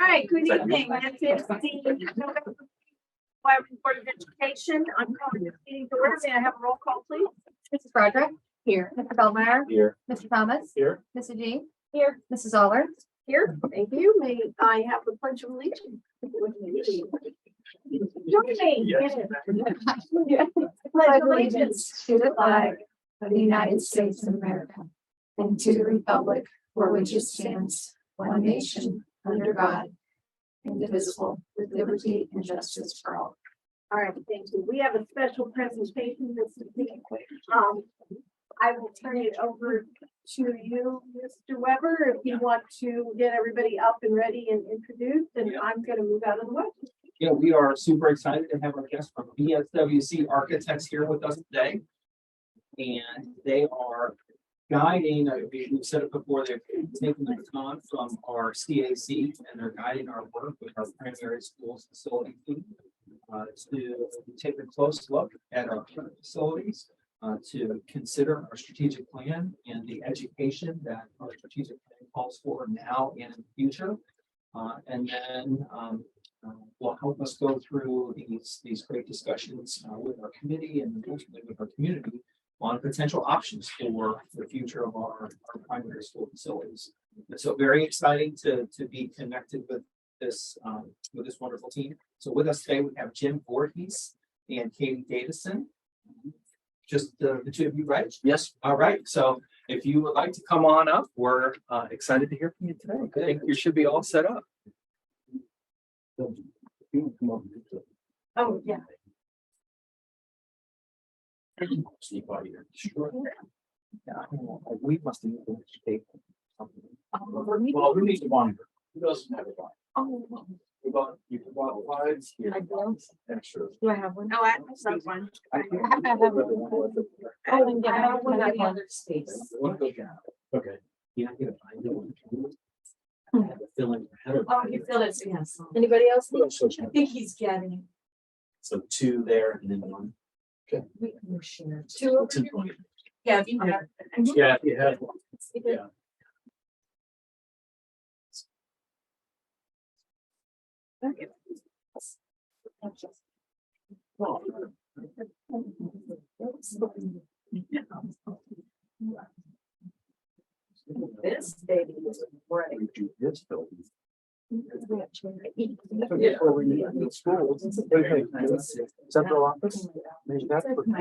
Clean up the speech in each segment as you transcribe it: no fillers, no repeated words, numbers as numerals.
right, good evening. This is the Wyoming Board of Education. I'm calling this meeting to order. May I have a roll call, please? Mrs. Broderick? Here. Mr. Feldmeyer? Here. Mr. Thomas? Here. Mrs. G? Here. Mrs. Aller? Here, thank you. May I have the Pledge of Allegiance? Join me. Pledge of Allegiance to the flag of the United States of America and to the republic for which it stands, one nation, under God, indivisible, with liberty and justice for all. All right, thank you. We have a special presentation this evening. I will turn it over to you, Mr. Weber, if you want to get everybody up and ready and introduced, and I'm going to move out of the way. Yeah, we are super excited to have our guests from WCS Architects here with us today. And they are guiding, we've said it before, they're taking the baton from our CAC and they're guiding our work with our primary schools facility team to take a close look at our current facilities, to consider our strategic plan and the education that our strategic plan calls for now and in the future. And then will help us go through these great discussions with our committee and ultimately with our community on potential options for the future of our primary school facilities. And so very exciting to be connected with this wonderful team. So with us today, we have Jim Voorhees and Katie Davison. Just the two of you, right? Yes. All right. So if you would like to come on up, we're excited to hear from you today. I think you should be all set up. Oh, yeah. We must have taken something. Well, who needs a binder? Who doesn't have a binder? Oh, You can buy fives. I don't. Extra. Do I have one? no, I have one. I have one. Oh, and I have one I on have the one. other space. Okay. Yeah, I get a binder. Fill in your header. Oh, you feel it, yes. Anybody else? What else is I think he's getting. So two there and then one. We can share. Two over here. Yeah, if you have. Yeah, if you have one. Yeah. Okay. This baby is ready. This building. Yeah. Central office. Maybe that's what you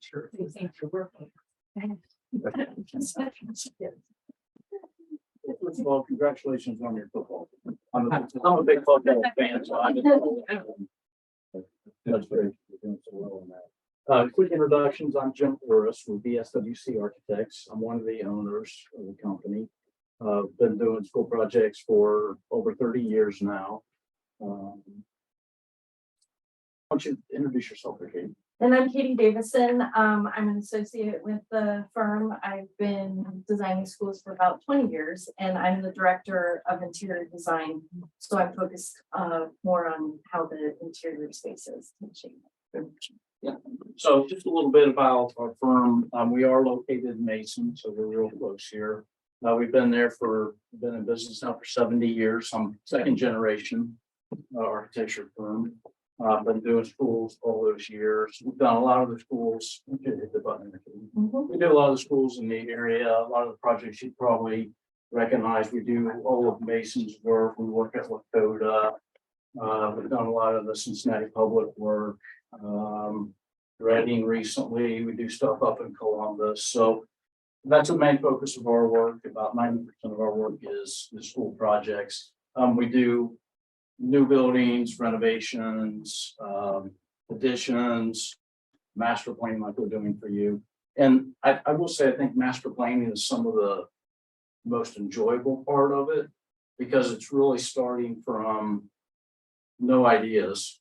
Sure. First of all, congratulations on your football. I'm a big football fan, so I just. That's great. You're doing so well on that. Quick introductions. I'm Jim Orris with BSWC Architects. I'm one of the owners of the company. Been doing school projects for over 30 years now. Why don't you introduce yourself, Katie? And I'm Katie Davison. I'm an associate with the firm. I've been designing schools for about 20 years, and I'm the director of interior design. So I'm focused more on how the interior spaces can shape. Yeah. So just a little bit about our firm. We are located in Mason, so we're real close here. We've been in business now for 70 years. I'm second generation architecture firm. Been doing schools all those years. We've done a lot of the schools. Hit the button. We do a lot of the schools in the area. A lot of the projects you probably recognize. We do all of Mason's work. We work at Lakota. We've done a lot of the Cincinnati public work. Reading recently. We do stuff up in Columbus. So that's the main focus of our work. About 90% of our work is the school projects. We do new buildings, renovations, additions, master planning like we're doing for you. And I will say, I think master planning is some of the most enjoyable part of it because it's really starting from no ideas.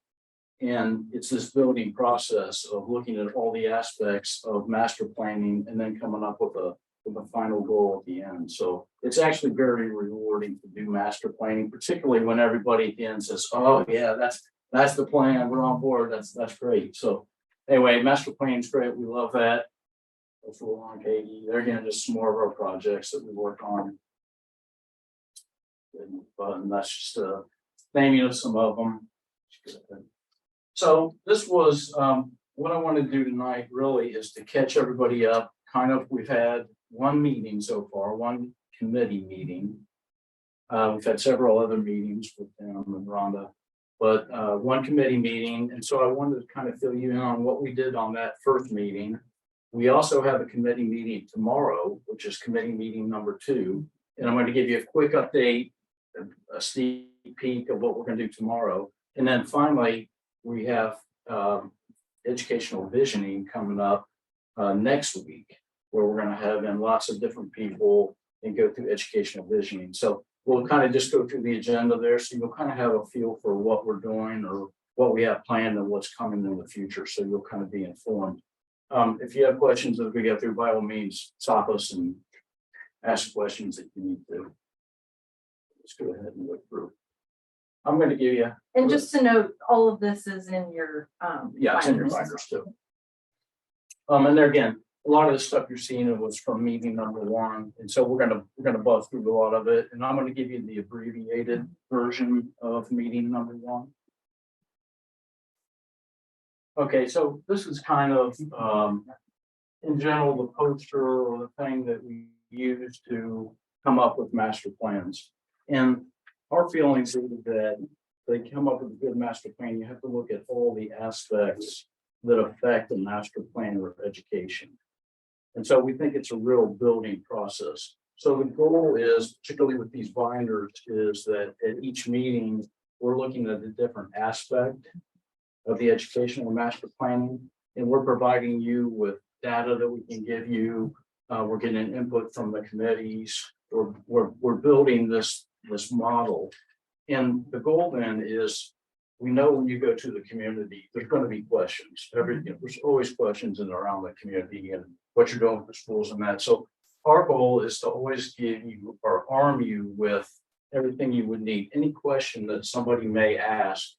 And it's this building process of looking at all the aspects of master planning and then coming up with a final goal at the end. So it's actually very rewarding to do master planning, particularly when everybody at the end says, oh yeah, that's the plan. We're on board. That's great. So anyway, master plan's great. We love that. Full on Katie. They're again just some more of our projects that we work on. And that's just naming of some of them. So this was what I want to do tonight really is to catch everybody up. Kind of, we've had one meeting so far, one committee meeting. We've had several other meetings with them and Rhonda, but one committee meeting. And so I wanted to kind of fill you in on what we did on that first meeting. We also have a committee meeting tomorrow, which is committee meeting number 2. And I'm going to give you a quick update, a sneak peek of what we're going to do tomorrow. And then finally, we have educational visioning coming up next week, where we're going to have in lots of different people and go through educational visioning. So we'll kind of just go through the agenda there. So you'll kind of have a feel for what we're doing or what we have planned and what's coming in the future. So you'll kind of be informed. If you have questions as we get through, by all means, stop us and ask questions that you need to. Let's go ahead and look through. I'm going to give you. And just to note, all of this is in your Yeah, it's in your binders. binders too. And there again, a lot of the stuff you're seeing was from meeting number 1, and so we're gonna buzz through a lot of it, and I'm going to give you the abbreviated version of meeting number 1. Okay, so this is kind of in general the poster or the thing that we use to come up with master plans, and our feelings is that they come up with a good master plan. You have to look at all the aspects that affect the master plan of education. And so we think it's a real building process. So the goal is, particularly with these binders, is that at each meeting, we're looking at a different aspect of the educational master planning, and we're providing you with data that we can give you. We're getting input from the committees. We're building this model. And the goal then is, we know when you go to the community, there's going to be questions. There's always questions in and around the community and what you're doing with the schools and that. So our goal is to always give you or arm you with everything you would need. Any question that somebody may ask,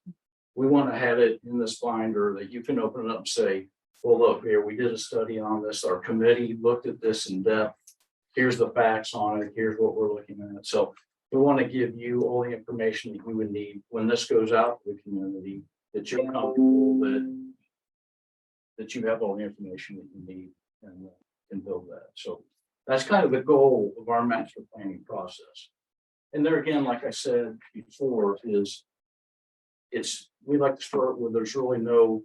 we want to have it in this binder that you can open it up and say, well, look here, we did a study on this. Our committee looked at this in depth. Here's the facts on it. Here's what we're looking at. So we want to give you all the information that you would need when this goes out to the community, that you're comfortable that you have all the information that you need and can build that. So that's kind of the goal of our master planning process. And there again, like I said before, we like to start where there's really no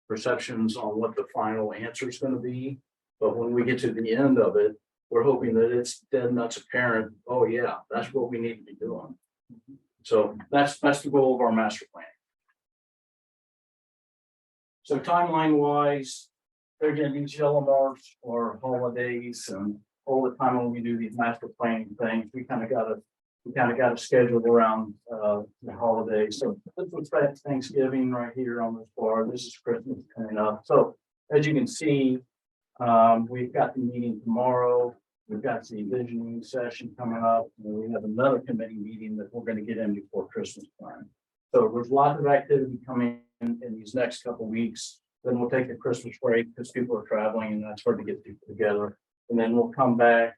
perceptions on what the final answer is going to be. But when we get to the end of it, we're hoping that it's dead nuts apparent. Oh yeah, that's what we need to be doing. So that's the goal of our master plan. So timeline wise, they're going to be yellow marks or holidays, and all the time when we do these master planning things, we kind of got to schedule around the holidays. So this was Thanksgiving right here on this bar. This is Christmas coming up. So as you can see, we've got the meeting tomorrow. We've got the visioning session coming up, and we have another committee meeting that we're going to get in before Christmas time. So there's lots of activity coming in these next couple of weeks. Then we'll take a Christmas break because people are traveling and that's hard to get people together. And then we'll come back,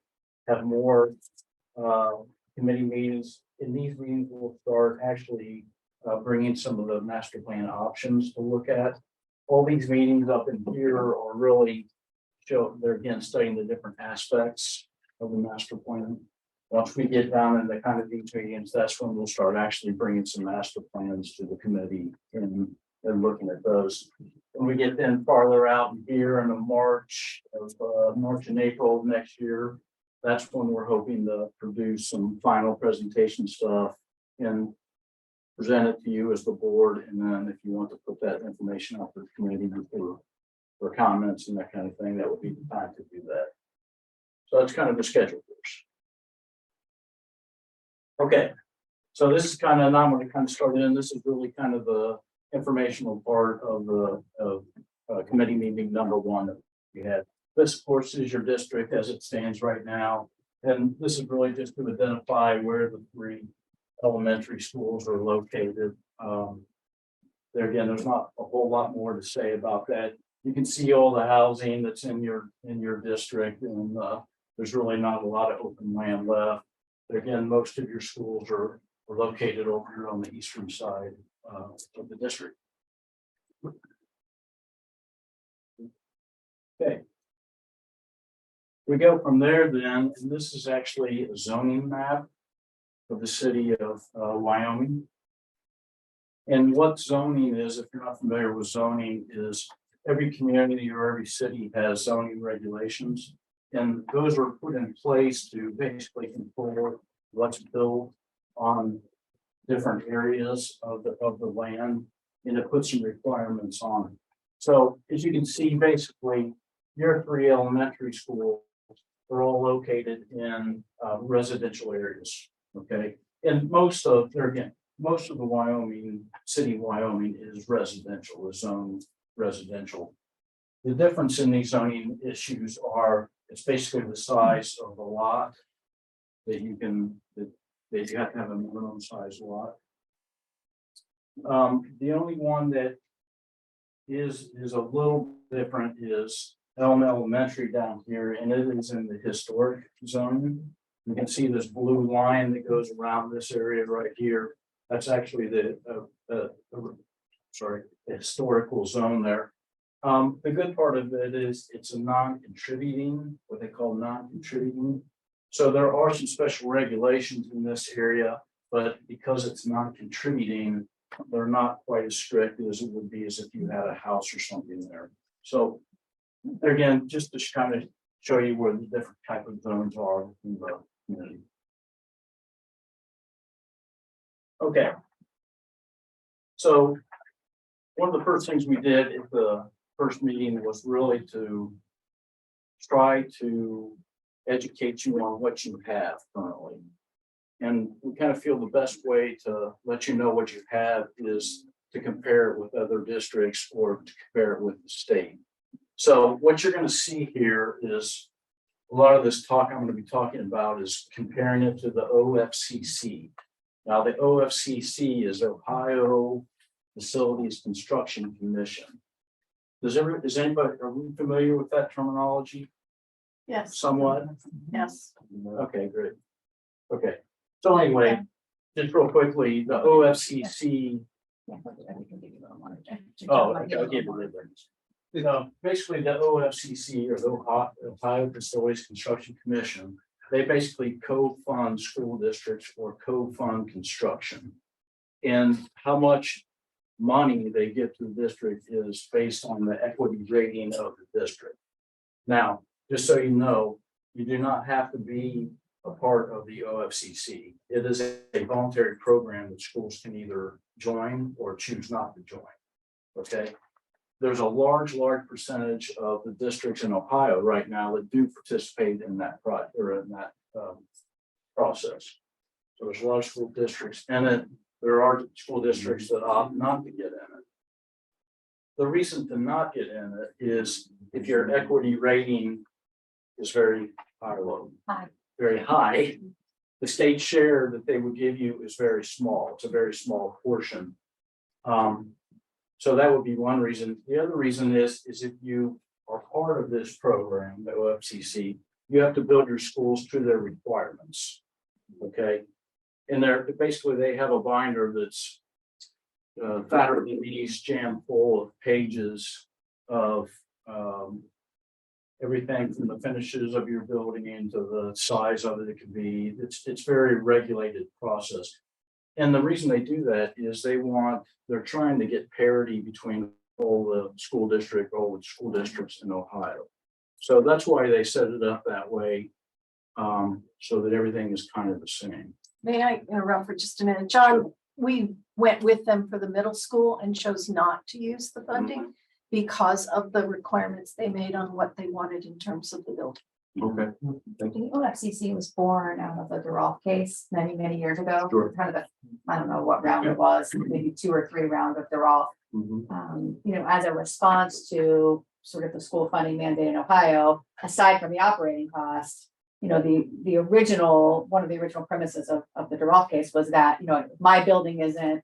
have more committee meetings. In these meetings, we'll start actually bringing some of the master plan options to look at. All these meetings up in here are really they're again studying the different aspects of the master plan. Once we get down into kind of these meetings, that's when we'll start actually bringing some master plans to the committee and looking at those. When we get then farther out here in March and April of next year, that's when we're hoping to produce some final presentation stuff and present it to you as the board. And then if you want to put that information out for the committee for comments and that kind of thing, that would be the time to do that. So that's kind of the schedule for us. Okay, so this is kind of, now I'm going to kind of start in. This is really kind of the informational part of the committee meeting number 1 that we had. This, of course, is your district as it stands right now. And this is really just to identify where the 3 elementary schools are located. There again, there's not a whole lot more to say about that. You can see all the housing that's in your district, and there's really not a lot of open land left. But again, most of your schools are located over here on the eastern side of the district. Okay. We go from there then, and this is actually a zoning map of the city of Wyoming. And what zoning is, if you're not familiar with zoning, is every community or every city has zoning regulations. And those are put in place to basically control what's built on different areas of the land, and it puts some requirements on it. So as you can see, basically, your 3 elementary schools are all located in residential areas, okay? And most of the Wyoming, city of Wyoming is residential, is zoned residential. The difference in these zoning issues are, it's basically the size of the lot that you have to have a minimum size lot. The only one that is a little different is Elm Elementary down here, and it is in the historic zone. You can see this blue line that goes around this area right here. That's actually the historical zone there. The good part of it is it's a non-contributing, what they call non-contributing. So there are some special regulations in this area, but because it's non-contributing, they're not quite as strict as it would be as if you had a house or something there. So again, just to kind of show you where the different type of zones are in the community. Okay. So one of the first things we did at the first meeting was really to try to educate you on what you have currently. And we kind of feel the best way to let you know what you have is to compare it with other districts or to compare it with the state. So what you're going to see here is a lot of this talk I'm going to be talking about is comparing it to the OFCC. Now, the OFCC is Ohio Facilities Construction Commission. Is anybody, are we familiar with that terminology? Yes. Somewhat? Yes. Okay, great. Okay, so anyway, just real quickly, the OFCC. Oh, okay, I'll give you the basically the OFCC or the Ohio Facilities Construction Commission, they basically co-fund school districts or co-fund construction. And how much money they give to the district is based on the equity rating of the district. Now, just so you know, you do not have to be a part of the OFCC. It is a voluntary program that schools can either join or choose not to join. Okay. There's a large percentage of the districts in Ohio right now that do participate in that project or in that process. So there's a lot of school districts, and then there are school districts that opt not to get in it. The reason to not get in it is if your equity rating is very very high, the state share that they would give you is very small. It's a very small portion. So that would be one reason. The other reason is if you are part of this program, the OFCC, you have to build your schools to their requirements. Okay. And basically they have a binder that's fatter than these, jam full of pages of everything from the finishes of your building into the size of it. It could be, it's very regulated process. And the reason they do that is they're trying to get parity between all the school districts in Ohio. So that's why they set it up that way, so that everything is kind of the same. May I interrupt for just a minute? John, we went with them for the middle school and chose not to use the funding because of the requirements they made on what they wanted in terms of the building. Okay. The OFCC was born out of the Durrell case many years ago. Sure. Kind of I don't know what round it was, maybe 2 or 3 rounds of Durrell. As a response to sort of the school funding mandate in Ohio, aside from the operating cost, one of the original premises of the Durrell case was that, my building isn't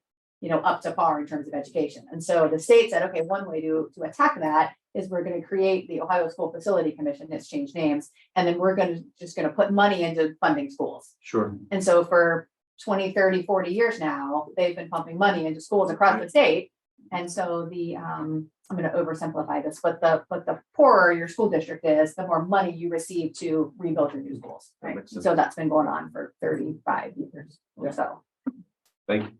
up to par in terms of education. And so the state said, okay, one way to attack that is we're going to create the Ohio School Facility Commission that's changed names. And then we're just going to put money into funding schools. Sure. And so for 20, 30, 40 years now, they've been pumping money into schools across the state. And so I'm going to oversimplify this, but the poorer your school district is, the more money you receive to rebuild your new schools. Right. So that's been going on for 35 years or so. Thank you.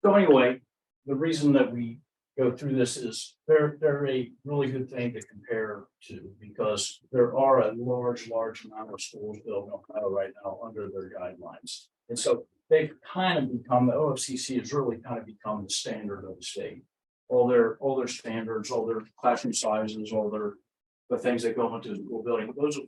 So anyway, the reason that we go through this is they're a really good thing to compare to, because there are a large amount of schools built in Ohio right now under their guidelines. And so they've kind of become, the OFCC has really kind of become the standard of the state. All their standards, all their classroom sizes, the things that go into the school building, those have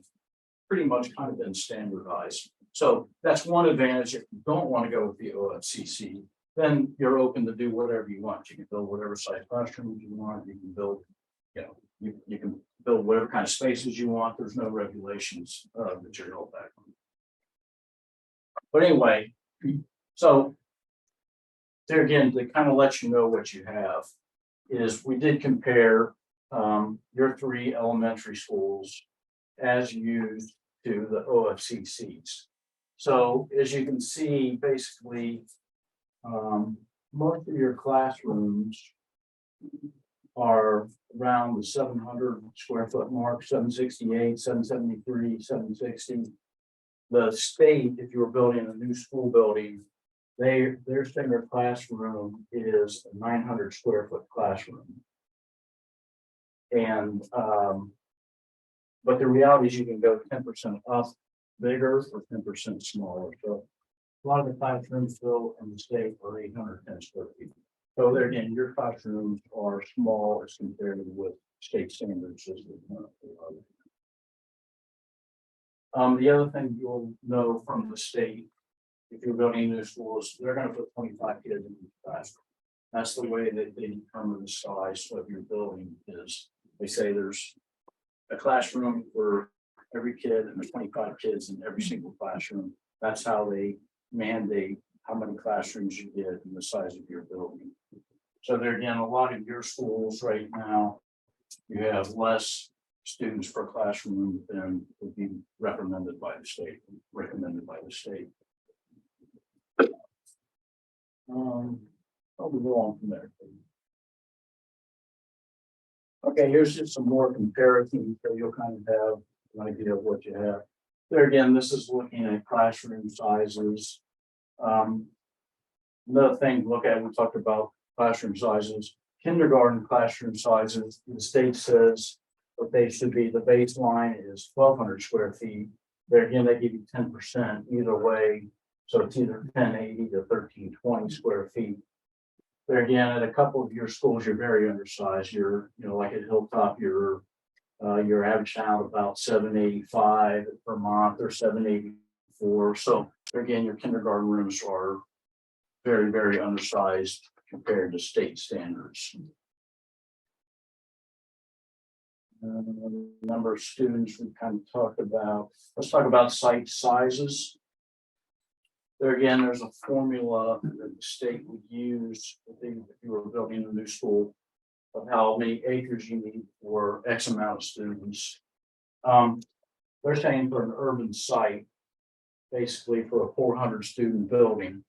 pretty much kind of been standardized. So that's one advantage. If you don't want to go with the OFCC, then you're open to do whatever you want. You can build whatever size classrooms you want. You can build, you can build whatever kind of spaces you want. There's no regulations that you're held back on. But anyway, so there again, to kind of let you know what you have is we did compare your 3 elementary schools as used to the OFCCs. So as you can see, basically, most of your classrooms are around the 700 square foot mark, 768, 773, 760. The state, if you were building a new school building, their standard classroom is a 900 square foot classroom. And but the reality is you can go 10% up bigger or 10% smaller. So a lot of the classrooms built in the state are 810 square feet. So there again, your classrooms are small as compared with state standards. The other thing you'll know from the state, if you're building new schools, they're going to put 25 kids in each classroom. That's the way that they determine the size of your building is. They say there's a classroom for every kid and there's 25 kids in every single classroom. That's how they mandate how many classrooms you get and the size of your building. So there again, a lot of your schools right now, you have less students per classroom than would be recommended by the state. I'll go on from there. Okay, here's just some more comparison, so you'll kind of have an idea of what you have. There again, this is looking at classroom sizes. Another thing to look at, we talked about classroom sizes. Kindergarten classroom sizes, the state says that they should be, the baseline is 1,200 square feet. There again, they give you 10% either way. So it's either 1080 to 1320 square feet. There again, at a couple of your schools, you're very undersized. You're, like at Hilltop, your average out about 785 at Vermont or 784. So again, your kindergarten rooms are very, very undersized compared to state standards. The number of students we kind of talked about. Let's talk about site sizes. There again, there's a formula that the state would use if you were building a new school of how many acres you need for X amount of students. They're saying for an urban site, basically for a 400 student building,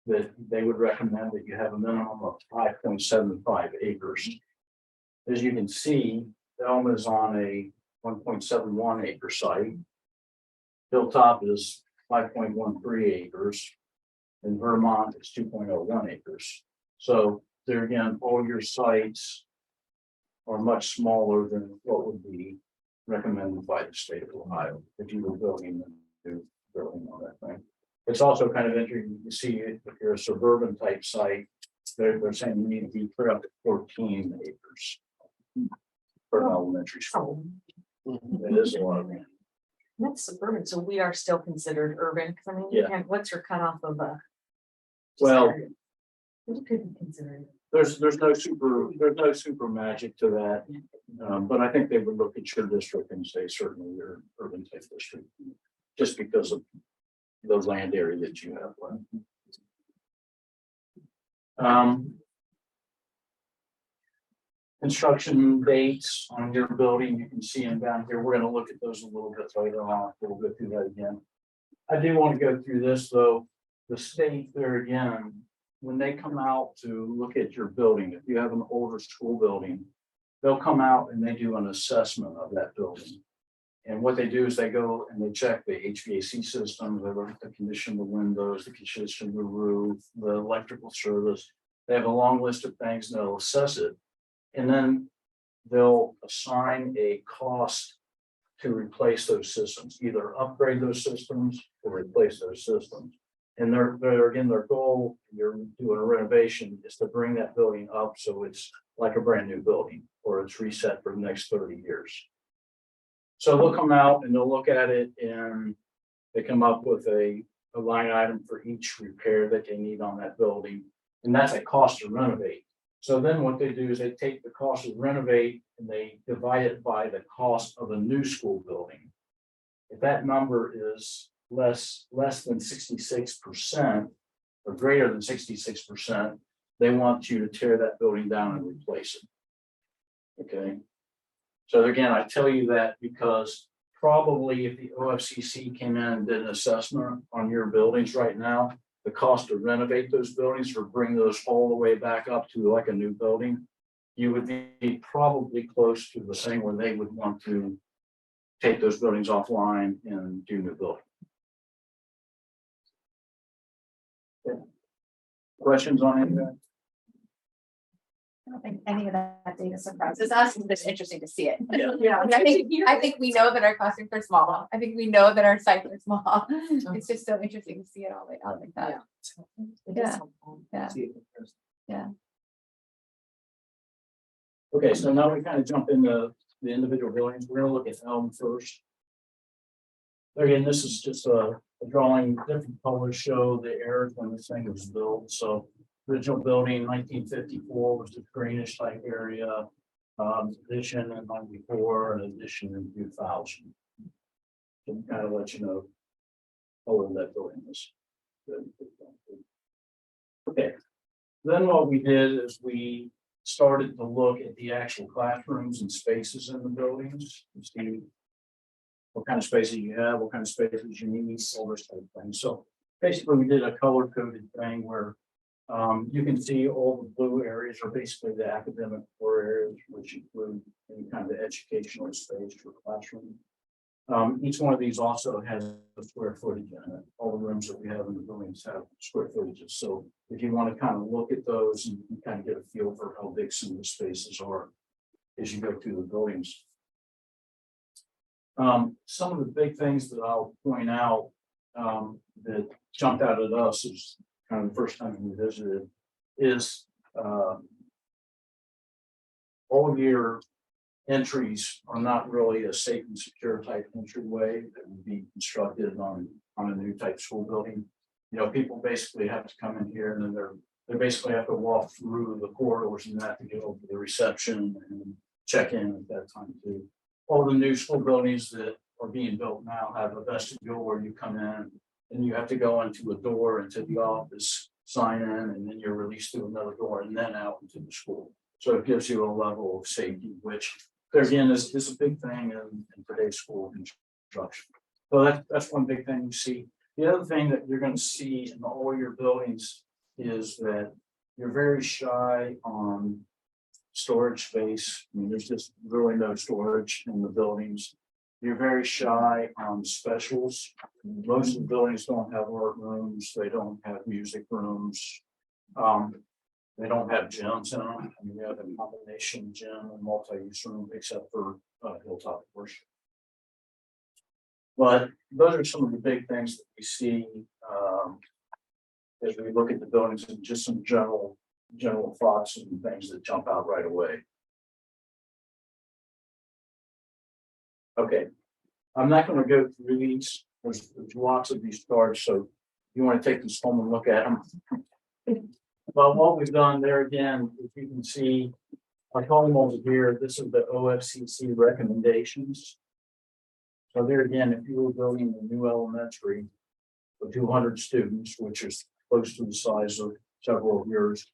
that they would recommend that you have a minimum of 5.75 acres. As you can see, Elm is on a 1.71 acre site. Hilltop is 5.13 acres, and Vermont is 2.01 acres. So there again, all your sites are much smaller than what would be recommended by the state of Ohio if you were building a new building on that thing. It's also kind of interesting to see if you're a suburban type site, they're saying you need to be put up to 14 acres for an elementary school. It is a lot of land. That's suburban, so we are still considered urban, because I mean, Yeah. what's your cutoff of a? Well, What could be considered? there's no super magic to that. But I think they would look at your district and say certainly you're urban type district, just because of the land area that you have. Construction dates on your building, you can see them down here. We're gonna look at those a little bit later on. We'll go through that again. I do want to go through this, though. The state there again, when they come out to look at your building, if you have an older school building, they'll come out and they do an assessment of that building. And what they do is they go and they check the HVAC systems, they look at the condition of the windows, the condition of the roof, the electrical service. They have a long list of things and they'll assess it. And then they'll assign a cost to replace those systems, either upgrade those systems or replace those systems. And their goal, you're doing a renovation, is to bring that building up so it's like a brand new building, or it's reset for the next 30 years. So they'll come out and they'll look at it and they come up with a line item for each repair that they need on that building. And that's a cost to renovate. So then what they do is they take the cost to renovate and they divide it by the cost of a new school building. If that number is less than 66% or greater than 66%, they want you to tear that building down and replace it. Okay. So again, I tell you that because probably if the OFCC came in and did an assessment on your buildings right now, the cost to renovate those buildings or bring those all the way back up to like a new building, you would be probably close to the same where they would want to take those buildings offline and do new building. Okay. Questions on any of that? I don't think any of that data surprises us. It's just interesting to see it. Yeah. Yeah. I think we know that our classrooms are small. I think we know that our sites are small. It's just so interesting to see it all laid out like that. It is Yeah. helpful. Yeah. Okay, so now we kind of jump into the individual buildings. We're gonna look at Elm first. Again, this is just a drawing, different colors show the era when this thing was built. So original building, 1954 was the greenish type area. Addition in 94 and addition in 2000. To kind of let you know how old that building is. Okay, then what we did is we started to look at the actual classrooms and spaces in the buildings. To see what kind of spaces you have, what kind of spaces you need, all this type of thing. So basically we did a color coded thing where you can see all the blue areas are basically the academic core areas, which include any kind of educational space for classroom. Each one of these also has a square footage in it. All the rooms that we have in the buildings have square footages. So if you want to kind of look at those and kind of get a feel for how big some of the spaces are as you go through the buildings. Some of the big things that I'll point out that jumped out at us is kind of the first time we visited is all of your entries are not really a safe and secure type entryway that would be constructed on a new type school building. You know, people basically have to come in here and then they basically have to walk through the corridors and that to get over to the reception and check in at that time too. All the new school buildings that are being built now have a vestibule where you come in and you have to go into a door into the office, sign in, and then you're released through another door and then out into the school. So it gives you a level of safety, which again is a big thing in today's school construction. So that's one big thing you see. The other thing that you're going to see in all your buildings is that you're very shy on storage space. I mean, there's just really no storage in the buildings. You're very shy on specials. Most of the buildings don't have art rooms. They don't have music rooms. They don't have gyms in them. I mean, we have a combination gym and multi-use room except for Hilltop Worship. But those are some of the big things that we see as we look at the buildings and just some general thoughts and things that jump out right away. Okay, I'm not going to go through these. There's lots of these cards, so you want to take this home and look at them. But what we've done there again, if you can see, I call them over here. This is the OFCC recommendations. So there again, if you were building a new elementary for 200 students, which is close to the size of several of yours,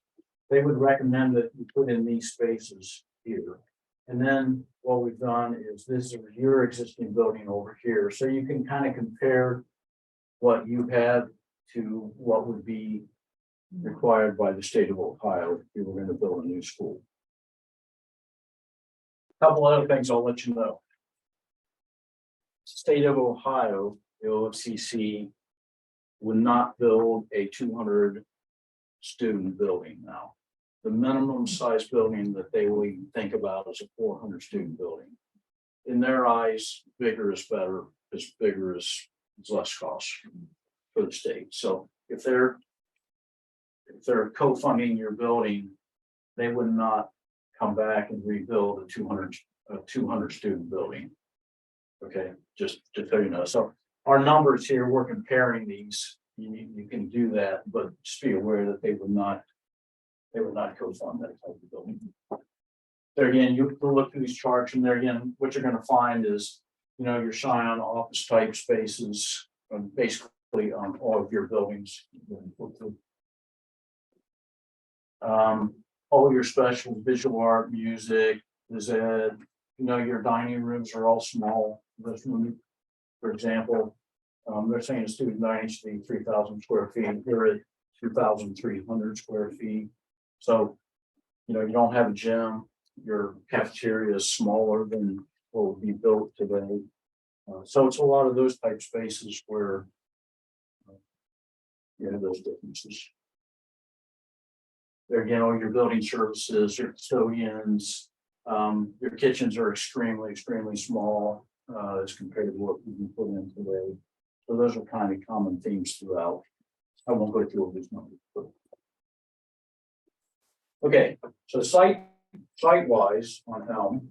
they would recommend that you put in these spaces here. And then what we've done is this is your existing building over here, so you can kind of compare what you had to what would be required by the state of Ohio if you were going to build a new school. Couple other things I'll let you know. State of Ohio, the OFCC would not build a 200 student building now. The minimum size building that they will even think about is a 400 student building. In their eyes, bigger is better, because bigger is less cost for the state. So if they're co-funding your building, they would not come back and rebuild a 200 student building. Okay, just to tell you know. So our numbers here, we're comparing these. You can do that, but just be aware that they would not co-fund that type of building. There again, you can look through these charts, and there again, what you're going to find is, your Cheyenne office type spaces, basically on all of your buildings. All your special visual art, music, phys ed, your dining rooms are all small. This room, for example, they're saying a student dining should be 3,000 square feet. You're at 2,300 square feet. So, you don't have a gym. Your cafeteria is smaller than what would be built today. So it's a lot of those type spaces where you have those differences. There again, all your building services, your custodians, your kitchens are extremely small as compared to what we can put in today. So those are kind of common themes throughout. I won't go through all these numbers. But... Okay, so site-wise on Elm,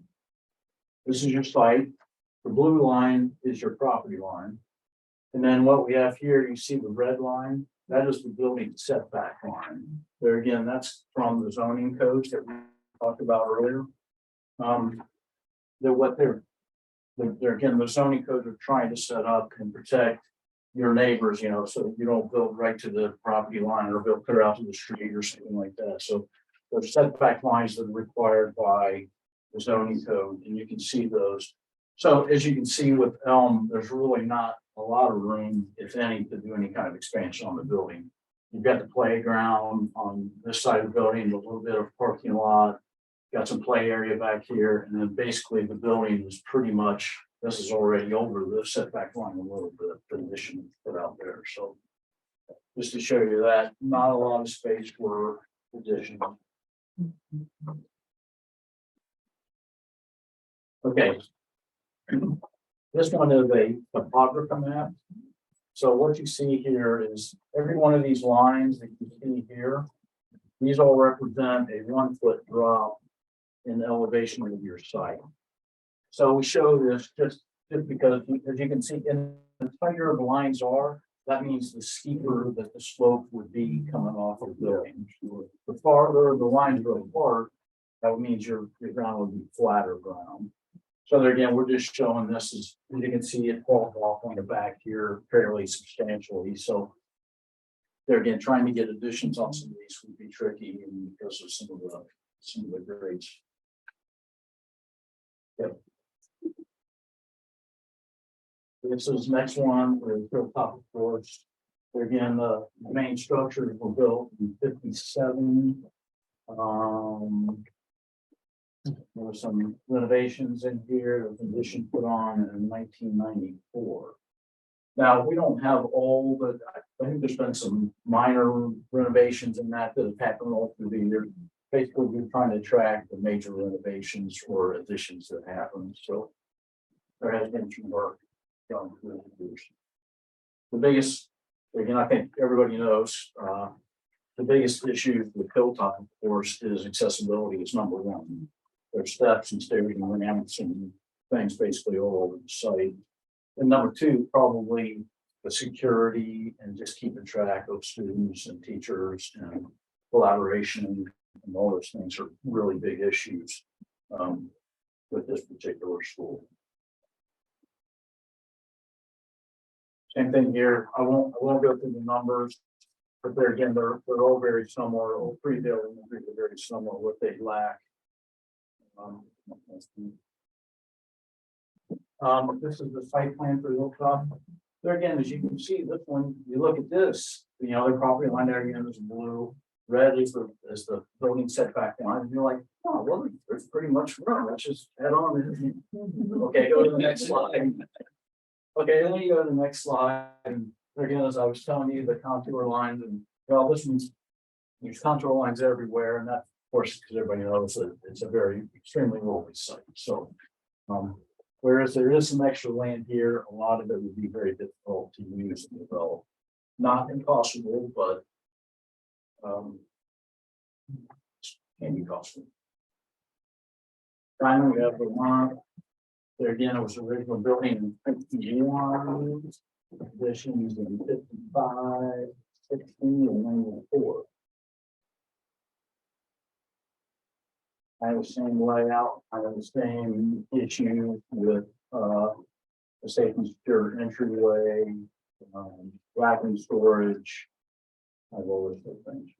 this is your site. The blue line is your property line. And then what we have here, you see the red line, that is the building setback line. There again, that's from the zoning codes that we talked about earlier. They're again, the zoning codes are trying to set up and protect your neighbors, so that you don't build right to the property line or build clear out to the street or something like that. So there's setback lines that are required by the zoning code, and you can see those. So as you can see with Elm, there's really not a lot of room, if any, to do any kind of expansion on the building. You've got the playground on this side of the building, a little bit of parking lot, got some play area back here, and then basically the building is pretty much, this is already over the setback line a little bit, the addition put out there. So just to show you that, not a lot of space for addition. Okay. This one is a topography map. So what you see here is every one of these lines that you see here, these all represent a 1 foot drop in the elevation of your site. So we show this just because, as you can see, in the tighter the lines are, that means the steeper that the slope would be coming off of the building. The farther the lines go apart, that means your ground would be flatter ground. So there again, we're just showing this as you can see it falls off on the back here fairly substantially. So there again, trying to get additions on some of these would be tricky because of some of the grades. Yep. This is next one, we're built top of course. There again, the main structures were built in 57. There were some renovations in here, the condition put on in 1994. Now, we don't have all, but I think there's been some minor renovations in that have happened all through the years. Basically, we're trying to track the major renovations or additions that happened. So there has been some work done through the years. The biggest, again, I think everybody knows, the biggest issue with Hilltop, of course, is accessibility. It's number one. There's steps and stairs and ramps and things basically all over the site. And number two, probably the security and just keeping track of students and teachers and collaboration and all those things are really big issues with this particular school. Same thing here. I won't go through the numbers. But there again, they're all very similar, all three buildings are very similar, what they lack. This is the site plan for Hilltop. There again, as you can see, this one, you look at this, the property line there again is blue. Red is the building setback line, and you're like, oh, well, there's pretty much room, let's just head on. Okay, go to the next slide. Okay, then you go to the next slide, and again, as I was telling you, the contour lines, and well, this one's, there's contour lines everywhere, and that, of course, because everybody knows that it's a very extremely rolly site, so. Whereas there is some extra land here, a lot of it would be very difficult to use and develop. Not impossible, but can be costly. Finally, we have the one. There again, it was original building in 51, additions in 55, 60, and 94. I have the same layout, I have the same issue with the safe and secure entryway, wagon storage. I have all those things.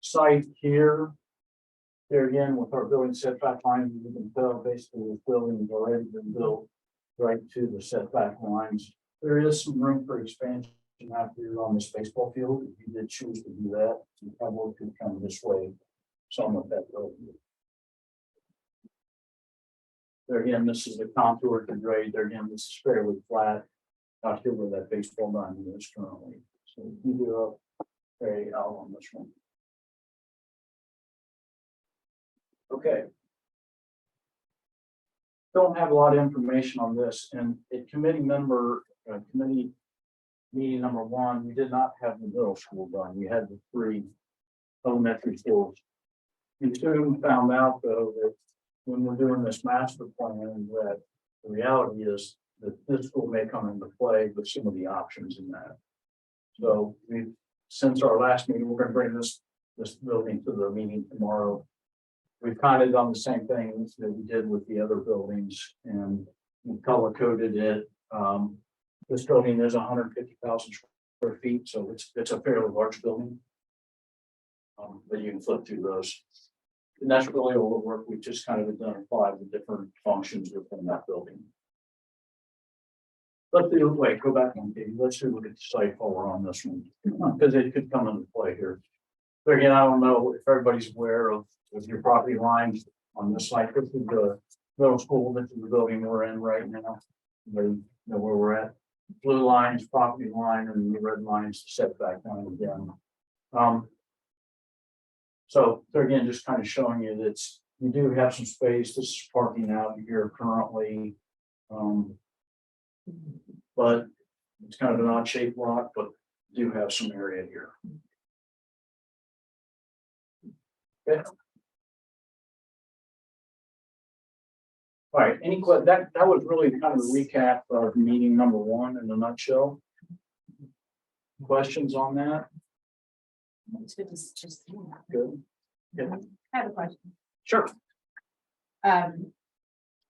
Site here. There again, with our building setback lines, you can tell basically this building has already been built right to the setback lines. There is some room for expansion out here on this baseball field. If you did choose to do that, you probably could come this way, some of that building. There again, this is the contour to grade. There again, this is fairly flat. Out here where that baseball diamond is currently. So you do up very out on this one. Okay. Don't have a lot of information on this, and at committee meeting number 1, we did not have the middle school done. We had the 3 elementary schools. We soon found out though that when we're doing this master plan, that the reality is that this school may come into play with some of the options in that. So we, since our last meeting, we're going to bring this building to the meeting tomorrow. We've kind of done the same thing that we did with the other buildings, and we color coded it. This building is 150,000 square feet, so it's a fairly large building. But you can flip through those. And that's really all the work we just kind of identified the different functions within that building. Let's do, wait, go back one page. Let's do look at the site while we're on this one, because it could come into play here. But again, I don't know if everybody's aware of your property lines on this site. This is the middle school. This is the building we're in right now. They know where we're at. Blue line is property line, and the red line is the setback line again. So again, just kind of showing you that you do have some space. This is parking out here currently. But it's kind of an odd shaped lot, but do have some area here. Okay. All right, that was really kind of a recap of meeting number 1 in a nutshell. Questions on that? Good. Yeah. I have a question. Sure.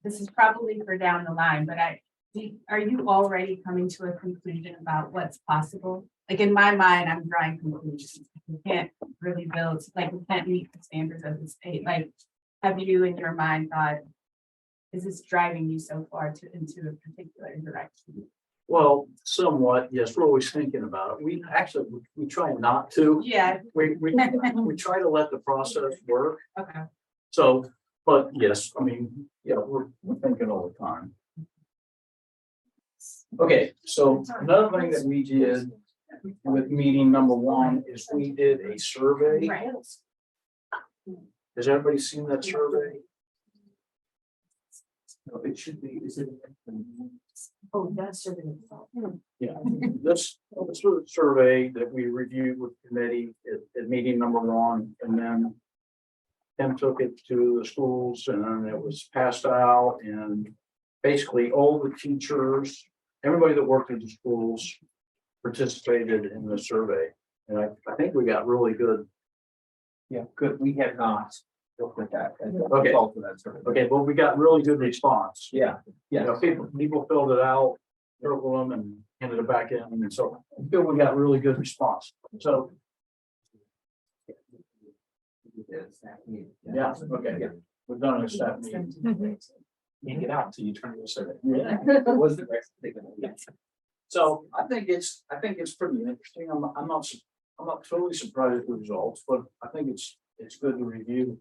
This is probably for down the line, but are you already coming to a conclusion about what's possible? Like in my mind, I'm drawing conclusions. We can't really build, like we can't meet the standards of the state. Like, have you in your mind thought, is this driving you so far into a particular direction? Well, somewhat, yes. We're always thinking about it. We try not to. Yeah. We try to let the process work. Okay. So, but yes, I mean, yeah, we're thinking all the time. Okay, so another thing that we did with meeting number 1 is we did a survey. Right. Has everybody seen that survey? No, it should be, is it? Oh, that's serving. Yeah, this sort of survey that we reviewed with committee at meeting number 1, and then Tim took it to the schools, and then it was passed out, and basically all the teachers, everybody that worked in the schools participated in the survey. And I think we got really good. Yeah, good. We have not. with that. Okay. Fall for that sort of. Okay, well, we got really good response. Yeah, You know, people filled it out, circled them and handed it back in, and so I feel we got really good response. So, yeah, okay, we've done a staff meeting. Can't get out until you turn your survey. Yeah. Was the rest of the. So I think it's pretty interesting. I'm not totally surprised at the results, but I think it's good to review.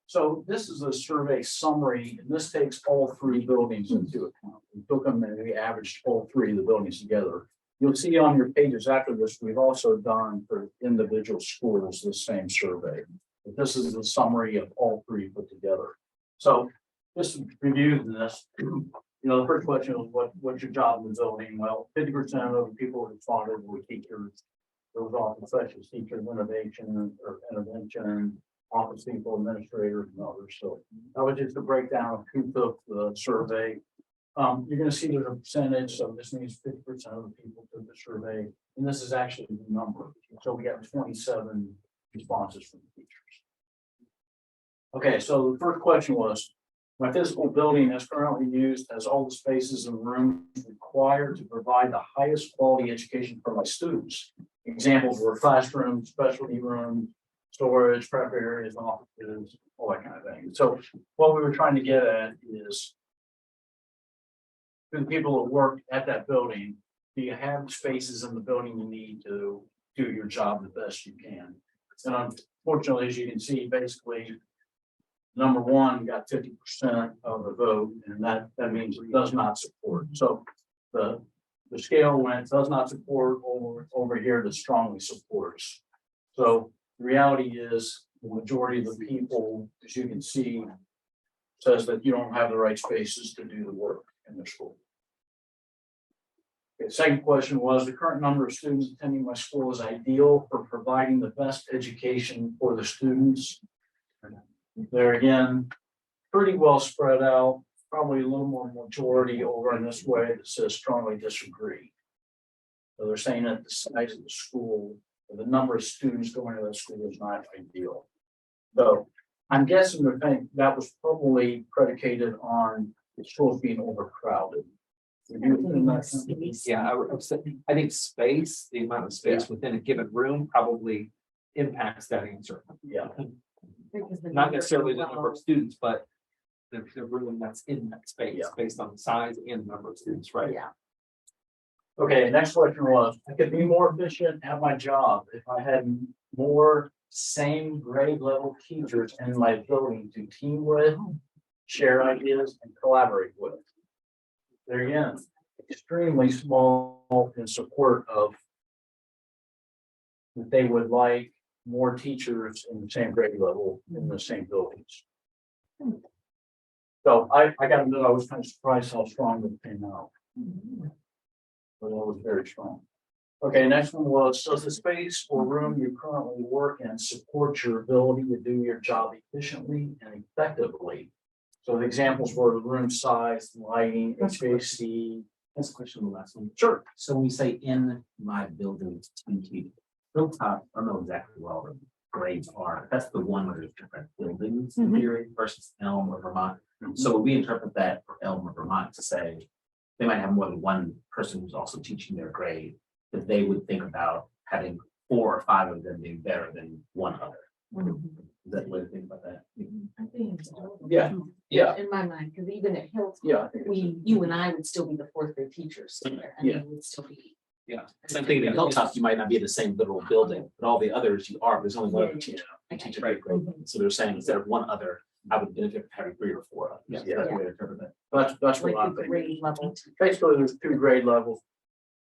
So this is a survey summary, and this takes all three buildings into account. We took them and we averaged all three of the buildings together. You'll see on your pages after this, we've also done for individual schools the same survey. But this is the summary of all three put together. So just to review this, you know, the first question was what's your job in the building? Well, 50% of the people responded were teachers. There was also special teachers, innovation or intervention, office people, administrators, and others. So that was just a breakdown of who took the survey. You're going to see there's a percentage, so this means 50% of the people took the survey, and this is actually the number. So we got 27 responses from the teachers. Okay, so the first question was, my physical building is currently used as all the spaces and rooms required to provide the highest quality education for my students. Examples were classrooms, specialty rooms, storage, prep areas, offices, all that kind of thing. So what we were trying to get at is, for the people that work at that building, do you have the spaces in the building you need to do your job the best you can? And unfortunately, as you can see, basically, number one got 50% of the vote, and that means it does not support. So the scale went does not support over here to strongly supports. So the reality is the majority of the people, as you can see, says that you don't have the right spaces to do the work in the school. Okay, second question was, the current number of students attending my school is ideal for providing the best education for the students. There again, pretty well spread out, probably a little more majority over in this way that says strongly disagree. So they're saying that the size of the school, or the number of students going to that school is not ideal. So I'm guessing the thing that was probably predicated on the schools being overcrowded. Yeah, I think space, the amount of space within a given room probably impacts that answer. Yeah. Not necessarily the number of students, but the room that's in that space Yeah. based on the size and number of students, right? Yeah. Okay, next question was, I could be more efficient at my job if I had more same grade level teachers in my building to team with, share ideas, and collaborate with. There again, extremely small in support of that they would like more teachers in the same grade level in the same buildings. So I gotta admit, I was kind of surprised how strong it came out. But that was very strong. Okay, next one was, does the space or room you currently work in support your ability to do your job efficiently and effectively? So the examples were the room size, lighting, HVAC. That's a question on the last one. Sure. So when you say in my building, Hilltop, I don't know exactly where all the grades are. That's the one where there's different buildings in theory versus Elm or Vermont. So we interpret that for Elm or Vermont to say they might have more than one person who's also teaching their grade, that they would think about having 4 or 5 of them being better than one other. Is that the way to think about that? I think. Yeah, yeah, In my mind, because even at Hilton, yeah. you and I would still be the fourth grade teachers somewhere. I mean, Yeah. we would still be. Yeah. I'm thinking in Hilltop, you might not be in the same literal building, but all the others you are. There's only one other teacher. You teach a great grade. So they're saying instead of one other, I would benefit from having 3 or 4 others. Yeah. That's the way to interpret that. That's Like what I'm the thinking. grade level. Basically, there's 2 grade levels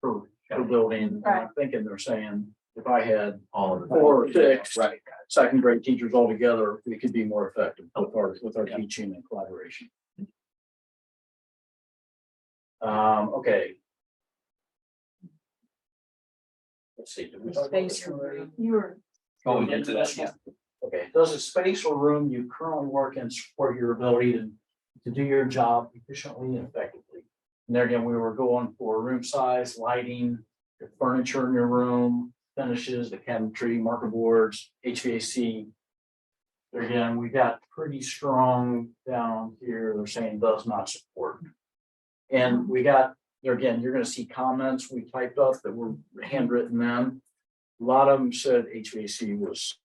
per building. And I'm thinking they're saying if I had All of them. 4 or 6 Right. second grade teachers all together, we could be more effective with our teaching and collaboration. Okay. Let's see. did we talk about Space this already? room. You were. Going into that, yeah. Okay, does the space or room you currently work in support your ability to do your job efficiently and effectively? And there again, we were going for room size, lighting, the furniture in your room, finishes, the cabinetry, marker boards, HVAC. Again, we got pretty strong down here, they're saying does not support. And we got, there again, you're gonna see comments we typed up that were handwritten then. A lot of them said HVAC was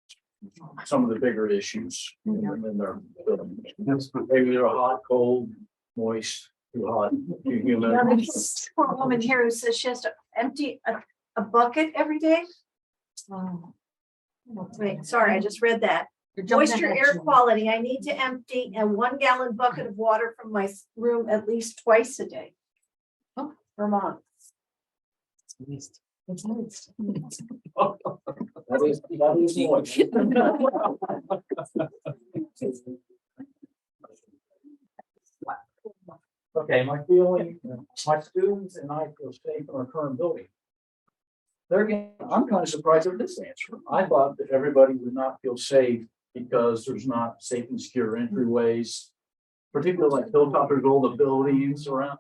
some of the bigger issues in their building. Maybe they're hot, cold, moist, too hot, too humid. Now, there's this poor woman here who says she has to empty a bucket every day. Wait, sorry, I just read that. Moisture, air quality, I need to empty a 1 gallon bucket of water from my room at least twice a day. Vermont. That is moist. Okay, my feeling, my students and I feel safe in our current building. There again, I'm kind of surprised at this answer. I thought that everybody would not feel safe because there's not safe and secure entryways. Particularly like Hilltop, there's all the buildings around.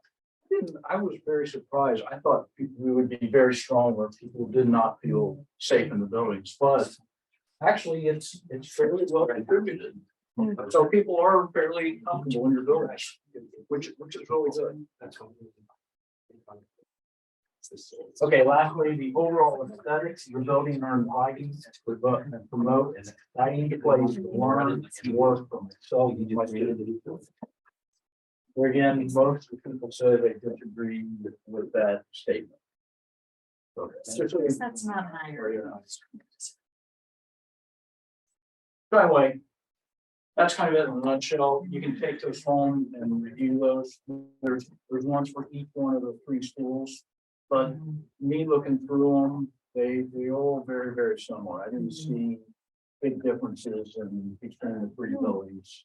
I was very surprised. I thought we would be very strong where people did not feel safe in the buildings, but actually it's fairly well contributed. So people are fairly comfortable in your buildings, which is really good. Okay, lastly, the overall aesthetics, your building are inviting and promote an exciting place to learn and work from itself. Where again, most of the people say they disagree with that statement. That's not higher. So anyway, that's kind of it in a nutshell. You can take those home and review those. There's ones for each one of the 3 schools. But me looking through them, they all very, very similar. I didn't see big differences in between the 3 buildings.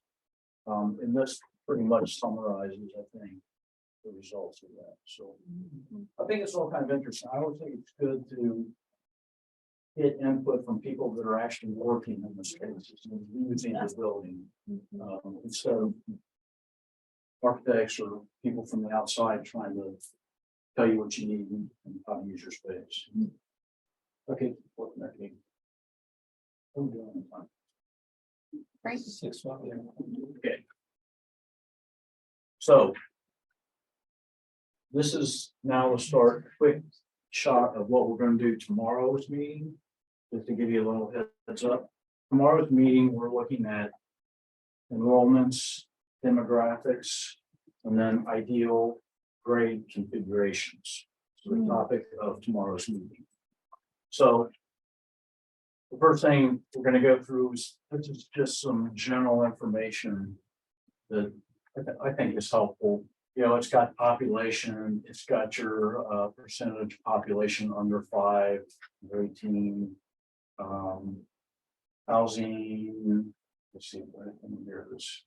And this pretty much summarizes, I think, the results of that. So I think it's all kind of interesting. I always think it's good to get input from people that are actually working in the spaces and using the building. Instead of architects or people from the outside trying to tell you what you need and how to use your space. Okay. Great. 6 o'clock. Okay. So this is now the start, quick shot of what we're going to do tomorrow's meeting, just to give you a little heads up. Tomorrow's meeting, we're looking at enrollments, demographics, and then ideal grade configurations. So the topic of tomorrow's meeting. So the first thing we're going to go through is this is just some general information that I think is helpful. You know, it's got population, it's got your percentage population under 5, 18, housing. Let's see what I can hear this.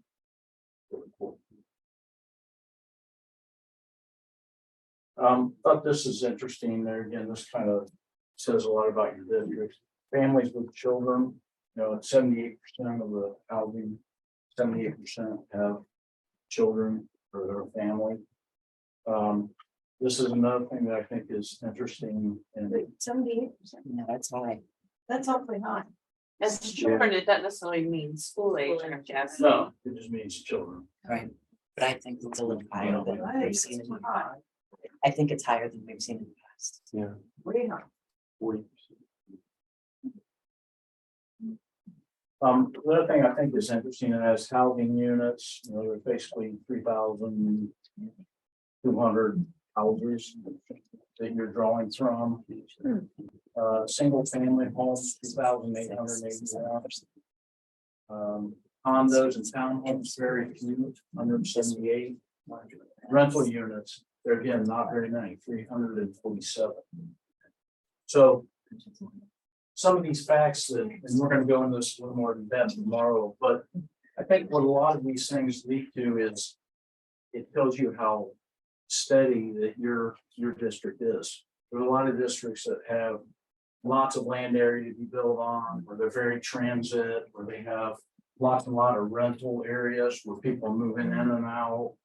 But this is interesting. There again, this kind of says a lot about your district. Families with children, you know, 78% of the housing, 78% have children or their family. This is another thing that I think is interesting. And 78%. No, that's high. That's awfully high. As children, it doesn't necessarily mean school age, I guess. no, it just means children. Right, but I think it's a little higher than we've seen in the past. I think it's higher than we've seen in the past. Yeah. Way high. 40%. The other thing I think is interesting is housing units, you know, there's basically 3,200 houses that you're drawing from. Single family homes, 2,881. Condos and townhomes, very few, 178. Rental units, they're again, not very many, 347. So some of these facts that, and we're going to go into this a little more in depth tomorrow, but I think what a lot of these things lead to is it tells you how steady that your district is. There are a lot of districts that have lots of land area to be built on, or they're very transit, or they have lots and lot of rental areas where people are moving in and out.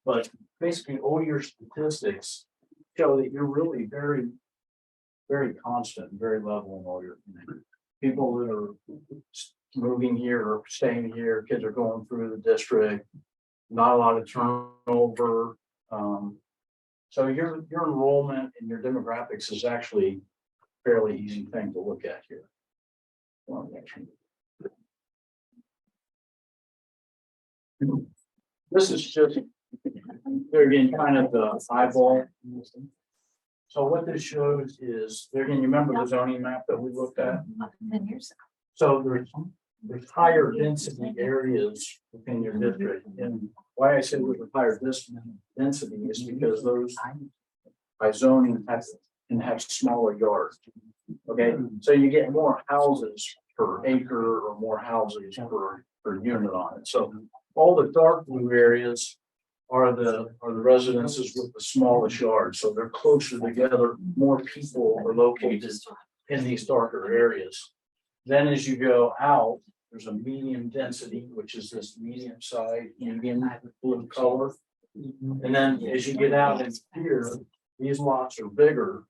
But basically all your statistics show that you're really very, very constant, and very level in all your. people that are moving here or staying here, kids are going through the district, not a lot of turnover. So your enrollment and your demographics is actually a fairly easy thing to look at here. This is just, there again, kind of the eyeball. So what this shows is, there again, you remember the zoning map that we looked at? 10 years. So there's higher density areas within your district. And why I said with higher density is because those by zoning can have smaller yards. Okay, so you get more houses per acre or more houses per unit on it. So all the dark blue areas are the residences with the smallest yards. So they're closer together, more people are located in these darker areas. Then as you go out, there's a medium density, which is this medium side, medium blue color. And then as you get out in here, these lots are bigger,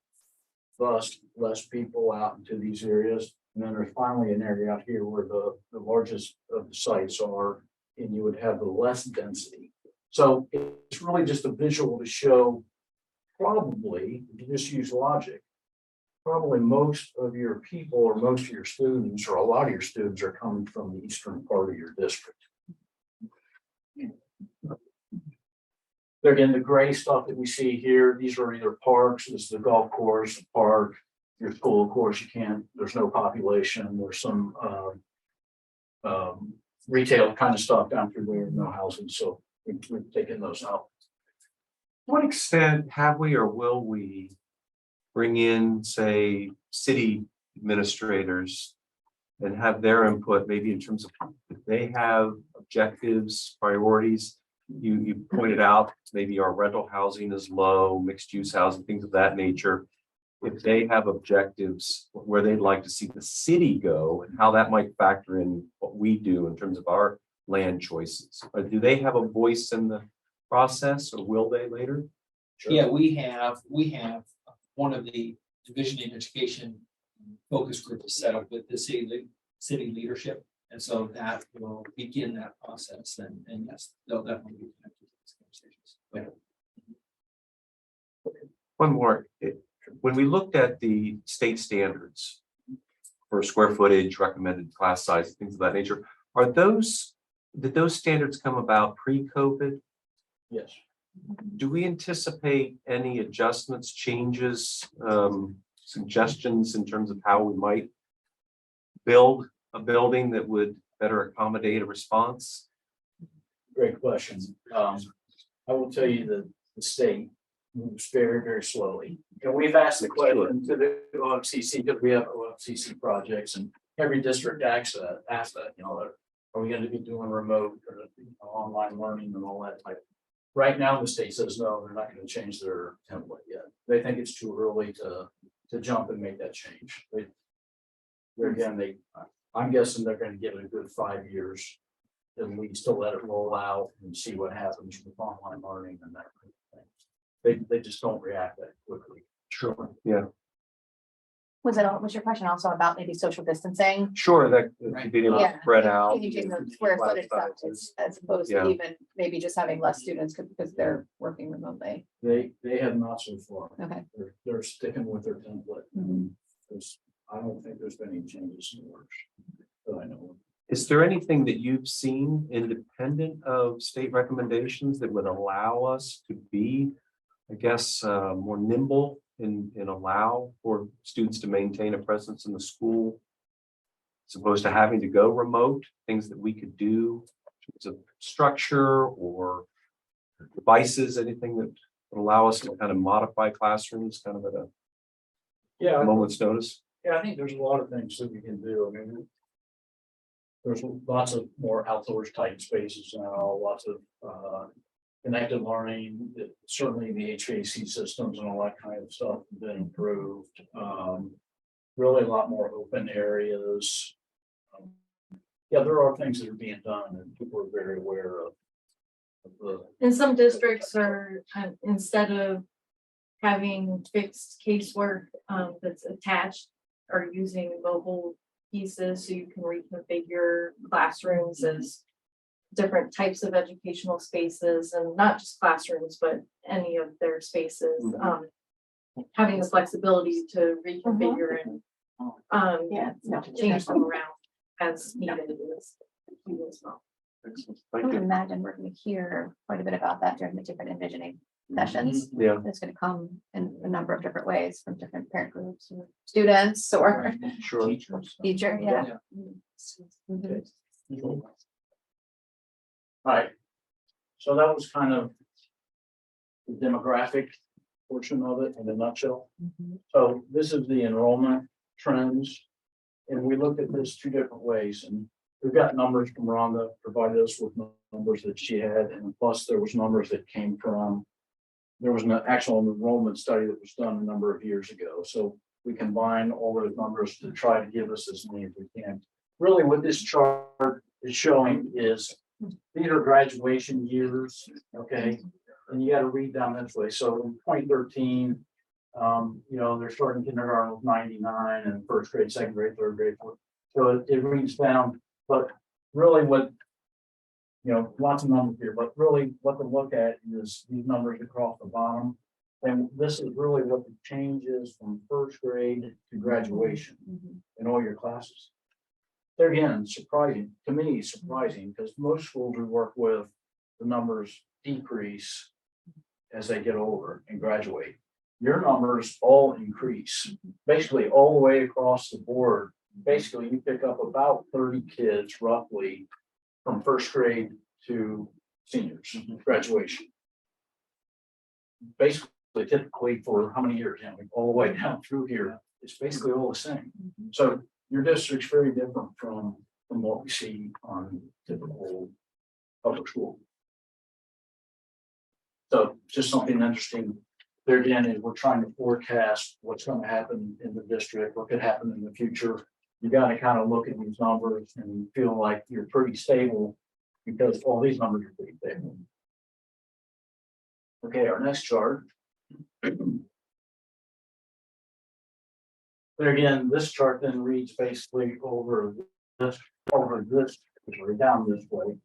thus less people out into these areas. And then there's finally an area out here where the largest of the sites are, and you would have the less density. So it's really just a visual to show, probably, if you just use logic, probably most of your people or most of your students or a lot of your students are coming from the eastern part of your district. There again, the gray stuff that we see here, these are either parks, this is the golf course, the park, your school, of course, you can't, there's no population, there's some retail kind of stuff down through there, no housing, so we've taken those out. To what extent have we or will we bring in, say, city administrators and have their input, maybe in terms of if they have objectives, priorities? You pointed out maybe our rental housing is low, mixed use housing, things of that nature. If they have objectives where they'd like to see the city go and how that might factor in what we do in terms of our land choices. Do they have a voice in the process, or will they later? Yeah, we have one of the division in education focus group is set up with the city leadership. And so that will begin that process, and yes, they'll definitely be connected to these conversations. One more. When we looked at the state standards for square footage, recommended class size, things of that nature, did those standards come about pre-COVID? Yes. Do we anticipate any adjustments, changes, suggestions in terms of how we might build a building that would better accommodate a response? Great question. I will tell you that the state moves very, very slowly. And we've asked the question to the OFCC, because we have OFCC projects, and every district asks that, are we going to be doing remote or online learning and all that type? Right now, the state says no, they're not going to change their template yet. They think it's too early to jump and make that change. I'm guessing they're going to give it a good 5 years at least to let it roll out and see what happens with online learning and that kind of thing. They just don't react that quickly. Sure. Yeah. Was your question also about maybe social distancing? Sure. That Right. being able Yeah. to spread out. Changing the square class footage stuff, sizes. as opposed Yeah. to even maybe just having less students because they're working remotely. They have not so far. Okay. They're sticking with their template. Mhm. I don't think there's been any changes in the works that I know of. Is there anything that you've seen independent of state recommendations that would allow us to be, I guess, more nimble and allow for students to maintain a presence in the school, as opposed to having to go remote? Things that we could do in terms of structure or devices, anything that would allow us to kind of modify classrooms kind of at a moment's notice? Yeah, I think there's a lot of things that we can do. I mean, there's lots of more outdoors type spaces now, lots of connected learning. Certainly the HVAC systems and all that kind of stuff have been improved. Really a lot more open areas. Yeah, there are things that are being done and people are very aware of the. And some districts are, instead of having fixed casework that's attached, are using mobile pieces, so you can reconfigure classrooms as different types of educational spaces, and not just classrooms, but any of their spaces. Having the flexibility to reconfigure and Yeah. change them around as needed is key as well. I would imagine we're gonna hear quite a bit about that during the different envisioning sessions. Yeah. It's gonna come in a number of different ways from different parent groups, or students, or Sure. teacher, yeah. Okay. Right. So that was kind of the demographic portion of it in a nutshell. So this is the enrollment trends. And we looked at this two different ways, and we've got numbers from Rhonda provided us with numbers that she had, and plus there was numbers that came from. There was an actual enrollment study that was done a number of years ago, so we combine all those numbers to try to give us as many as we can. Really, what this chart is showing is these are graduation years, okay? And you gotta read down this way. So in 2013, they're starting kindergarten with 99 and first grade, second grade, third grade, fourth. So it reads down, but really what, lots of numbers here, but really what to look at is these numbers across the bottom. And this is really what the change is from first grade to graduation in all your classes. There again, surprising, to me, surprising, because most schools we work with, the numbers decrease as they get older and graduate. Your numbers all increase, basically all the way across the board. Basically, you pick up about 30 kids roughly from first grade to seniors, graduation. Basically, typically for how many years, all the way down through here, it's basically all the same. So your district's very different from what we see on typical public school. So just something interesting there again is we're trying to forecast what's going to happen in the district, what could happen in the future. You got to kind of look at these numbers and feel like you're pretty stable because all these numbers are pretty stable. Okay, our next chart. There again, this chart then reads basically over this, down this way.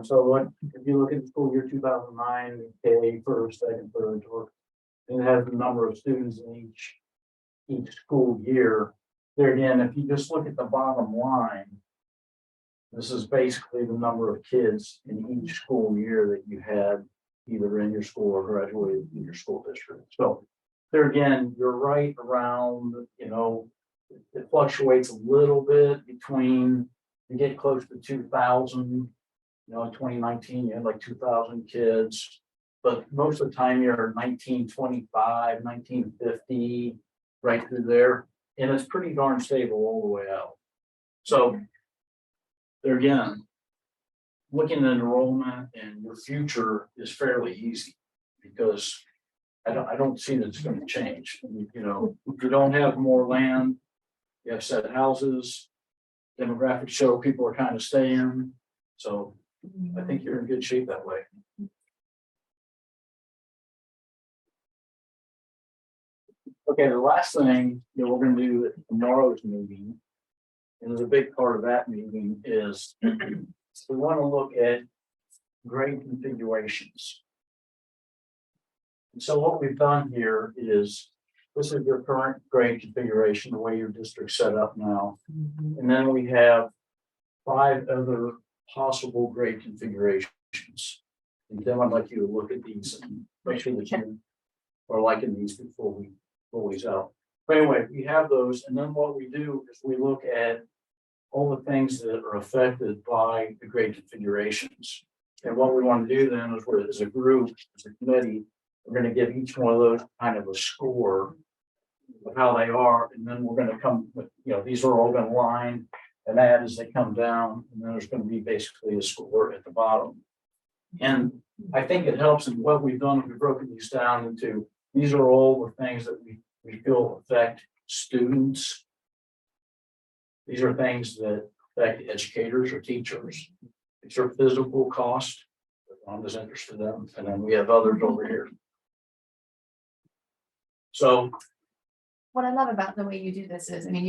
So if you look at the school year 2009, K first, second, third, or it has the number of students in each school year. There again, if you just look at the bottom line, this is basically the number of kids in each school year that you had either in your school or graduated in your school district. So there again, you're right around, it fluctuates a little bit between, you get close to 2,000, in 2019, you had like 2,000 kids, but most of the time you're 1925, 1950, right through there. And it's pretty darn stable all the way out. So there again, looking at enrollment and your future is fairly easy because I don't see that it's going to change. If you don't have more land, you have set houses, demographics show people are kind of staying. So I think you're in good shape that way. Okay, the last thing that we're going to do at tomorrow's meeting, and a big part of that meeting is we want to look at grade configurations. And so what we've done here is this is your current grade configuration, the way your district's set up now. And then we have 5 other possible grade configurations. And then I'd like you to look at these and make sure that you are liking these before we roll these out. But anyway, we have those, and then what we do is we look at all the things that are affected by the grade configurations. And what we want to do then is we're as a group, as a committee, we're going to give each one of those kind of a score of how they are, and then we're going to come with, these are all going to line and add as they come down, and then there's going to be basically a score at the bottom. And I think it helps, and what we've done is we've broken these down into, these are all the things that we feel affect students. These are things that affect educators or teachers. These are physical costs that I'm just interested in, and then we have others over here. So what I love about the way you do this is, I mean,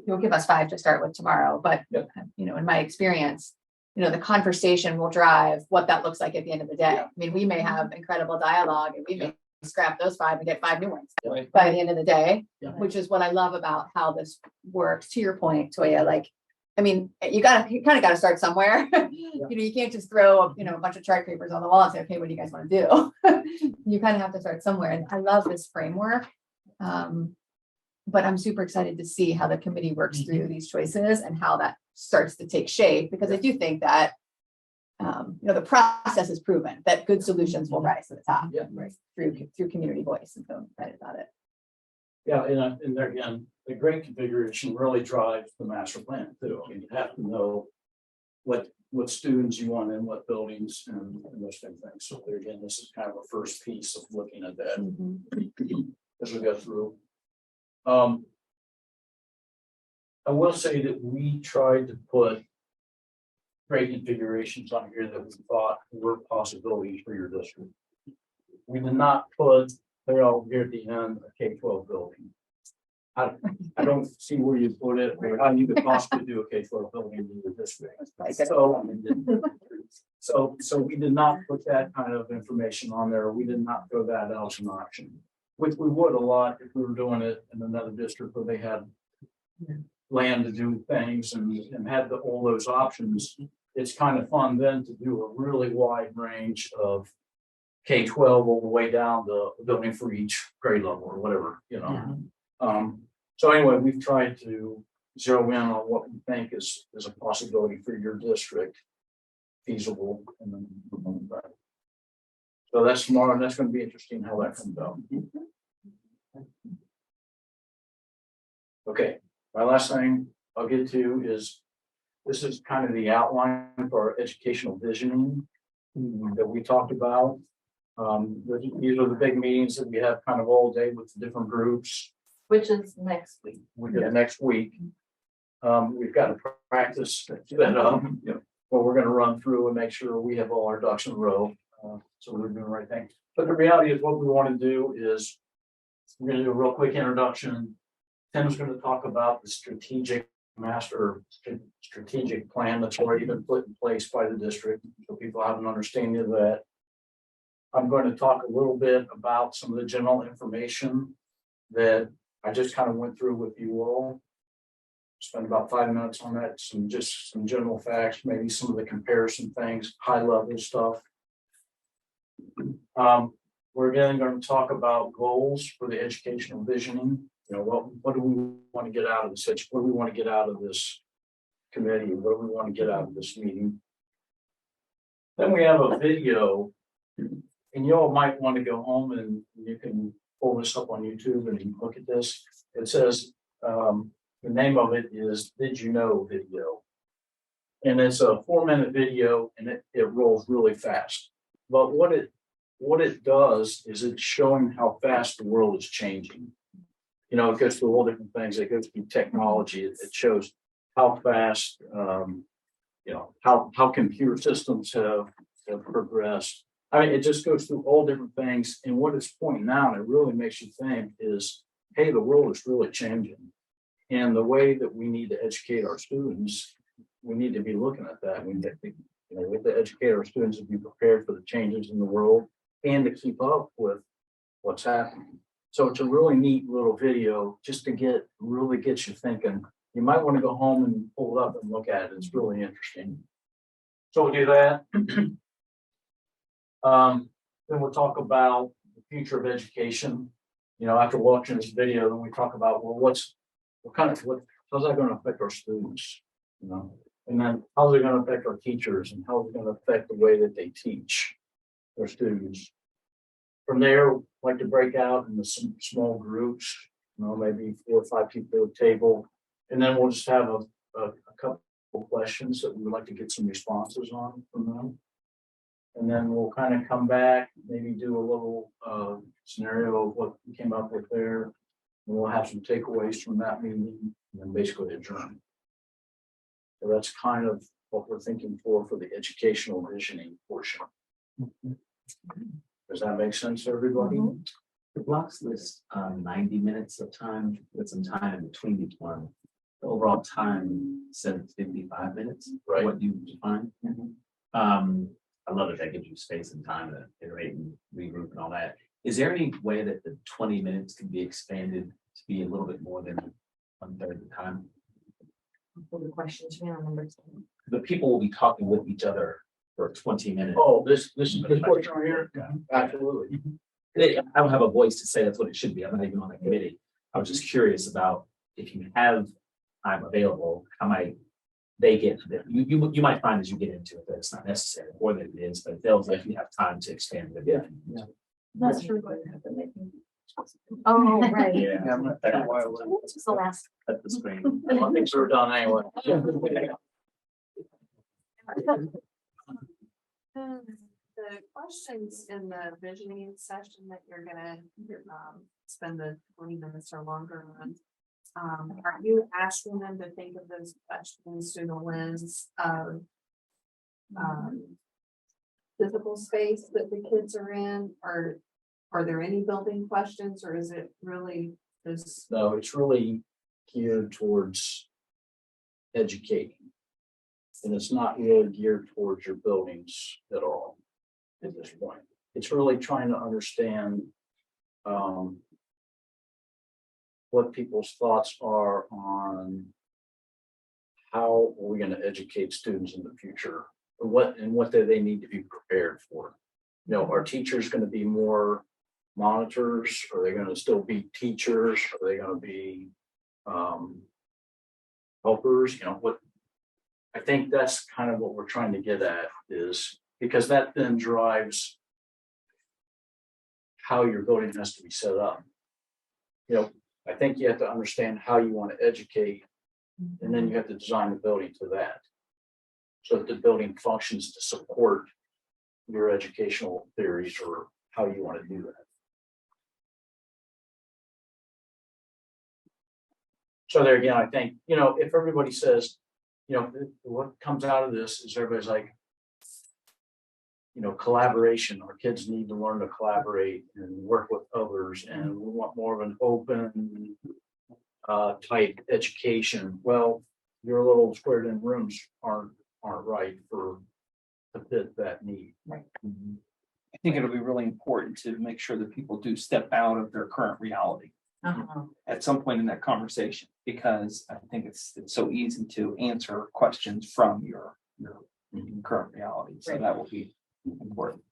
you'll give us 5 to start with tomorrow, but Yep. you know, in my experience, you know, the conversation will drive what that looks like at the end of the day. Yeah. I mean, we may have incredible dialogue and we may scrap those 5 and get 5 new ones Right. by the end of the day, Yeah. which is what I love about how this works. To your point, Toya, like, I mean, you kind of got to start somewhere. You know, you can't just throw, you know, a bunch of chart papers on the wall and say, okay, what do you guys want to do? You kind of have to start somewhere. And I love this framework. But I'm super excited to see how the committee works through these choices and how that starts to take shape, because I do think that, you know, the process is proven that good solutions will rise to the top. Yeah. Right, through community voice, and so I'm excited about it. Yeah, and there again, the grade configuration really drives the master plan too. I mean, you have to know what students you want in what buildings and those type of things. So there again, this is kind of a first piece of looking at that as we go through. I will say that we tried to put grade configurations on here that we thought were possibilities for your district. We did not put, they're all here at the end, a K-12 building. I don't see where you put it, or how you could possibly do a K-12 building in your district. So we did not put that kind of information on there. We did not throw that out as an option, which we would a lot if we were doing it in another district where they had land to do things and had all those options. It's kind of fun then to do a really wide range of K-12 all the way down the building for each grade level or whatever, you know. So anyway, we've tried to zero in on what we think is a possibility for your district, feasible, and then move on back. So that's tomorrow, and that's going to be interesting how that comes out. Okay, my last thing I'll get to is this is kind of the outline for our educational visioning that we talked about. These are the big meetings that we have kind of all day with the different groups. Which is next week. We get next week. We've got to practice that but we're going to run through and make sure we have all our ducks in a row. So we're doing the right thing. But the reality is what we want to do is we're going to do a real quick introduction. Tim's going to talk about the strategic plan that's already been put in place by the district, so people have an understanding of that. I'm going to talk a little bit about some of the general information that I just kind of went through with you all. Spend about 5 minutes on that, some general facts, maybe some of the comparison things, high level stuff. We're again going to talk about goals for the educational visioning. You know, what do we want to get out of this? What do we want to get out of this committee? What do we want to get out of this meeting? Then we have a video, and you all might want to go home and you can pull this up on YouTube and you can look at this. It says, the name of it is Did You Know Video. And it's a 4-minute video and it rolls really fast. But what it does is it's showing how fast the world is changing. You know, it goes through all different things. It goes through technology. It shows how fast, you know, how computer systems have progressed. I mean, it just goes through all different things. And what it's pointing out, it really makes you think is, hey, the world is really changing. And the way that we need to educate our students, we need to be looking at that. We need to educate our students to be prepared for the changes in the world and to keep up with what's happening. So it's a really neat little video just to really get you thinking. You might want to go home and pull it up and look at it. It's really interesting. So we'll do that. Then we'll talk about the future of education. You know, after watching this video, then we talk about, well, how's that going to affect our students? You know, and then how's it going to affect our teachers and how is it going to affect the way that they teach their students? From there, I'd like to break out into some small groups, you know, maybe 4 or 5 people at a table. And then we'll just have a couple of questions that we would like to get some responses on from them. And then we'll kind of come back, maybe do a little scenario of what we came up with there. And we'll have some takeaways from that meeting and then basically adjourn. So that's kind of what we're thinking for the educational visioning portion. Does that make sense to everybody? The blocks list 90 minutes of time with some time in between each one. The overall time said 55 minutes. Right. What you define. I love that gives you space and time to iterate and regroup and all that. Is there any way that the 20 minutes can be expanded to be a little bit more than 1/3 of the time? For the questions, we remember. The people will be talking with each other for 20 minutes. Oh, this is the portion right here? Absolutely. I don't have a voice to say that's what it should be. I'm not even on the committee. I was just curious about if you have time available, how might they get to that? You might find as you get into it that it's not necessary or that it is, but it feels like you have time to expand it. Yeah. That's true. What happened, I think. Oh, right. Yeah. This is the last. At the screen. I think we're done anyway. The questions in the visioning session that you're gonna spend the 20 minutes or longer on. Are you asking them to think of those questions through the lens of physical space that the kids are in, or are there any building questions, or is it really this? No, it's really geared towards educating. And it's not really geared towards your buildings at all at this point. It's really trying to understand what people's thoughts are on how are we going to educate students in the future, what do they need to be prepared for. You know, are teachers going to be more monitors? Are they going to still be teachers? Are they going to be helpers? You know, what I think that's kind of what we're trying to get at, is because that then drives how your building has to be set up. You know, I think you have to understand how you want to educate, and then you have to design the building to that, so that the building functions to support your educational theories or how you want to do that. So there again, I think, you know, if everybody says, you know, what comes out of this is everybody's like, you know, collaboration. Our kids need to learn to collaborate and work with others, and we want more of an open type education. Well, your little squared in rooms aren't right to fit that need. I think it'll be really important to make sure that people do step out of their current reality at some point in that conversation, because I think it's so easy to answer questions from your current reality. So that will be important.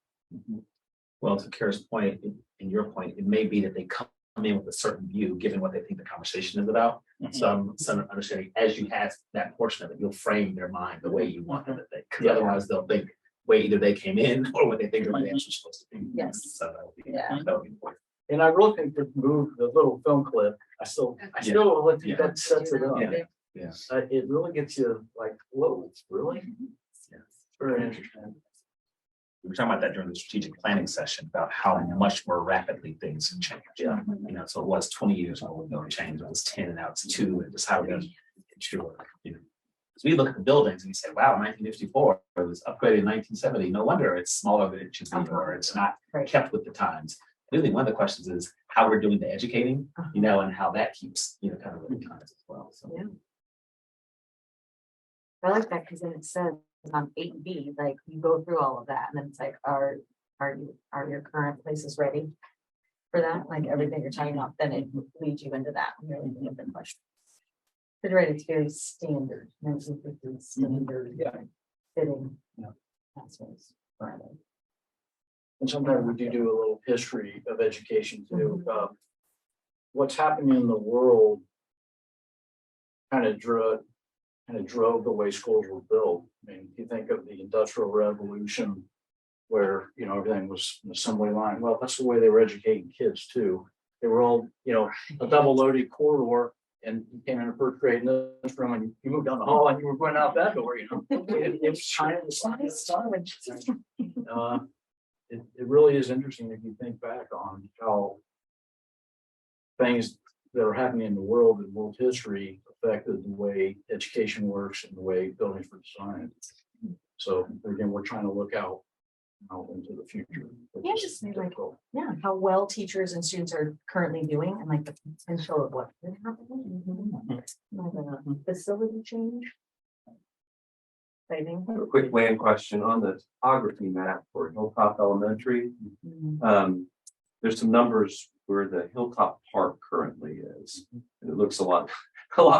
Well, to Kara's point, and your point, it may be that they come in with a certain view, given what they think the conversation is about. Some understanding as you ask that portion of it, you'll frame their mind the way you want them to think. Because otherwise they'll think way either they came in or what they think their answer is supposed to be. Yes. So that'll be important. And I really think to move the little film clip, I still think Yeah. that sets it up. Yeah. It really gets you like, whoa, really? Yeah. Very interesting. We were talking about that during the strategic planning session about how much more rapidly things have changed. Yeah. You know, so it was 20 years ago when no change, it was 10 and now it's 2, and just how we're going to ensure, you know. As we look at the buildings and we say, wow, 1954, it was upgraded in 1970. No wonder it's smaller than it should be, or it's not kept with the times. Really, one of the questions is how we're doing the educating, you know, and how that keeps, you know, kind of with the times as well. So Yeah. I like that because then it says on 8B, like you go through all of that and then it's like, are your current places ready for that? Like everything you're talking about, then it leads you into that. When you're looking at the question. But right, it's very standard, 1950s standard fitting. That's what's right. And sometimes we do a little history of education too. What's happening in the world kind of drove the way schools were built. I mean, if you think of the Industrial Revolution, where, you know, everything was an assembly line. Well, that's the way they were educating kids too. They were all, you know, a double loaded corridor, and you came in the first grade in this room and you moved down the hall and you were going out that door, you know. It was kind of the science. It really is interesting if you think back on how things that are happening in the world and world history affected the way education works and the way buildings were designed. So again, we're trying to look out out into the future. Yeah, just like, yeah, how well teachers and students are currently doing and like the potential of what could happen. Like a facility change. Exciting. A quick land question on the topography map for Hilltop Elementary. There's some numbers where the Hilltop Park currently is. And it looks a lot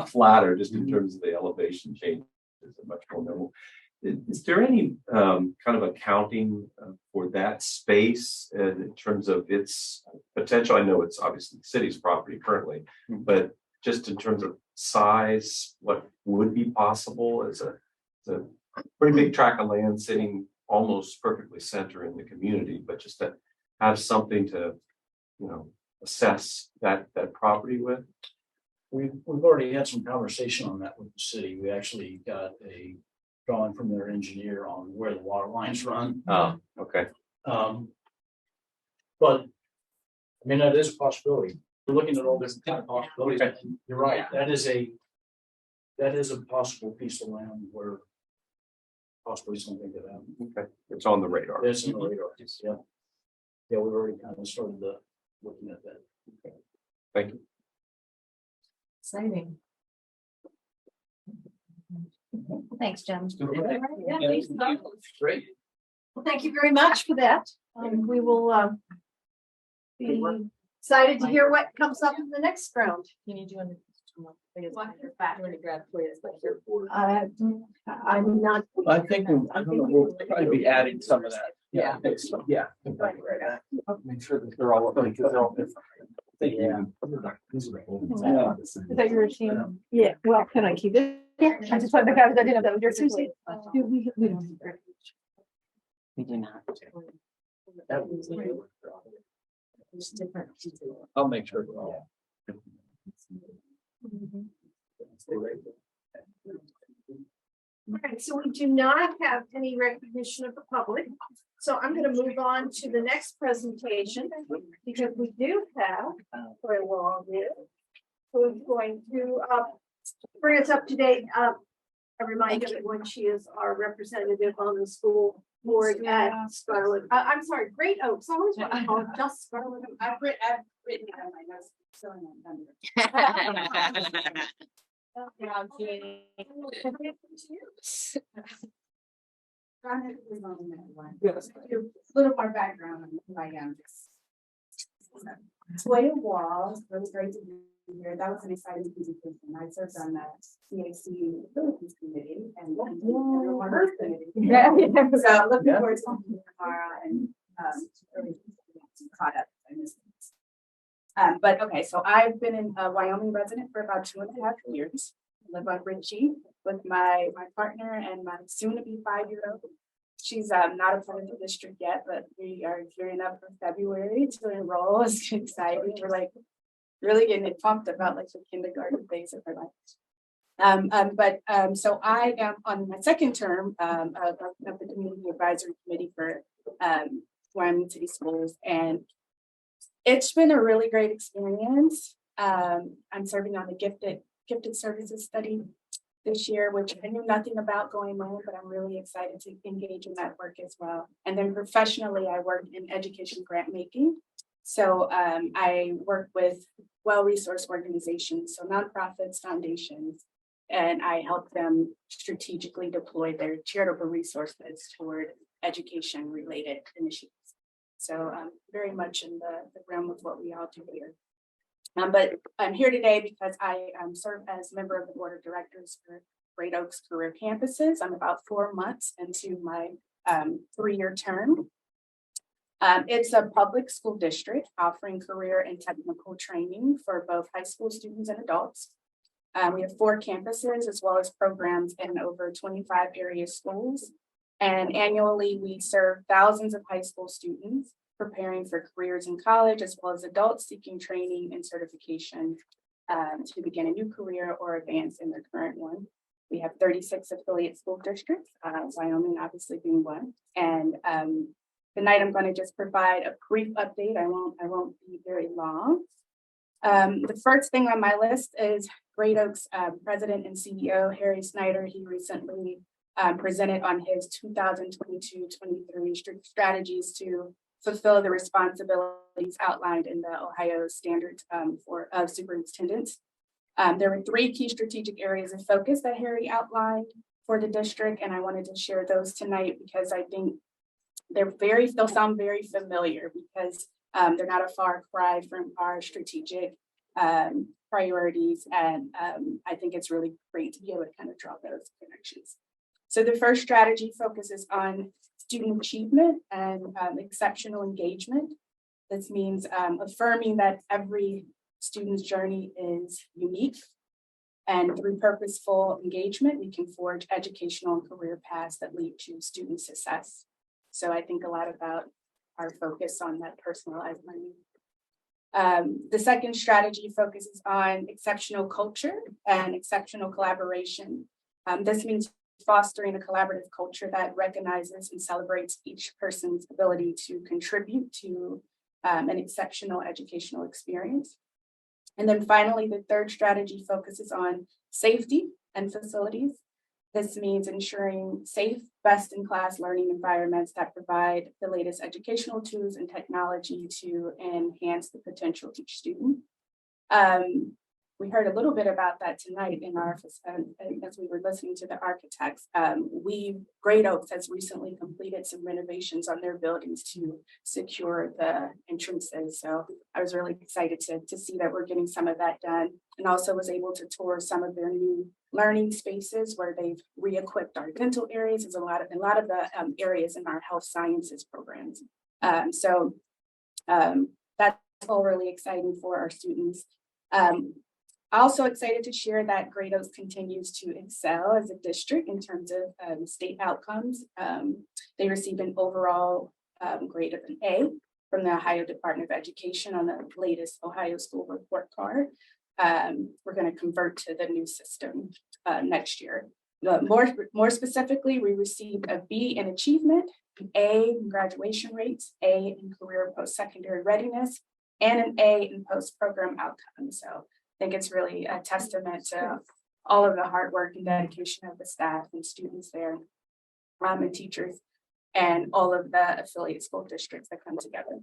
flatter just in terms of the elevation change. It's much more minimal. Is there any kind of accounting for that space in terms of its potential? I know it's obviously the city's property currently, but just in terms of size, what would be possible as a pretty big tract of land sitting almost perfectly center in the community, but just to have something to, assess that property with? We've already had some conversation on that with the city. We actually got a drawing from their engineer on where the water lines run. Oh, okay. But I mean, that is a possibility. We're looking at all different kind of possibilities. And you're right, that is a possible piece of land where possibly something could happen. Okay. It's on the radar. It's on the radar, yeah. Yeah, we've already kind of started looking at that. Okay. Thank you. Exciting. Thanks, Jen. Yeah, Great. Well, thank you very much for that. We will be excited to hear what comes up in the next round. Can you do an? I'm not. I think we'll probably be adding some of that. Yeah. Yeah. Make sure that they're all, because they're all different. Yeah. Is that your team? Yeah, well, can I keep it? Yeah. I just wanted to cover that, I didn't know that was your Tuesday. We don't. We do not. I'll make sure. They're all- All right, so we do not have any recognition of the public. So I'm going to move on to the next presentation because we do have for a long year. Who's going to bring us up to date. I remind everyone she is our representative on the school board at Scarlet. I'm sorry, Great Oaks. I always want to call it just Scarlet. I've written down my notes. Still in November. Yes. A little more background on who I am. Toya Wall, really great to be here. That was an exciting presentation. I served on the CAC Philippines Committee and everyone on the committee. So looking forward to talking to you tomorrow and really caught up. I missed it. But okay, so I've been in a Wyoming resident for about 2.5 years. I live on Ritchie with my partner and my soon-to-be 5-year-old. She's not a part of the district yet, but we are gearing up for February to enroll. It's exciting. We're like really getting it pumped about like the kindergarten phase of her life. So I am on my second term of the Community Advisory Committee for Wyoming City Schools, and it's been a really great experience. I'm serving on the gifted services study this year, which I knew nothing about going in, but I'm really excited to engage in that work as well. And then professionally, I work in education grant making. So I work with well-resourced organizations, so nonprofits, foundations, and I help them strategically deploy their charitable resources toward education-related initiatives. So very much in the realm of what we all do here. But I'm here today because I serve as a member of the board of directors for Great Oaks Career Campuses. I'm about 4 months into my 3-year term. It's a public school district offering career and technical training for both high school students and adults. We have 4 campuses as well as programs in over 25 area schools. And annually, we serve thousands of high school students preparing for careers in college, as well as adults seeking training and certification to begin a new career or advance in their current one. We have 36 affiliate school districts, Wyoming obviously being one. And tonight I'm going to just provide a brief update. I won't be very long. The first thing on my list is Great Oaks President and CEO Harry Snyder. He recently presented on his 2022-23 strategies to fulfill the responsibilities outlined in the Ohio Standards of Superintendents. There were 3 key strategic areas of focus that Harry outlined for the district, and I wanted to share those tonight because I think they'll sound very familiar because they're not a far cry from our strategic priorities, and I think it's really great to be able to kind of draw those connections. So the first strategy focuses on student achievement and exceptional engagement. This means affirming that every student's journey is unique, and through purposeful engagement, we can forge educational and career paths that lead to student success. So I think a lot about our focus on that personalized learning. The second strategy focuses on exceptional culture and exceptional collaboration. This means fostering a collaborative culture that recognizes and celebrates each person's ability to contribute to an exceptional educational experience. And then finally, the third strategy focuses on safety and facilities. This means ensuring safe, best-in-class learning environments that provide the latest educational tools and technology to enhance the potential of each student. We heard a little bit about that tonight in our, as we were listening to the architects. Great Oaks has recently completed some renovations on their buildings to secure the entrances. So I was really excited to see that we're getting some of that done, and also was able to tour some of their new learning spaces where they've re-equipped our dental areas, as a lot of the areas in our health sciences programs. That's all really exciting for our students. Also excited to share that Great Oaks continues to excel as a district in terms of state outcomes. They received an overall grade of an A from the Ohio Department of Education on the latest Ohio School Report Card. We're going to convert to the new system next year. More specifically, we received a B in achievement, an A in graduation rates, A in career post-secondary readiness, and an A in post-program outcomes. So I think it's really a testament to all of the hard work and dedication of the staff and students there, and teachers, and all of the affiliate school districts that come together.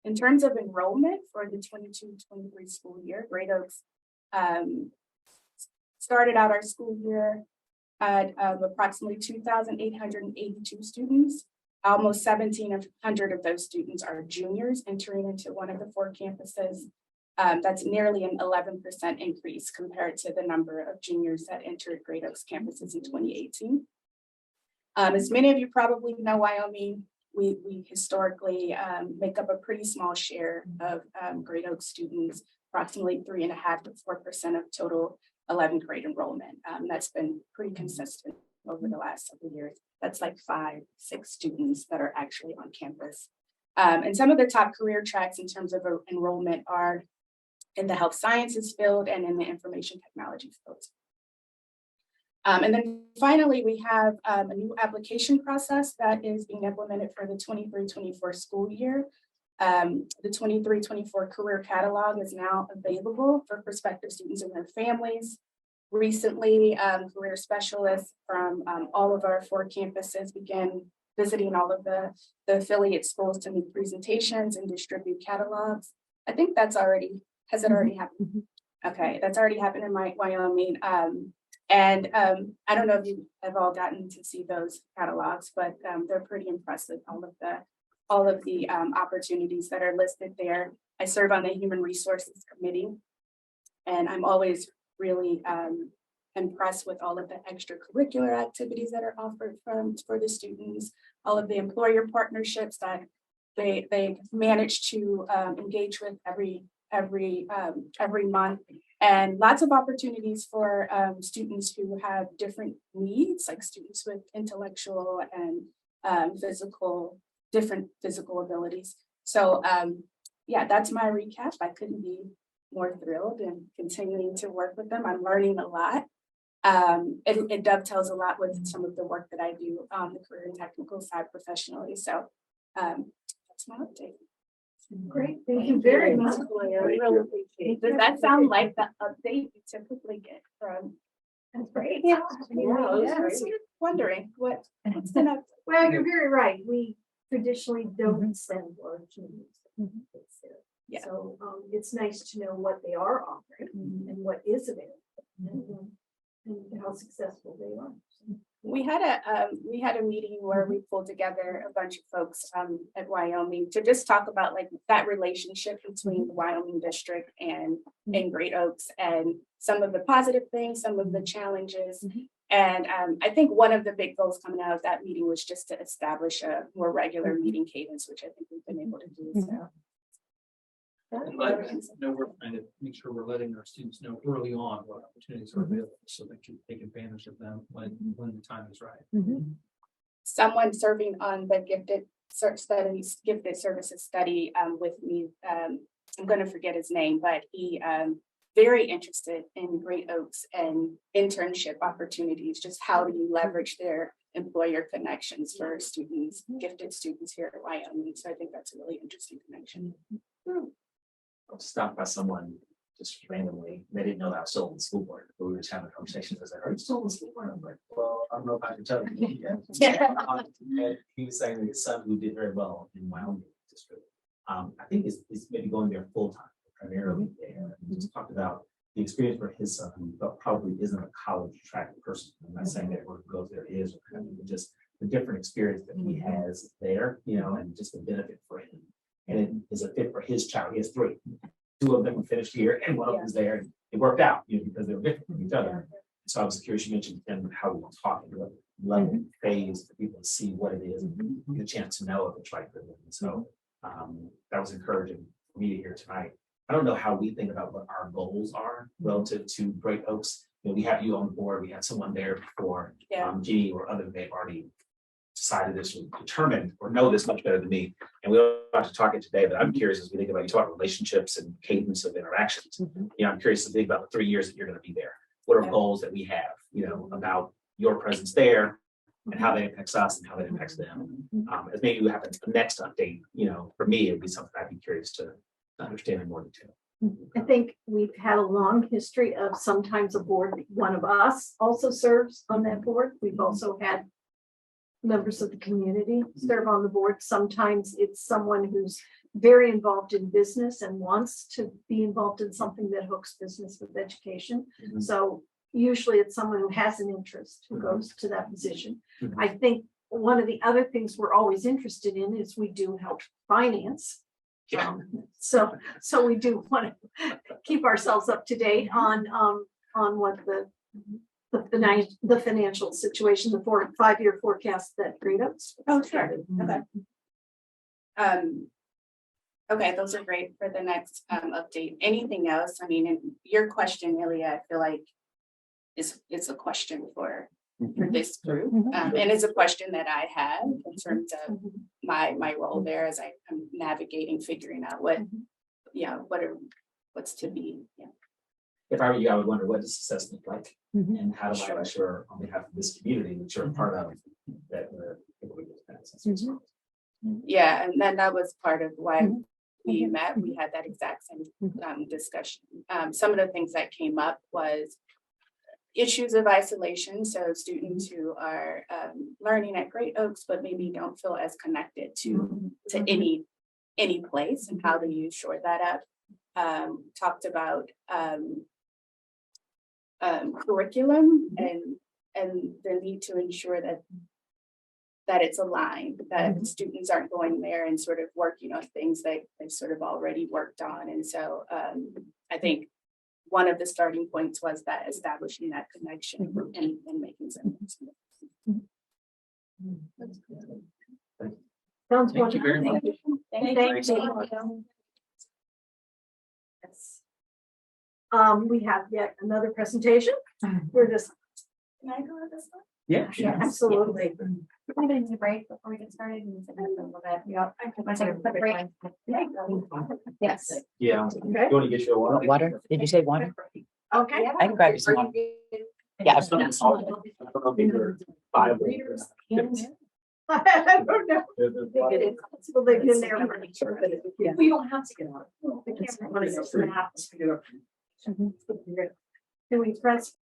In terms of enrollment for the 22-23 school year, Great Oaks started out our school year at approximately 2,882 students. Almost 1,700 of those students are juniors entering into one of the 4 campuses. That's nearly an 11% increase compared to the number of juniors that entered Great Oaks campuses in 2018. As many of you probably know, Wyoming, we historically make up a pretty small share of Great Oaks students, approximately 3.5% to 4% of total 11th grade enrollment. That's been pretty consistent over the last several years. That's like 5-6 students that are actually on campus. And some of the top career tracks in terms of enrollment are in the health sciences field and in the information technology fields. And then finally, we have a new application process that is being implemented for the 23-24 school year. The 23-24 career catalog is now available for prospective students and their families. Recently, career specialists from all of our 4 campuses began visiting all of the affiliate schools to make presentations and distribute catalogs. I think has it already happened? Okay, that's already happened in Wyoming. I don't know if you have all gotten to see those catalogs, but they're pretty impressive. All of the opportunities that are listed there. I serve on the Human Resources Committee, and I'm always really impressed with all of the extracurricular activities that are offered for the students, all of the employer partnerships that they manage to engage with every month, and lots of opportunities for students who have different needs, like students with intellectual and different physical abilities. So yeah, that's my recap. I couldn't be more thrilled and continuing to work with them. I'm learning a lot. It dovetails a lot with some of the work that I do on the career and technical side professionally. So that's my update. Great, thank you very much, Leah. I really appreciate it. Does that sound like the update you typically get from That's great. Yeah. Yeah. Wondering what's the next. Well, you're very right. We traditionally don't send large numbers. Yeah. So it's nice to know what they are offering and what is available and how successful they are. We had a meeting where we pulled together a bunch of folks at Wyoming to just talk about like that relationship between the Wyoming district and Great Oaks and some of the positive things, some of the challenges. And I think one of the big goals coming out of that meeting was just to establish a more regular meeting cadence, which I think we've been able to do. So. And let us know, we're trying to make sure we're letting our students know early on what opportunities are available so they can take advantage of them when the time is right. Someone serving on the gifted services study with me, I'm going to forget his name, but he very interested in Great Oaks and internship opportunities. Just how do you leverage their employer connections for students, gifted students here at Wyoming? So I think that's a really interesting connection. I was stopped by someone just randomly. They didn't know that I was still on the school board. But we were just having a conversation. I was like, "Are you still on the school board?" I'm like, "Well, I don't know if I can tell you." And he was saying that his son, who did very well in Wyoming district, I think is maybe going there full time, primarily there. And he just talked about the experience for his son, who probably isn't a college track person. I'm not saying that everyone who goes there is, but just the different experience that he has there, and just the benefit for him. And it is a fit for his child. He has 3. 2 of them finished here, and 1 of them was there. And it worked out, because they were different from each other. So I was curious. You mentioned how we were talking, what level phase for people to see what it is, and get a chance to know if it's right for them. And so that was encouraging for me to hear tonight. I don't know how we think about what our goals are relative to Great Oaks. We have you on the board. We had someone there before, Jeannie or other. They've already decided this or determined or know this much better than me. And we don't have to talk it today, but I'm curious as we think about, you talk about relationships and cadence of interactions. I'm curious to think about the 3 years that you're going to be there. What are goals that we have, about your presence there and how that impacts us and how that impacts them. As maybe we have a next update, for me, it'd be something I'd be curious to understand in more detail. I think we've had a long history of sometimes a board, one of us also serves on that board. We've also had members of the community serve on the board. Sometimes it's someone who's very involved in business and wants to be involved in something that hooks business with education. So usually it's someone who has an interest who goes to that position. I think one of the other things we're always interested in is we do help finance. So we do want to keep ourselves up to date on what the financial situation, the 5-year forecast that Great Oaks. Oh, sure. Okay. Okay, those are great for the next update. Anything else? I mean, and your question, Ilya, I feel like is a question for this group. And it's a question that I have in terms of my role there as I'm navigating, figuring out what's to be. If I were you, I would wonder, what does success look like? And how do I assure on behalf of this community that you're a part of that we're able to get that? Yeah, and then that was part of why we met. We had that exact same discussion. Some of the things that came up was issues of isolation. So students who are learning at Great Oaks, but maybe don't feel as connected to any place, and how do you shore that up? Talked about curriculum and the need to ensure that it's aligned, that students aren't going there and sort of working on things that they've sort of already worked on. And so I think one of the starting points was that establishing that connection and making some. Sounds Thank you very much. Thank you. Yes. We have yet another presentation. We're just. Can I go with this one? Yeah. Absolutely. We're going to need a break before we get started. And take a little bit. Yeah. Want to take a quick break? Yes. Yeah. Okay. You want to get your water? Water? Did you say water? Okay. I can grab you some water. Yeah. I don't know if you were 5 liters. I don't know. Well, they've been there. We don't have to get on. Can we press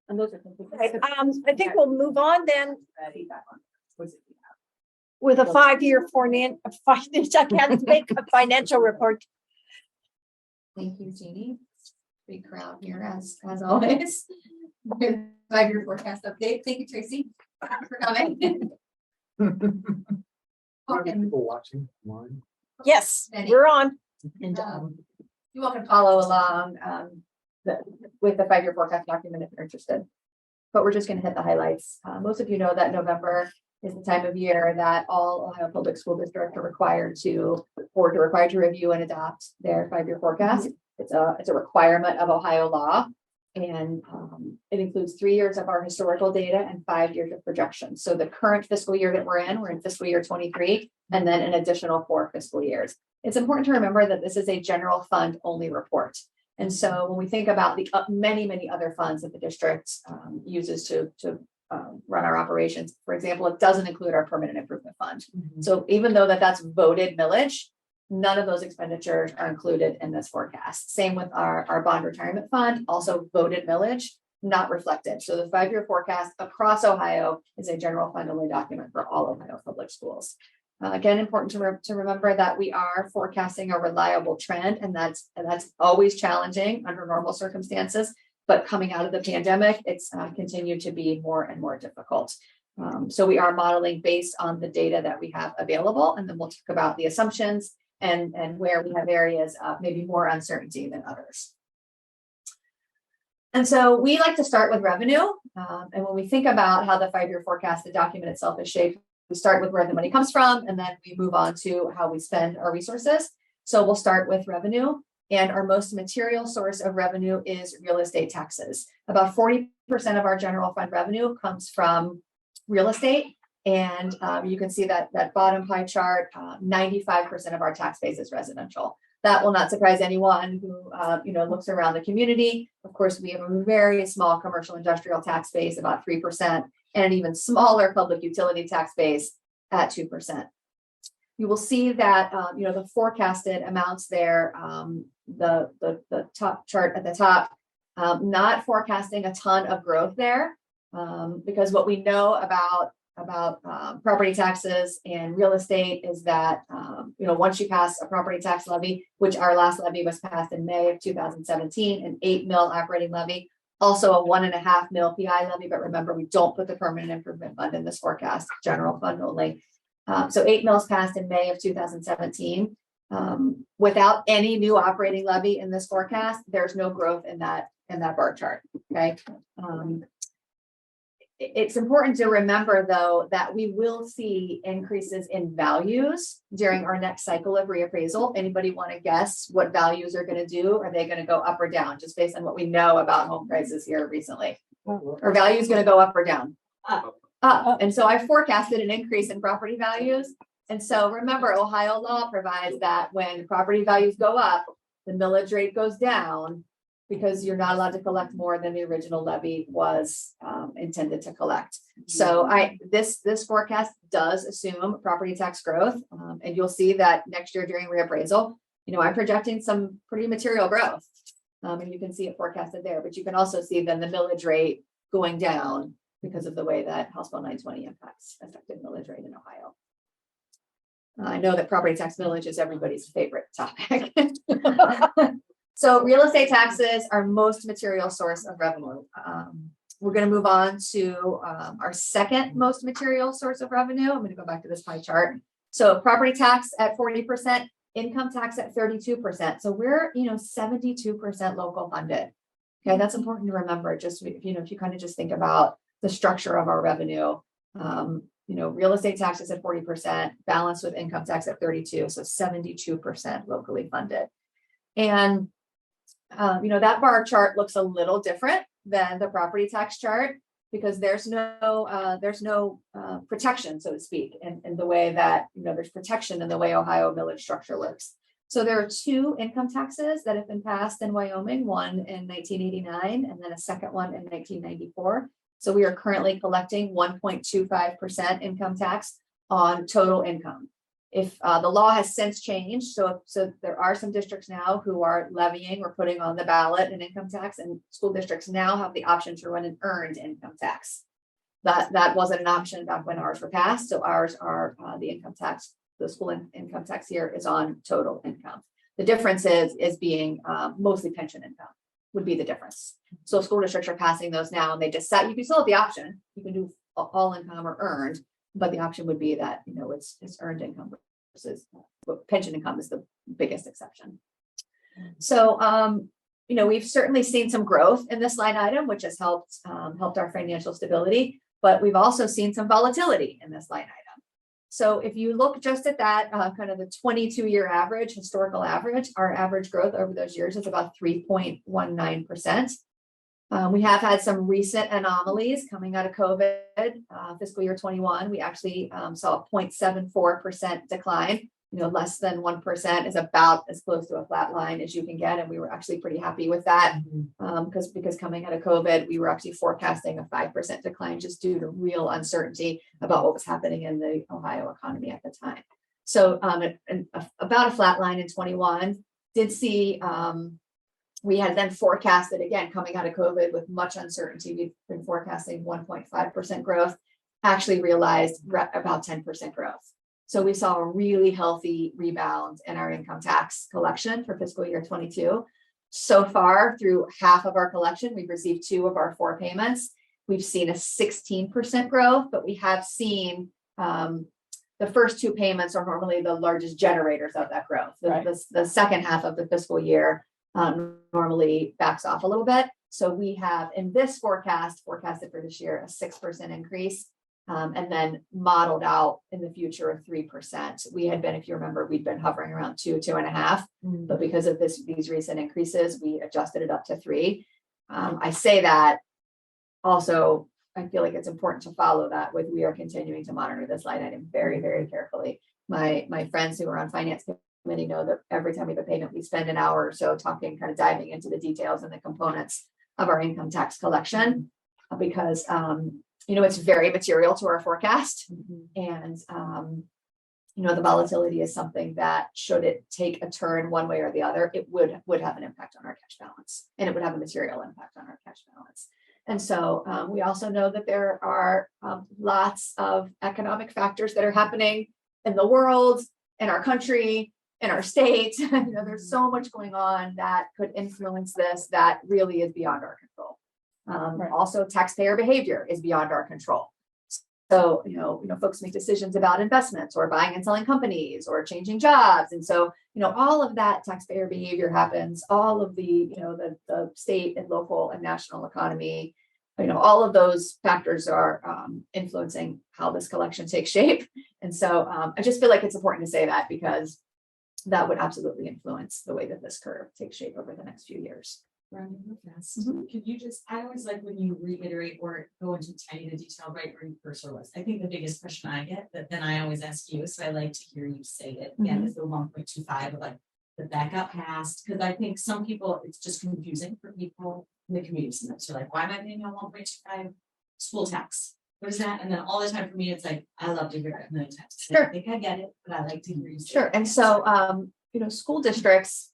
And those are complete. Right, I think we'll move on then Feedback on. What's it? with a 5-year I can't make a financial report. Thank you, Jeannie. Big crowd here as always. 5-year forecast update. Thank you, Tracy, for coming. People watching online. Yes, Many. we're on. And you all can follow along with the 5-year forecast document if you're interested. But we're just going to hit the highlights. Most of you know that November is the time of year that all Ohio public school districts are required to review and adopt their 5-year forecast. It's a requirement of Ohio law. And it includes 3 years of our historical data and 5 years of projections. So the current fiscal year that we're in fiscal year 23, and then an additional 4 fiscal years. It's important to remember that this is a general fund only report. And so when we think about the many other funds that the district uses to run our operations, for example, it doesn't include our permanent improvement fund. So even though that's voted millage, none of those expenditures are included in this forecast. Same with our bond retirement fund, also voted millage, not reflected. So the 5-year forecast across Ohio is a general fund only document for all Ohio public schools. Again, important to remember that we are forecasting a reliable trend, and that's always challenging under normal circumstances. But coming out of the pandemic, it's continued to be more and more difficult. So we are modeling based on the data that we have available, and then we'll talk about the assumptions and where we have areas of maybe more uncertainty than others. And so we like to start with revenue. And when we think about how the 5-year forecast, the document itself is shaped, we start with where the money comes from, and then we move on to how we spend our resources. So we'll start with revenue. And our most material source of revenue is real estate taxes. About 40% of our general fund revenue comes from real estate. And you can see that bottom pie chart, 95% of our tax base is residential. That will not surprise anyone who looks around the community. Of course, we have a very small commercial industrial tax base, about 3%, and an even smaller public utility tax base at 2%. You will see that the forecasted amounts there, the top chart at the top, not forecasting a ton of growth there, because what we know about property taxes and real estate is that once you pass a property tax levy, which our last levy was passed in May of 2017, an 8 mil operating levy, also a 1.5 mil PI levy. But remember, we don't put the permanent improvement fund in this forecast, general fund only. So 8 mils passed in May of 2017. Without any new operating levy in this forecast, there's no growth in that bar chart. Okay. It's important to remember, though, that we will see increases in values during our next cycle of reappraisal. Anybody want to guess what values are going to do? Are they going to go up or down, just based on what we know about home prices here recently? Are values going to go up or down? Up. And so I forecasted an increase in property values. And so remember, Ohio law provides that when property values go up, the millage rate goes down, because you're not allowed to collect more than the original levy was intended to collect. So this forecast does assume property tax growth, and you'll see that next year during reappraisal, I'm projecting some pretty material growth, and you can see it forecasted there. But you can also see then the millage rate going down because of the way that House Bill 920 impacts effective millage rate in Ohio. I know that property tax millage is everybody's favorite topic. So real estate taxes are most material source of revenue. We're going to move on to our second most material source of revenue. I'm going to go back to this pie chart. So property tax at 40%, income tax at 32%. So we're 72% local funded. Okay, that's important to remember. Just if you kind of just think about the structure of our revenue. Real estate taxes at 40%, balanced with income tax at 32%, so 72% locally funded. And that bar chart looks a little different than the property tax chart, because there's no protection, so to speak, in the way that there's protection in the way Ohio millage structure works. So there are 2 income taxes that have been passed in Wyoming, one in 1989 and then a second one in 1994. So we are currently collecting 1.25% income tax on total income. If the law has since changed, so there are some districts now who are levying or putting on the ballot an income tax, and school districts now have the option to run an earned income tax. That wasn't an option back when ours were passed. So ours are the income tax, the school income tax here is on total income. The difference is being mostly pension income would be the difference. So school districts are passing those now, and they just set, you can still have the option, you can do all income or earned, but the option would be that, it's earned income versus pension income is the biggest exception. So, we've certainly seen some growth in this line item, which has helped our financial stability, but we've also seen some volatility in this line item. So if you look just at that kind of the 22-year average, historical average, our average growth over those years is about 3.19%. We have had some recent anomalies coming out of COVID. Fiscal year 21, we actually saw a 0.74% decline. Less than 1% is about as close to a flat line as you can get. And we were actually pretty happy with that because coming out of COVID, we were actually forecasting a 5% decline just due to real uncertainty about what was happening in the Ohio economy at the time. So about a flat line in 21, did see, we had then forecasted again, coming out of COVID with much uncertainty, we've been forecasting 1.5% growth, actually realized about 10% growth. So we saw a really healthy rebound in our income tax collection for fiscal year 22. So far, through half of our collection, we've received 2 of our 4 payments. We've seen a 16% growth, but we have seen the first 2 payments are normally the largest generators of that growth. The second half of the fiscal year normally backs off a little bit. So we have in this forecasted for this year, a 6% increase. And then modeled out in the future of 3%. We had been, if you remember, we'd been hovering around 2.5, but because of these recent increases, we adjusted it up to 3. I say that also, I feel like it's important to follow that with, we are continuing to monitor this line item very, very carefully. My friends who are on finance committee know that every time we have a payment, we spend an hour or so talking, kind of diving into the details and the components of our income tax collection, because it's very material to our forecast. And, the volatility is something that, should it take a turn one way or the other, it would have an impact on our cash balance, and it would have a material impact on our cash balance. And so we also know that there are lots of economic factors that are happening in the world, in our country, in our state. There's so much going on that could influence this that really is beyond our control. Also, taxpayer behavior is beyond our control. So, folks make decisions about investments or buying and selling companies or changing jobs. And so, all of that taxpayer behavior happens, all of the state and local and national economy, all of those factors are influencing how this collection takes shape. And so I just feel like it's important to say that, because that would absolutely influence the way that this curve takes shape over the next few years. Could you just, I always like when you reiterate or go into tiny detail right where your cursor was. I think the biggest question I get, that then I always ask you, so I like to hear you say it again, is the 1.25 of like the backup past, because I think some people, it's just confusing for people in the community. Sometimes they're like, why am I paying a 1.25 school tax? What is that? And then all the time for me, it's like, I love to hear it a million times. Sure. I think I get it, but I like to hear you say Sure. it. And so, school districts,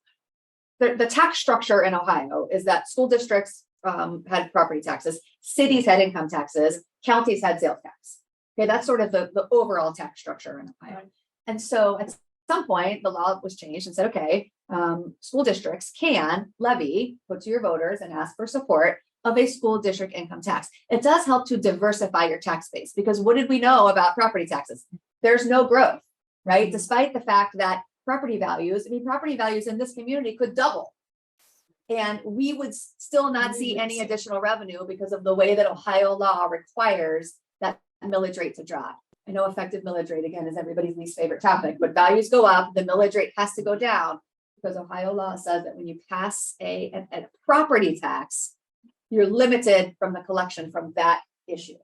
the tax structure in Ohio is that school districts had property taxes, cities had income taxes, counties had sales tax. Okay, that's sort of the overall tax structure in Ohio. And so at some point, the law was changed and said, okay, school districts can levy, put to your voters and ask for support of a school district income tax. It does help to diversify your tax base, because what did we know about property taxes? There's no growth, right? Despite the fact that property values in this community could double. And we would still not see any additional revenue because of the way that Ohio law requires that millage rate to drop. I know effective millage rate, again, is everybody's least favorite topic, but values go up, the millage rate has to go down, because Ohio law says that when you pass a property tax, you're limited from the collection from that issue.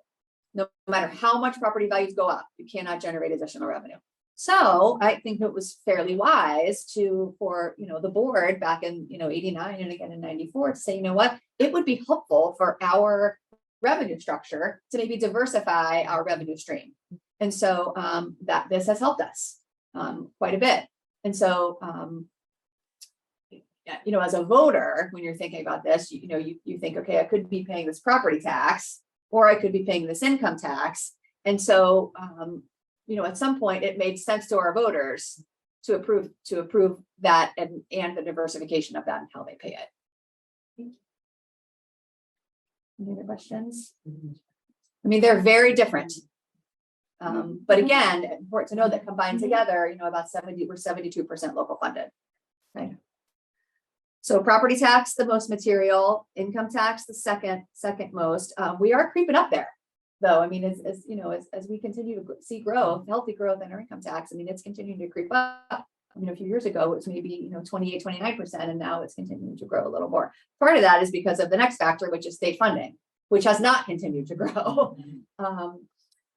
No matter how much property values go up, you cannot generate additional revenue. So I think it was fairly wise for the board back in 89 and again in 94 to say, what, it would be helpful for our revenue structure to maybe diversify our revenue stream. And so that this has helped us. quite a bit. And so, as a voter, when you're thinking about this, you think, okay, I could be paying this property tax, or I could be paying this income tax. And so, at some point it made sense to our voters to approve that and the diversification of that and how they pay it. Any other questions? I mean, they're very different. But again, important to know that combined together, about 72% local funded. Right. So property tax, the most material, income tax, the second most. We are creeping up there, though. I mean, as we continue to see growth, healthy growth in our income tax, I mean, it's continuing to creep up. I mean, a few years ago, it was maybe, 28, 29%, and now it's continuing to grow a little more. Part of that is because of the next factor, which is state funding, which has not continued to grow.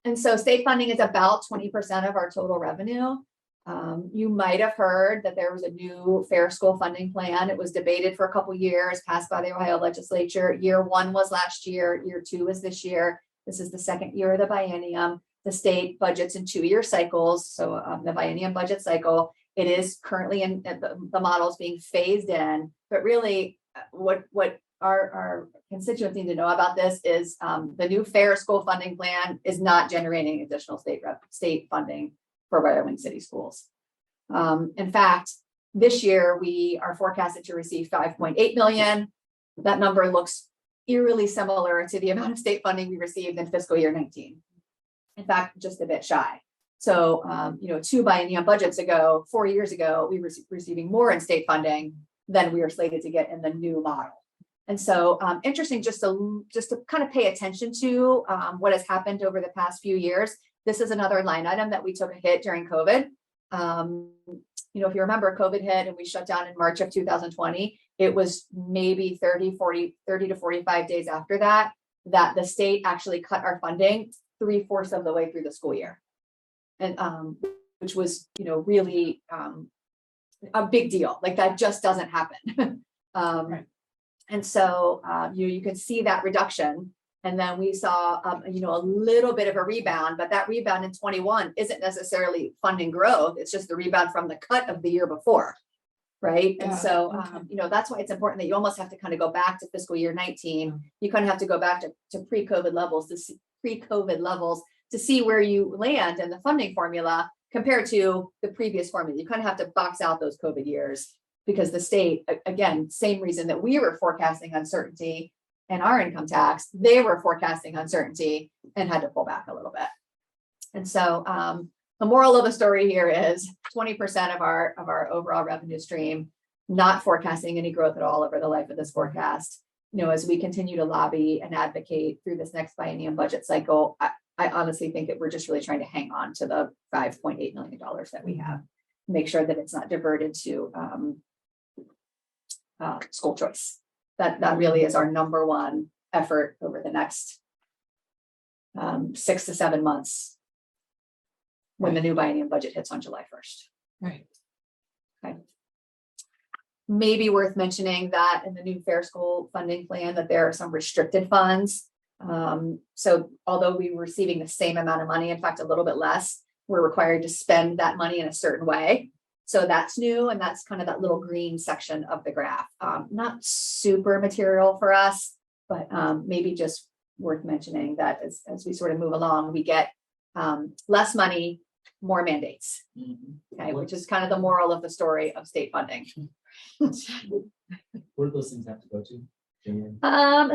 And so state funding is about 20% of our total revenue. You might have heard that there was a new fair school funding plan. It was debated for a couple years, passed by the Ohio legislature. Year 1 was last year. Year 2 is this year. This is the second year of the biennium. The state budgets in 2-year cycles. So the biennium budget cycle, it is currently in the models being phased in. But really, what our constituents need to know about this is the new fair school funding plan is not generating additional state funding for Wyoming city schools. In fact, this year we are forecasted to receive 5.8 million. That number looks eerily similar to the amount of state funding we received in fiscal year 19. In fact, just a bit shy. So, 2 biennium budgets ago, 4 years ago, we were receiving more in state funding than we are slated to get in the new model. And so, interesting just to kind of pay attention to what has happened over the past few years. This is another line item that we took a hit during COVID. If you remember, COVID hit and we shut down in March of 2020. It was maybe 30 to 45 days after that the state actually cut our funding 3/4 of the way through the school year. And which was, really a big deal. Like that just doesn't happen. Right. And so you can see that reduction. And then we saw, a little bit of a rebound, but that rebound in 21 isn't necessarily funding growth. It's just the rebound from the cut of the year before. Right. And so, that's why it's important that you almost have to kind of go back to fiscal year 19. You kind of have to go back to pre-COVID levels to see where you land in the funding formula compared to the previous formula. You kind of have to box out those COVID years because the state, again, same reason that we were forecasting uncertainty in our income tax, they were forecasting uncertainty and had to pull back a little bit. And so the moral of the story here is 20% of our overall revenue stream, not forecasting any growth at all over the life of this forecast. As we continue to lobby and advocate through this next biennium budget cycle, I honestly think that we're just really trying to hang on to the $5.8 million that we have, make sure that it's not diverted to school choice. That really is our number one effort over the next 6 to 7 months when the new biennium budget hits on July 1st. Right. Okay. Maybe worth mentioning that in the new fair school funding plan that there are some restricted funds. So although we were receiving the same amount of money, in fact, a little bit less, we're required to spend that money in a certain way. So that's new. And that's kind of that little green section of the graph. Not super material for us, but maybe just worth mentioning that as we sort of move along, we get less money, more mandates. Okay, which is kind of the moral of the story of state funding. What do those things have to go to?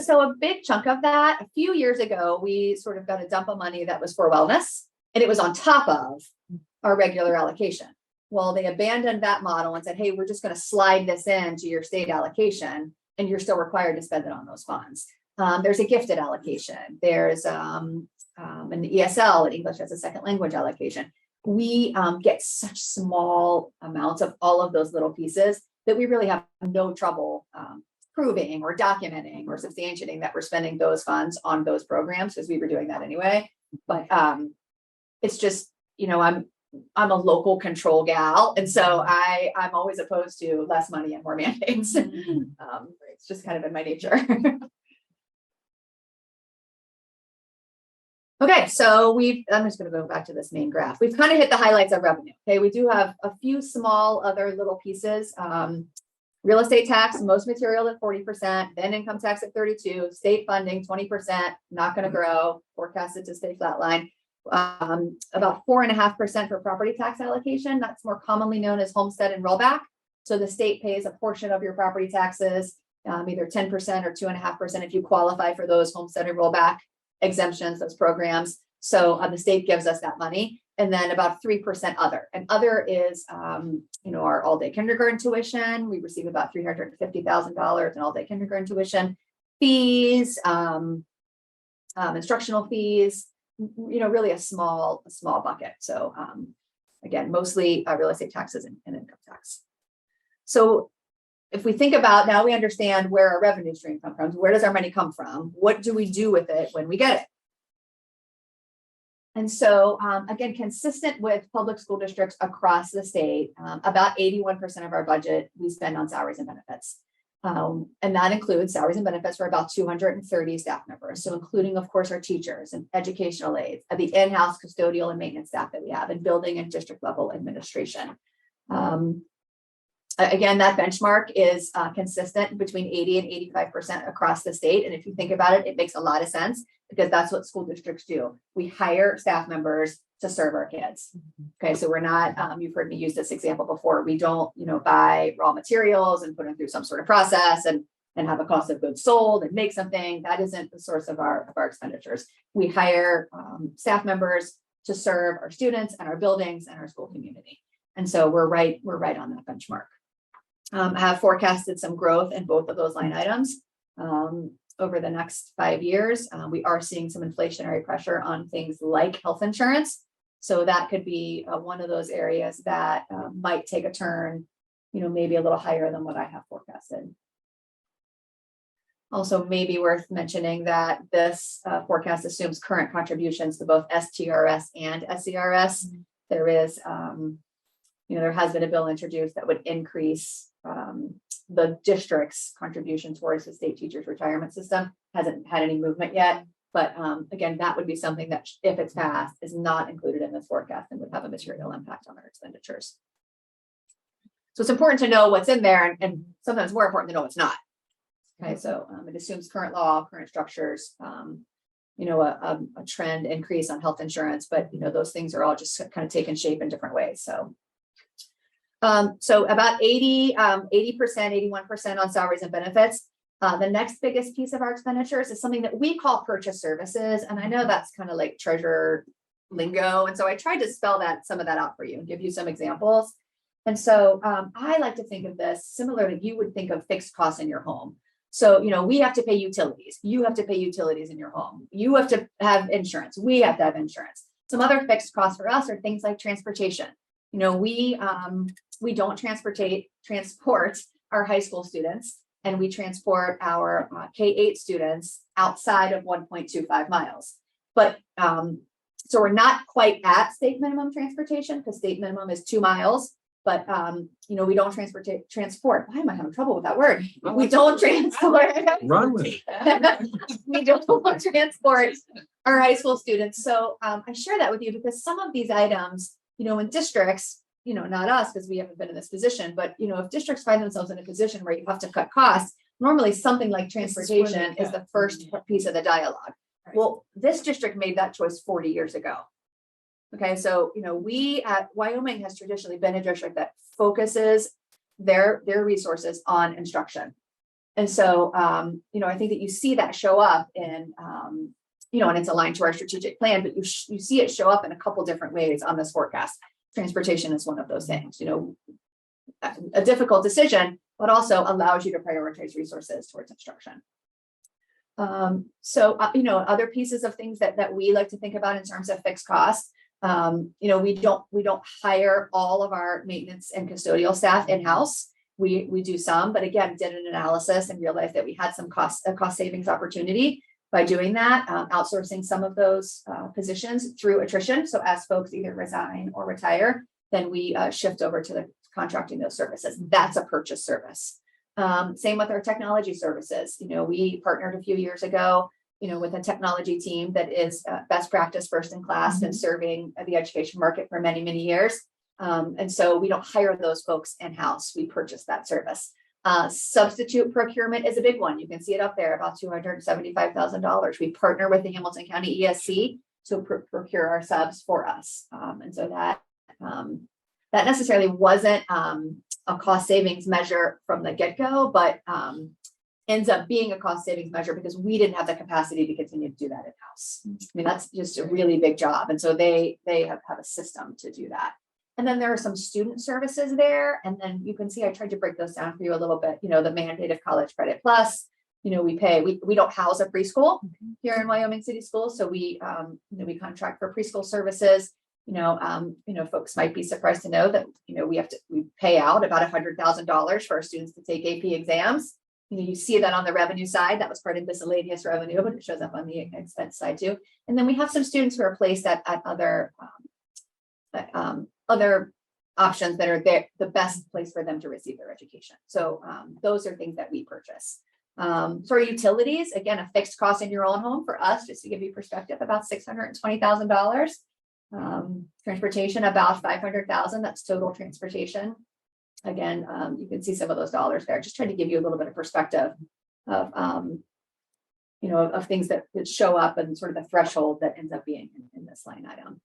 So a big chunk of that, a few years ago, we sort of got a dump of money that was for wellness, and it was on top of our regular allocation. Well, they abandoned that model and said, hey, we're just going to slide this into your state allocation, and you're still required to spend it on those funds. There's a gifted allocation. There's an ESL, an English as a second language allocation. We get such small amounts of all of those little pieces that we really have no trouble proving or documenting or substantiating that we're spending those funds on those programs, because we were doing that anyway. But it's just, I'm a local control gal. And so I'm always opposed to less money and more mandates. It's just kind of in my nature. Okay, so I'm just gonna go back to this main graph. We've kind of hit the highlights of revenue. Okay, we do have a few small other little pieces. Real estate tax, most material at 40%, then income tax at 32%, state funding 20%, not gonna grow, forecasted to stay flatline. About 4.5% for property tax allocation. That's more commonly known as homestead and rollback. So the state pays a portion of your property taxes, either 10% or 2.5% if you qualify for those homestead and rollback exemptions, those programs. So the state gives us that money. And then about 3% other. And other is, our all-day kindergarten tuition. We receive about $350,000 in all-day kindergarten tuition, fees, instructional fees, really a small bucket. So again, mostly real estate taxes and income tax. So if we think about now, we understand where our revenue stream comes from. Where does our money come from? What do we do with it when we get it? And so, again, consistent with public school districts across the state, about 81% of our budget we spend on salaries and benefits. And that includes salaries and benefits for about 230 staff members. So including, of course, our teachers and educational aides, the in-house custodial and maintenance staff that we have, and building and district level administration. Again, that benchmark is consistent between 80 and 85% across the state. And if you think about it, it makes a lot of sense because that's what school districts do. We hire staff members to serve our kids. Okay, so we're not, you've heard me use this example before. We don't, buy raw materials and put them through some sort of process and have a cost of goods sold and make something. That isn't the source of our expenditures. We hire staff members to serve our students and our buildings and our school community. And so we're right on that benchmark. I have forecasted some growth in both of those line items over the next 5 years. We are seeing some inflationary pressure on things like health insurance. So that could be one of those areas that might take a turn, maybe a little higher than what I have forecasted. Also, maybe worth mentioning that this forecast assumes current contributions to both STRS and SCRS. There is, there has been a bill introduced that would increase the district's contribution towards the state teachers retirement system. Hasn't had any movement yet, but again, that would be something that if it's passed is not included in this forecast and would have a material impact on our expenditures. So it's important to know what's in there and sometimes more important to know what's not. Okay, so it assumes current law, current structures, a trend increase on health insurance, but those things are all just kind of taking shape in different ways. So about 80%, 81% on salaries and benefits. The next biggest piece of our expenditures is something that we call purchase services. And I know that's kind of like treasurer lingo. And so I tried to spell some of that out for you and give you some examples. And so I like to think of this similar to you would think of fixed costs in your home. So, we have to pay utilities. You have to pay utilities in your home. You have to have insurance. We have to have insurance. Some other fixed costs for us are things like transportation. We don't transport our high school students, and we transport our K-8 students outside of 1.25 miles. But so we're not quite at state minimum transportation because state minimum is 2 miles. But we don't transport. Why am I having trouble with that word? We don't transport. Run with it. We don't transport our high school students. So I share that with you because some of these items, in districts, not us because we haven't been in this position, but if districts find themselves in a position where you have to cut costs, normally something like transportation is the first piece of the dialogue. Right. Well, this district made that choice 40 years ago. Okay, so we at Wyoming has traditionally been a district that focuses their resources on instruction. And so I think that you see that show up in and it's aligned to our strategic plan, but you see it show up in a couple different ways on this forecast. Transportation is one of those things, a difficult decision, but also allows you to prioritize resources towards instruction. Other pieces of things that we like to think about in terms of fixed costs. We don't hire all of our maintenance and custodial staff in-house. We do some, but again, did an analysis and realized that we had some cost savings opportunity by doing that, outsourcing some of those positions through attrition. So as folks either resign or retire, then we shift over to the contracting those services. That's a purchase service. Same with our technology services. We partnered a few years ago with a technology team that is best practice, first in class, and serving the education market for many, many years. And so we don't hire those folks in-house. We purchase that service. Substitute procurement is a big one. You can see it up there, about $275,000. We partner with the Hamilton County ESC to procure our subs for us. And so that necessarily wasn't a cost savings measure from the get-go, but ends up being a cost savings measure because we didn't have the capacity to continue to do that in-house. I mean, that's just a really big job. And so they have a system to do that. And then there are some student services there. And then you can see, I tried to break those down for you a little bit, the mandated college credit plus, we don't house a preschool here in Wyoming City Schools. So we contract for preschool services. Folks might be surprised to know that, we pay out about $100,000 for our students to take AP exams. You see that on the revenue side, that was part of miscellaneous revenue, but it shows up on the expense side too. And then we have some students who are placed at other options that are the best place for them to receive their education. So those are things that we purchase. For utilities, again, a fixed cost in your own home for us, just to give you perspective, about $620,000. Transportation, about $500,000. That's total transportation. Again, you can see some of those dollars there. Just trying to give you a little bit of perspective of, of things that show up and sort of the threshold that ends up being in this line item.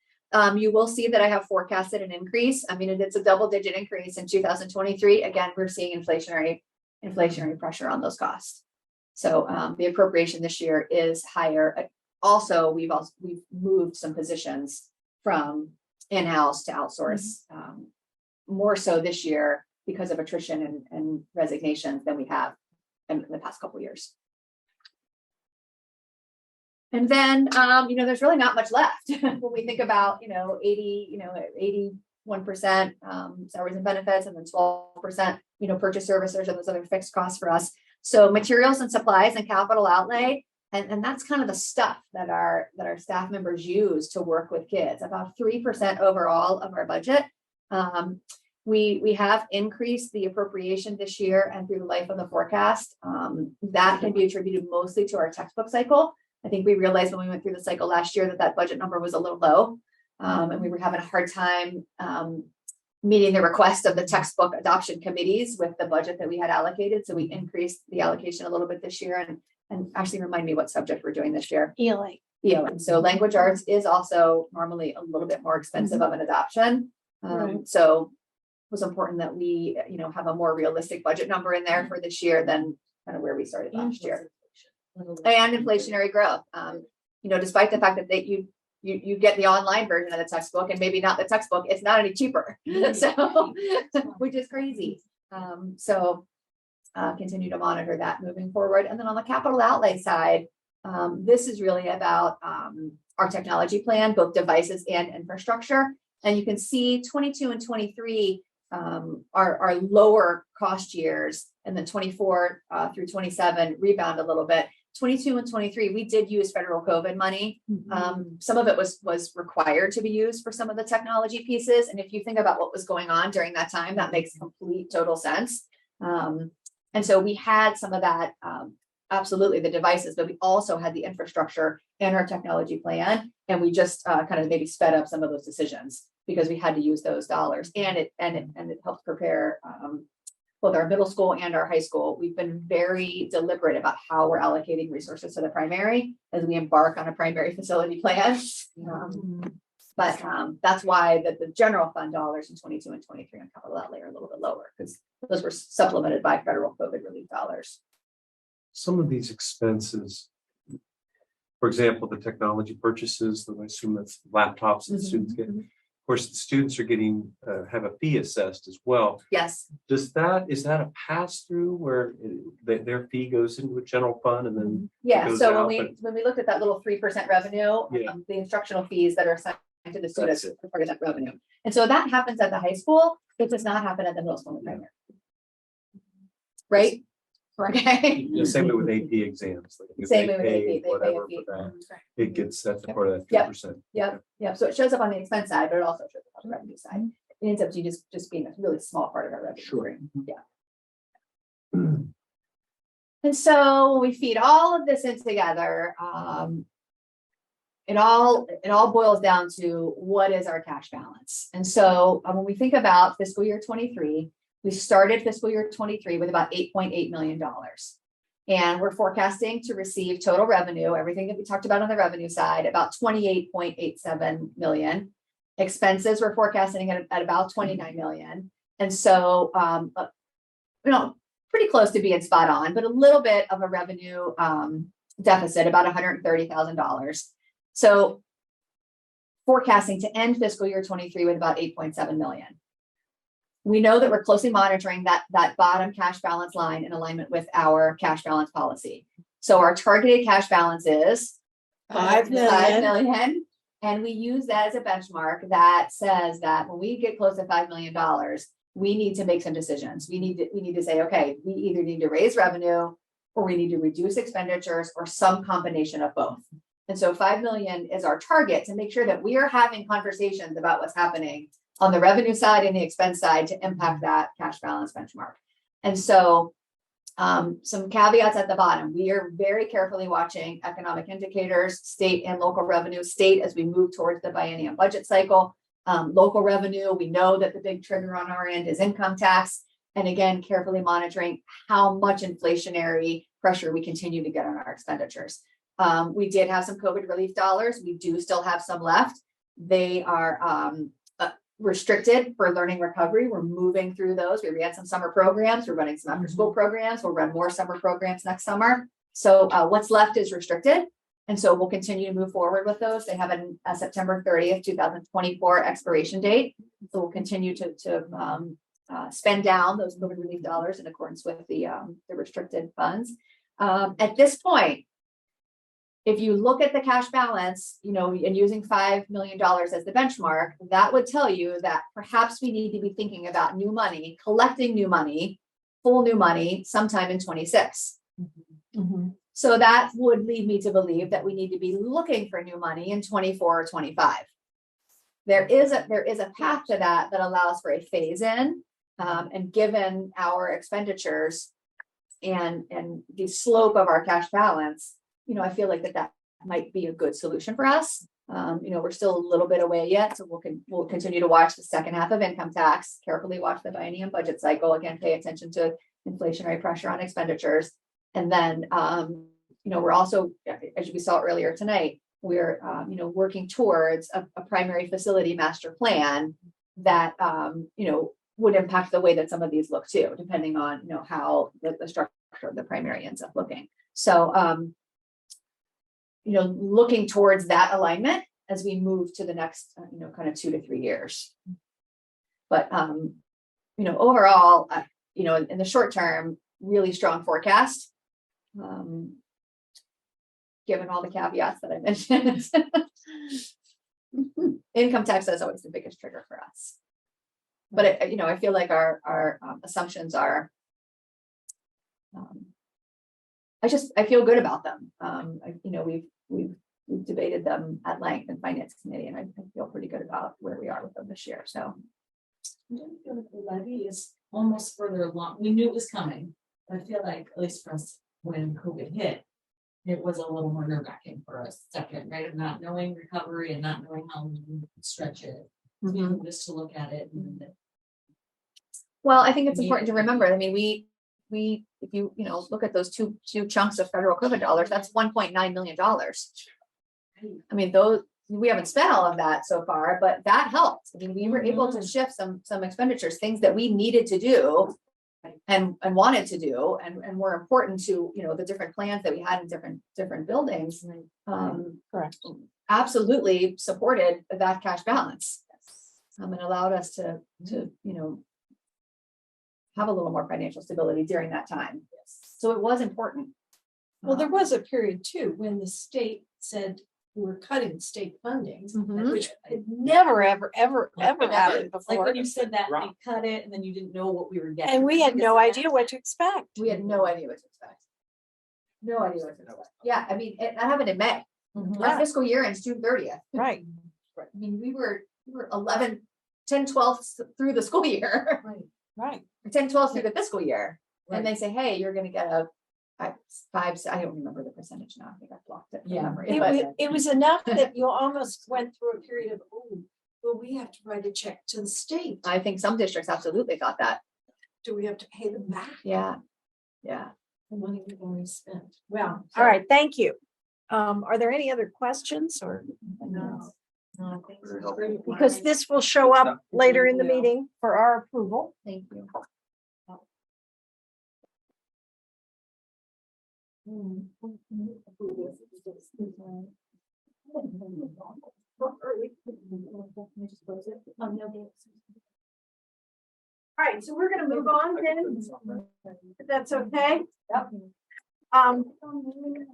You will see that I have forecasted an increase. I mean, it's a double-digit increase in 2023. Again, we're seeing inflationary pressure on those costs. So the appropriation this year is higher. Also, we've moved some positions from in-house to outsource, more so this year because of attrition and resignations than we have in the past couple of years. And then, there's really not much left when we think about, 81% salaries and benefits, and then 12%, purchase services and those other fixed costs for us. So materials and supplies and capital outlay, and that's kind of the stuff that our staff members use to work with kids. About 3% overall of our budget. We have increased the appropriation this year and through the life of the forecast. That can be attributed mostly to our textbook cycle. I think we realized when we went through the cycle last year that budget number was a little low, and we were having a hard time meeting the request of the textbook adoption committees with the budget that we had allocated. So we increased the allocation a little bit this year, and actually remind me what subject we're doing this year. ELA. And so language arts is also normally a little bit more expensive of an adoption. So it was important that we, have a more realistic budget number in there for this year than kind of where we started last year. And inflationary growth. Despite the fact that you get the online version of the textbook and maybe not the textbook, it's not any cheaper. So, which is crazy. Continue to monitor that moving forward. And then on the capital outlay side, this is really about our technology plan, both devices and infrastructure. And you can see 22 and 23 are lower cost years, and then 24 through 27 rebound a little bit. 22 and 23, we did use federal COVID money. Some of it was required to be used for some of the technology pieces. And if you think about what was going on during that time, that makes complete total sense. And so we had some of that, absolutely the devices, but we also had the infrastructure and our technology plan. And we just kind of maybe sped up some of those decisions because we had to use those dollars, and it helped prepare both our middle school and our high school. We've been very deliberate about how we're allocating resources to the primary as we embark on a primary facility plan. But that's why the general fund dollars in 22 and 23 on capital outlay are a little bit lower because those were supplemented by federal COVID relief dollars. Some of these expenses, for example, the technology purchases, I assume that's laptops that students get. Of course, the students are getting have a fee assessed as well. Yes. Is that a pass through where their fee goes into a general fund and then? Yeah. So when we looked at that little 3% revenue, the instructional fees that are assigned to the students are part of that revenue, and so that happens at the high school. It does not happen at the middle school and primary. Right. Okay. The same way with AP exams. Like same way with AP, they pay whatever a fee. for that. It gets that's part of that 3%. Yep. So it shows up on the expense side, but it also shows up on the revenue side. It ends up to just being a really small part of our revenue. Sure. Yeah. And so we feed all of this in together. It all boils down to what is our cash balance. And so when we think about fiscal year 23, we started fiscal year 23 with about $8.8 million. And we're forecasting to receive total revenue, everything that we talked about on the revenue side, about 28.87 million. Expenses we're forecasting at about 29 million. And so, pretty close to being spot on, but a little bit of a revenue deficit, about $130,000. So forecasting to end fiscal year 23 with about 8.7 million. We know that we're closely monitoring that bottom cash balance line in alignment with our cash balance policy. So our targeted cash balance is 5 million. 5 million. And we use that as a benchmark that says that when we get close to $5 million, we need to make some decisions. We need to say, okay, we either need to raise revenue or we need to reduce expenditures or some combination of both. And so 5 million is our target to make sure that we are having conversations about what's happening on the revenue side and the expense side to impact that cash balance benchmark. And so some caveats at the bottom. We are very carefully watching economic indicators, state and local revenue, state as we move towards the biennium budget cycle. Local revenue, we know that the big trigger on our end is income tax. And again, carefully monitoring how much inflationary pressure we continue to get on our expenditures. We did have some COVID relief dollars. We do still have some left. They are restricted for learning recovery. We're moving through those. We ran some summer programs. We're running some after school programs. We'll run more summer programs next summer. So what's left is restricted. And so we'll continue to move forward with those. They have a September 30th, 2024 expiration date. So we'll continue to spend down those COVID relief dollars in accordance with the restricted funds. At this point, if you look at the cash balance, and using $5 million as the benchmark, that would tell you that perhaps we need to be thinking about new money, collecting new money, full new money sometime in 26. Mm-hmm. So that would lead me to believe that we need to be looking for new money in 24 or 25. There is a path to that allows for a phase in, and given our expenditures and the slope of our cash balance, I feel like that might be a good solution for us. We're still a little bit away yet, so we'll continue to watch the second half of income tax, carefully watch the biennium budget cycle, again, pay attention to inflationary pressure on expenditures. And then, we're also, as we saw earlier tonight, we're, working towards a primary facility master plan that, would impact the way that some of these look too, depending on, how the structure of the primary ends up looking. So, looking towards that alignment as we move to the next, kind of 2 to 3 years. But, overall, in the short term, really strong forecast. Given all the caveats that I mentioned. Income tax is always the biggest trigger for us. But, I feel like our assumptions are, I feel good about them. We've debated them at length in finance committee, and I feel pretty good about where we are with them this year. So I don't feel like the levy is almost further along. We knew it was coming. I feel like, at least for us, when COVID hit, it was a little more nerve-wracking for a second, right? Of not knowing recovery and not knowing how we would stretch it. Mm-hmm. Just to look at it. Well, I think it's important to remember. I mean, we if you look at those two chunks of federal COVID dollars, that's $1.9 million. I mean, those we haven't spent all of that so far, but that helped. I mean, we were able to shift some expenditures, things that we needed to do and wanted to do and were important to the different plans that we had in different buildings. Correct. Absolutely supported that cash balance. And allowed us to have a little more financial stability during that time. So it was important. Well, there was a period too when the state said we're cutting state funding, which had never, ever happened before. Like when you said that, they cut it, and then you didn't know what we were getting. And we had no idea what to expect. We had no idea what to expect. No idea what to expect. Yeah, I mean, that happened in May. Our fiscal year ends June 30th. Right. I mean, we were 10, 12 through the school year. Right. 10, 12 through the fiscal year. And they say, hey, you're going to get a I don't remember the percentage now. I think I blocked it. from Yeah. memory, It but- was, it was enough that you almost went through a period of, oh, well, we have to write a check to the state. I think some districts absolutely got that. Do we have to pay them back? Yeah. Yeah. The money we've already spent. Well, all right, thank you. Are there any other questions or? Because this will show up later in the meeting for our approval. Thank you. All right, so we're gonna move on then, if that's okay. Yep.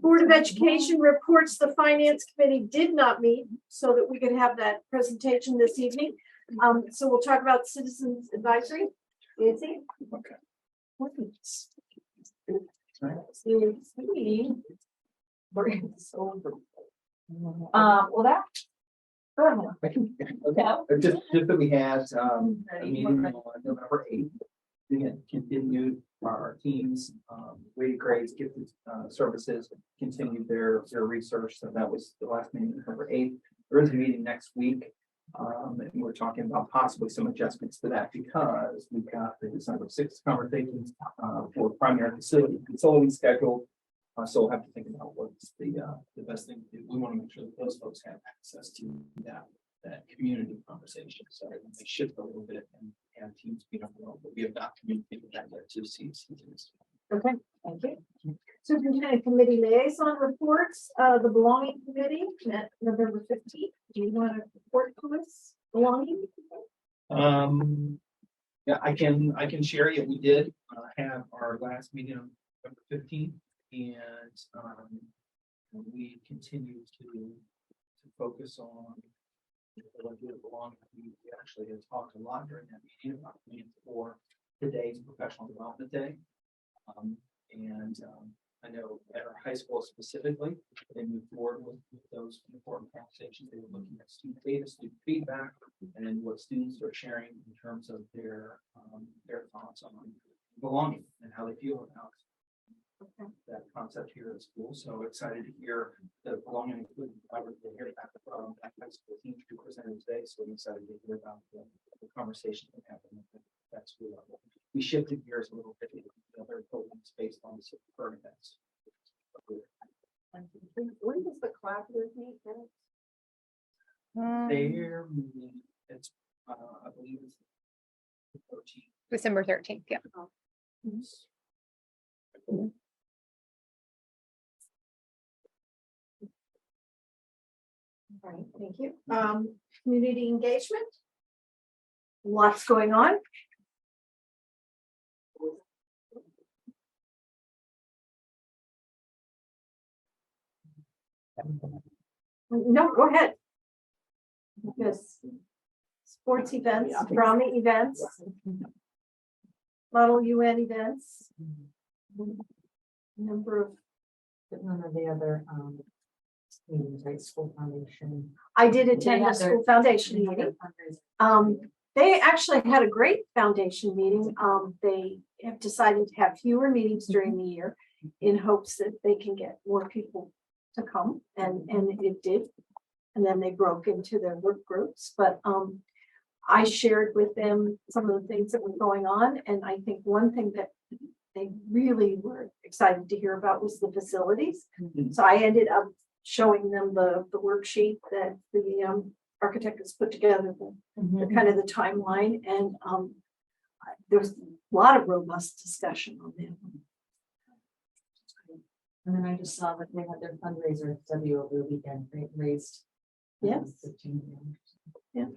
Board of Education reports the Finance Committee did not meet so that we could have that presentation this evening. So we'll talk about Citizens Advisory. Nancy? Okay. Well, that. Go ahead. Okay, just that we had, a meeting on November 8th. Again, continued our teams, weighted grades, gifted, services, continued their research. So that was the last meeting, November 8th. There is a meeting next week. And we're talking about possibly some adjustments to that because we've got the December 6th conversations, for primary facility scheduled. So we'll have to think about what's the best thing to do. We want to make sure that those folks have access to that community conversation. So they shift a little bit and have teams be on the road, but we have not communicated that yet to CCs. Okay, thank you. Superintendent Committee Liaison Reports, the Belonging Committee met November 15th. Do you want to report to us, Belonging? Yeah, I can share it. We did have our last meeting on November 15th, and we continue to focus on the idea of belonging. We actually had talked a lot during that meeting about plans for today's Professional Development Day. I know at our high school specifically, they moved forward with those important conversations. They were looking at student data, student feedback, and what students are sharing in terms of their thoughts on belonging and how they feel about that concept here at school. So excited to hear the belonging including to hear back from that high school team who presented today. So I'm excited to hear about the conversation that happened at that school level. We shifted gears a little bit to the other programs based on the current events. When does the collaborative meet? Their meeting, it's I believe it's 13th. December 13th. Yeah. All right, thank you. Community engagement. Lots going on. No, go ahead. Yes. Sports events, drama events. Model UN events. Number of. None of the other, meetings, right, school foundation. I did attend the school foundation meeting. They actually had a great foundation meeting. They have decided to have fewer meetings during the year in hopes that they can get more people to come, and it did. And then they broke into their work groups, but I shared with them some of the things that were going on, and I think one thing that they really were excited to hear about was the facilities. So I ended up showing them the worksheet that the architect has put together, the kind of the timeline, and there was a lot of robust discussion on that. And then I just saw that they had their fundraiser at W over the weekend, they raised. Yes. 15 million. Yeah.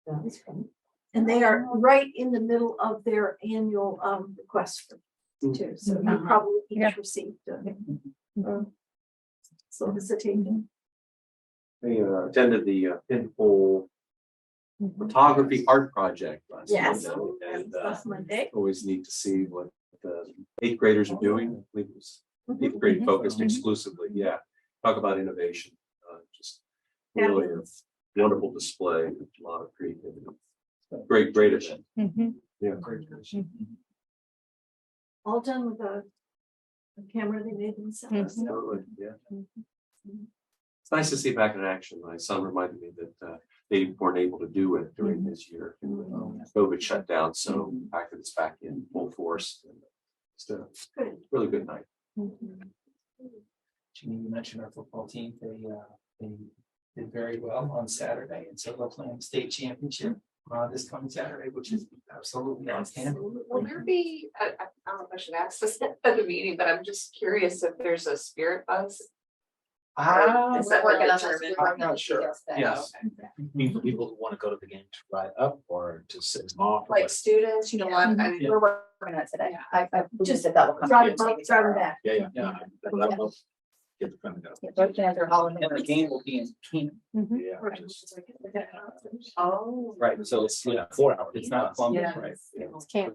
That was fun. And they are right in the middle of their annual request for too. So you probably each received a solicitation. We attended the Pinhole Photography Art Project last Yes. Monday, and Last Monday. always neat to see what the 8th graders are doing. I believe it was 8th grade focused exclusively. Yeah, talk about innovation. Just really a wonderful display. A lot of creativity. Great event. Yeah, great. all done with a camera they made themselves. Totally, yeah. It's nice to see it back in action. My son reminded me that they weren't able to do it during this year. COVID shut down, so the fact that it's back in full force. It's a Good. really good night. Jeannie, you mentioned our football team, they did very well on Saturday, and so they'll play in the state championship this coming Saturday, which is absolutely outstanding. Will there be, I don't know if I should ask this at the meeting, but I'm just curious if there's a spirit bus. Is that Working on determined? this. I'm not sure. Yes. People who want to go to the game to ride up or to sit off. or Like what. students, you know, I mean, We're working on it today. I just said that will come. Drive them back. Yeah. Get the friend go. Both fans are all in And the game will be in Keenan, Yeah. Oh. right, so it's, 4 hours. it's not Columbus, Yeah. right? Can't.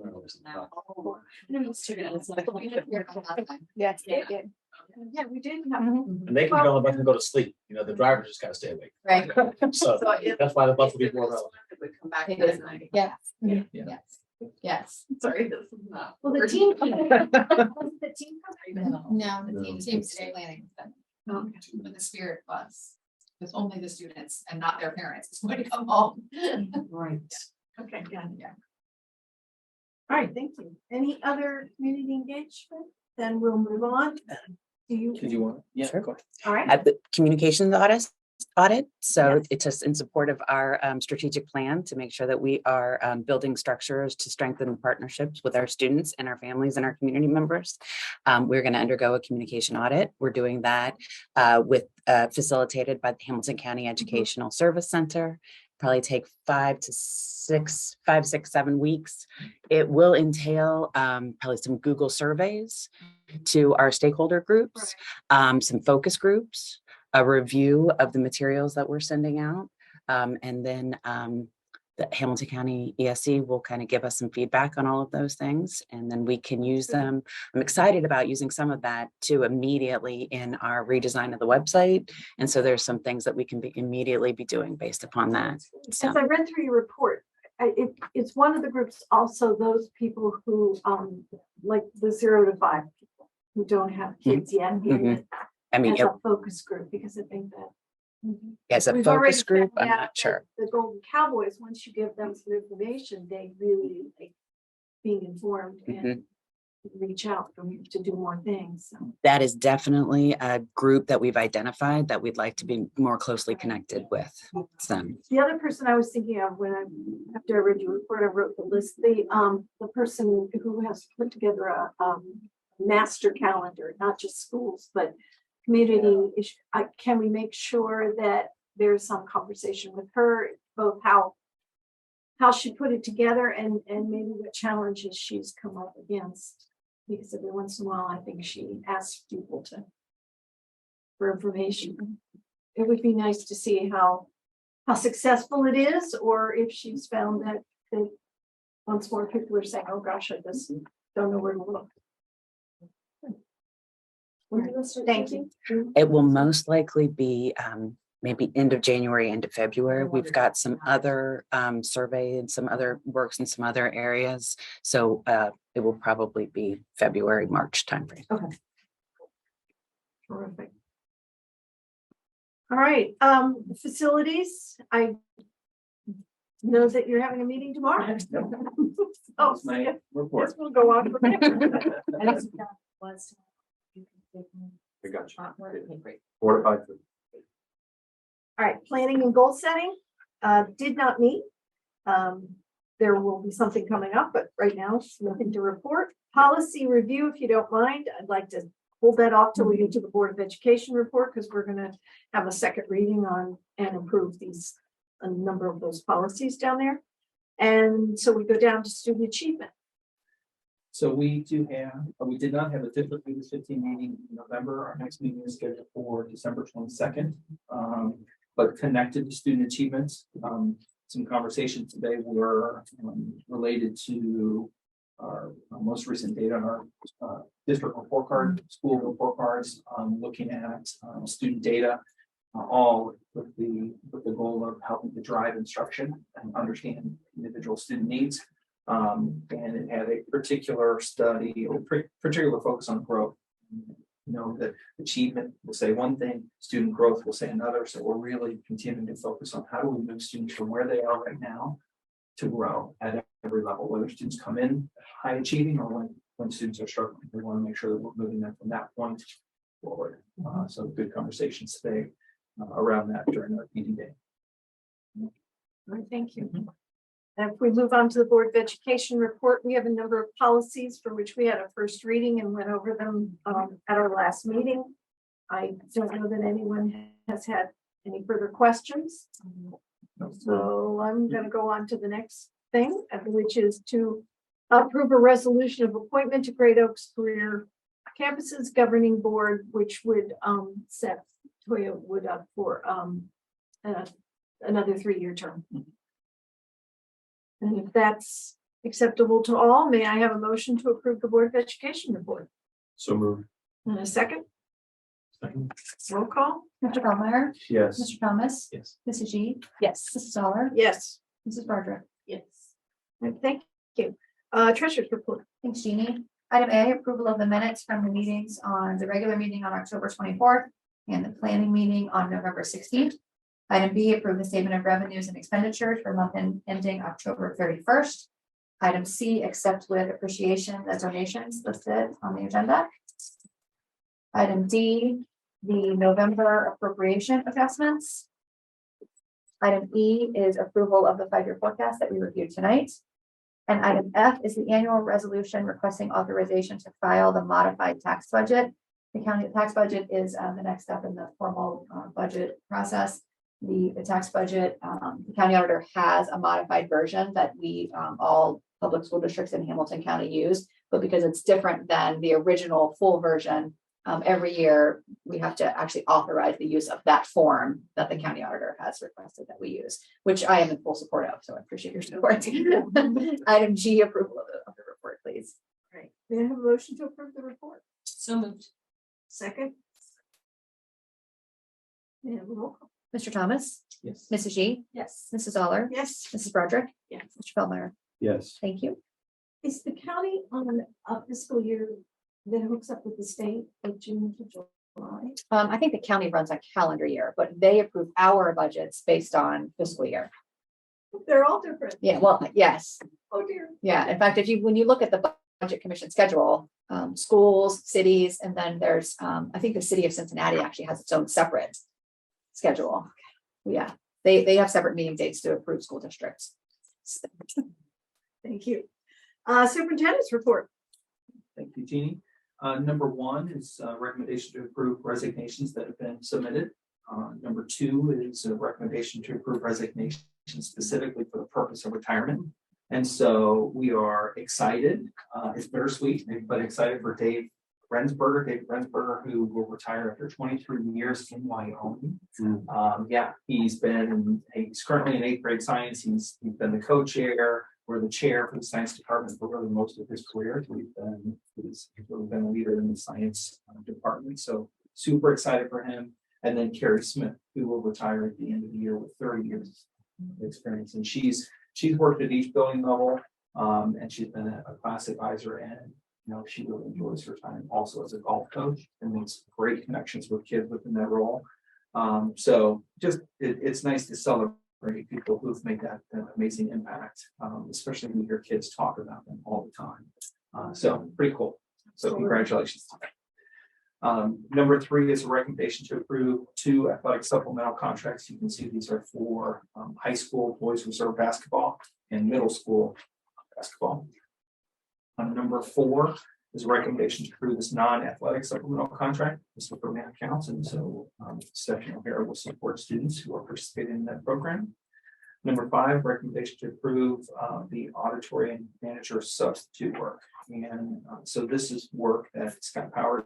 Yes. Yeah, we did have. And they can go on the bus and go to sleep, the driver just gotta stay awake. Right. So that's why the bus will be more relevant. Would come back this night. Yes. Yeah. Yes. Sorry, this is not. Well, the team. The team. No, the team's today planning. With the spirit bus, with only the students and not their parents, is going to come home. Right. Okay, yeah. Yeah. All right, thank you. Any other community engagement? Then we'll move on. Do you? Did you want? Yeah, go ahead. All right. At the communications audit. So Yes. it's just in support of our strategic plan to make sure that we are building structures to strengthen partnerships with our students and our families and our community members. We're going to undergo a communication audit. We're doing that facilitated by the Hamilton County Educational Service Center. Probably take 5 to 6, 7 weeks. It will entail probably some Google surveys to our stakeholder groups, some focus groups, a review of the materials that we're sending out. And then the Hamilton County ESC will kind of give us some feedback on all of those things, and then we can use them. I'm excited about using some of that to immediately in our redesign of the website. And so there's some things that we can immediately be doing based upon that. So As I read through your report, it's one of the groups also those people who, like the 0 to 5 people who don't have kids yet. I mean, As a focus group, because I think that. as a We've already focus group, found I'm out not sure. that The Golden Cowboys, once you give them some information, they really like being informed and reach out to do more things. So. That is definitely a group that we've identified that we'd like to be more closely connected with. So The other person I was thinking of after I read your report, I wrote the list, the person who has put together a master calendar, not just schools, but community. Can we make sure that there's some conversation with her, both how she put it together and maybe what challenges she's come up against? Because every once in a while, I think she asks people for information. It would be nice to see how successful it is, or if she's found that once more people are saying, oh gosh, I just don't know where to look. Thank you. it will most likely be maybe end of January, end of February. We've got some other survey and some other works in some other areas. So it will probably be February, March timeframe. Okay. Terrific. All right, facilities, I know that you're having a meeting tomorrow. Oh, so My report. this will go on. from there. I got you. Okay, great. 4 to 5. All right, planning and goal setting, did not meet. There will be something coming up, but right now, it's nothing to report. Policy review, if you don't mind, I'd like to hold that off till we get to the Board of Education report, because we're gonna have a second reading on and approve a number of those policies down there. And so we go down to student achievement. So we did not have a different Leaders 15 meeting in November. Our next meeting is scheduled for December 22nd. But connected to student achievements, some conversations today were related to our most recent data on our district report card, school report cards, looking at student data, all with the goal of helping to drive instruction and understand individual student needs. And it had a particular study, or particular focus on growth. You know, that achievement will say one thing, student growth will say another. So we're really continuing to focus on how do we move students from where they are right now to grow at every level, whether students come in high achieving or when students are struggling. We want to make sure that we're moving them from that point forward. So good conversations today around that during our PD day. All right, thank you. And if we move on to the Board of Education report, we have a number of policies for which we had a first reading and went over them at our last meeting. I don't know that anyone has had any further questions. So I'm going to go on to the next thing, which is to approve a resolution of appointment to Great Oaks Career Campuses Governing Board, which would set Toya Wood up for another 3-year term. And if that's acceptable to all, may I have a motion to approve the Board of Education report? So moved. And a second? Second. Roll call? Mr. Bellmeyer, Yes. Mr. Thomas, Yes. Mrs. G, Yes. Mrs. Zoller, Yes. Mrs. Barger. Yes. Thank you. Treasurer's report. Thanks, Jeannie. Item A, approval of the minutes from the meetings on the regular meeting on October 24th and the planning meeting on November 16th. Item B, approve the statement of revenues and expenditures for month ending October 31st. Item C, accept with appreciation the donations listed on the agenda. Item D, the November appropriation adjustments. Item E is approval of the 5-year forecast that we reviewed tonight. And item F is the annual resolution requesting authorization to file the modified tax budget. The county tax budget is the next step in the formal budget process. The tax budget, the county auditor has a modified version that we all public school districts in Hamilton County use, but because it's different than the original full version, every year we have to actually authorize the use of that form that the county auditor has requested that we use, which I am in full support of, so I appreciate your support. Item G, approval of the report, please. Right. May I have a motion to approve the report? So moved. Second? May I have a roll call? Mr. Thomas, Yes. Mrs. G, Yes. Mrs. Zoller, Yes. Mrs. Broderick, Yes. Mr. Feldmeyer. Yes. Thank you. Is the county on a fiscal year that hooks up with the state of June to July? I think the county runs a calendar year, but they approve our budgets based on fiscal year. They're all different. Yeah, well, yes. Oh dear. Yeah, in fact, when you look at the budget commission schedule, schools, cities, and then there's, I think the city of Cincinnati actually has its own separate schedule. Yeah, they have separate meeting dates to approve school districts. Thank you. Superintendent's report. Thank you, Jeannie. Number 1 is recommendation to approve resignations that have been submitted. Number 2 is a recommendation to approve resignations specifically for the purpose of retirement. And so we are excited. It's bittersweet, but excited for Dave Rensberger, who will retire after 23 years in Wyoming. He's currently in 8th grade science. He's been the co-chair or the chair for the science department for really most of his career. He's really been a leader in the science department. So super excited for him. And then Carrie Smith, who will retire at the end of the year with 30 years of experience. And she's worked at each building level, and she's been a class advisor, and she really enjoys her time also as a golf coach and makes great connections with kids within that role. So it's nice to celebrate people who've made that amazing impact, especially when you hear kids talk about them all the time. So pretty cool. So congratulations. Number 3 is a recommendation to approve 2 athletic supplemental contracts. You can see these are for high school boys reserve basketball and middle school basketball. Number 4 is a recommendation to approve this non-athletic supplemental contract. This is for man counts, and so Stephanie O'Hara will support students who are participating in that program. Number 5, recommendation to approve the auditorium manager substitute work. And so this is work that Scott Powers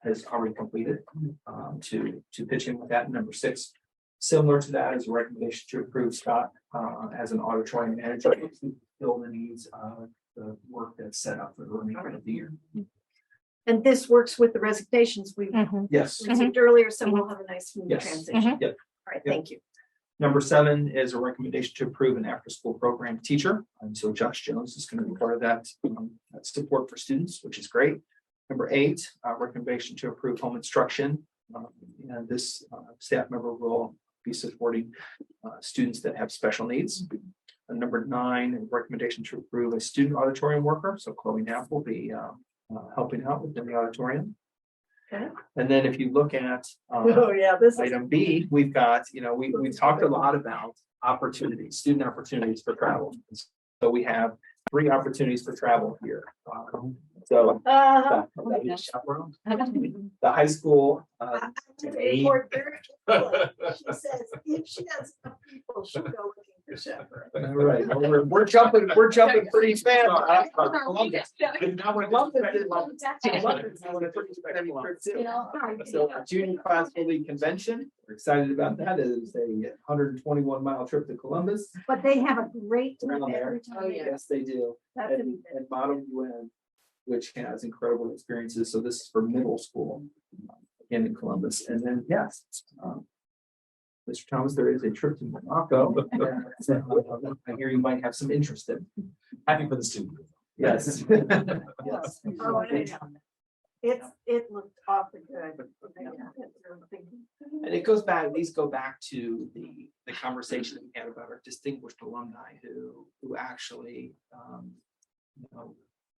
has already completed to pitch in with that. Number 6, similar to that, is a recommendation to approve Scott as an auditorium manager to fill the needs of the work that's set up for the remainder of the year. And this works with the resignations we Yes. received earlier, so we'll have a nice smooth Yes. transition. Yep. All right, Yep. thank you. Number 7 is a recommendation to approve an after-school program teacher. And so Josh Jones is going to be part of that, that support for students, which is great. Number 8, recommendation to approve home instruction. And this staff member will be supporting students that have special needs. And number 9, a recommendation to approve a student auditorium worker. So Chloe Knapp will be helping out within the auditorium. Okay. And then if you look at Yeah, this is. item B, we've got, we've talked a lot about opportunities, student opportunities for travel. So we have 3 opportunities for travel here. So the high school. She says if she has enough people, she'll go looking for chaperone. All right, well, we're jumping pretty fast. Columbus. So our junior class will lead convention. We're excited about that. It is a 121-mile trip to Columbus. But they have a great time Around there. every time. Oh, yes, they do. That's And Model UN, which has incredible experiences. So this is for middle school in Columbus. And then, yes, Mr. Thomas, there is a trip to Morocco. I hear you might have some interest in. Happy for the student. Yes. Yes. Oh, it looked awfully good. And it goes back, these go back to the conversation we had about our distinguished alumni who actually,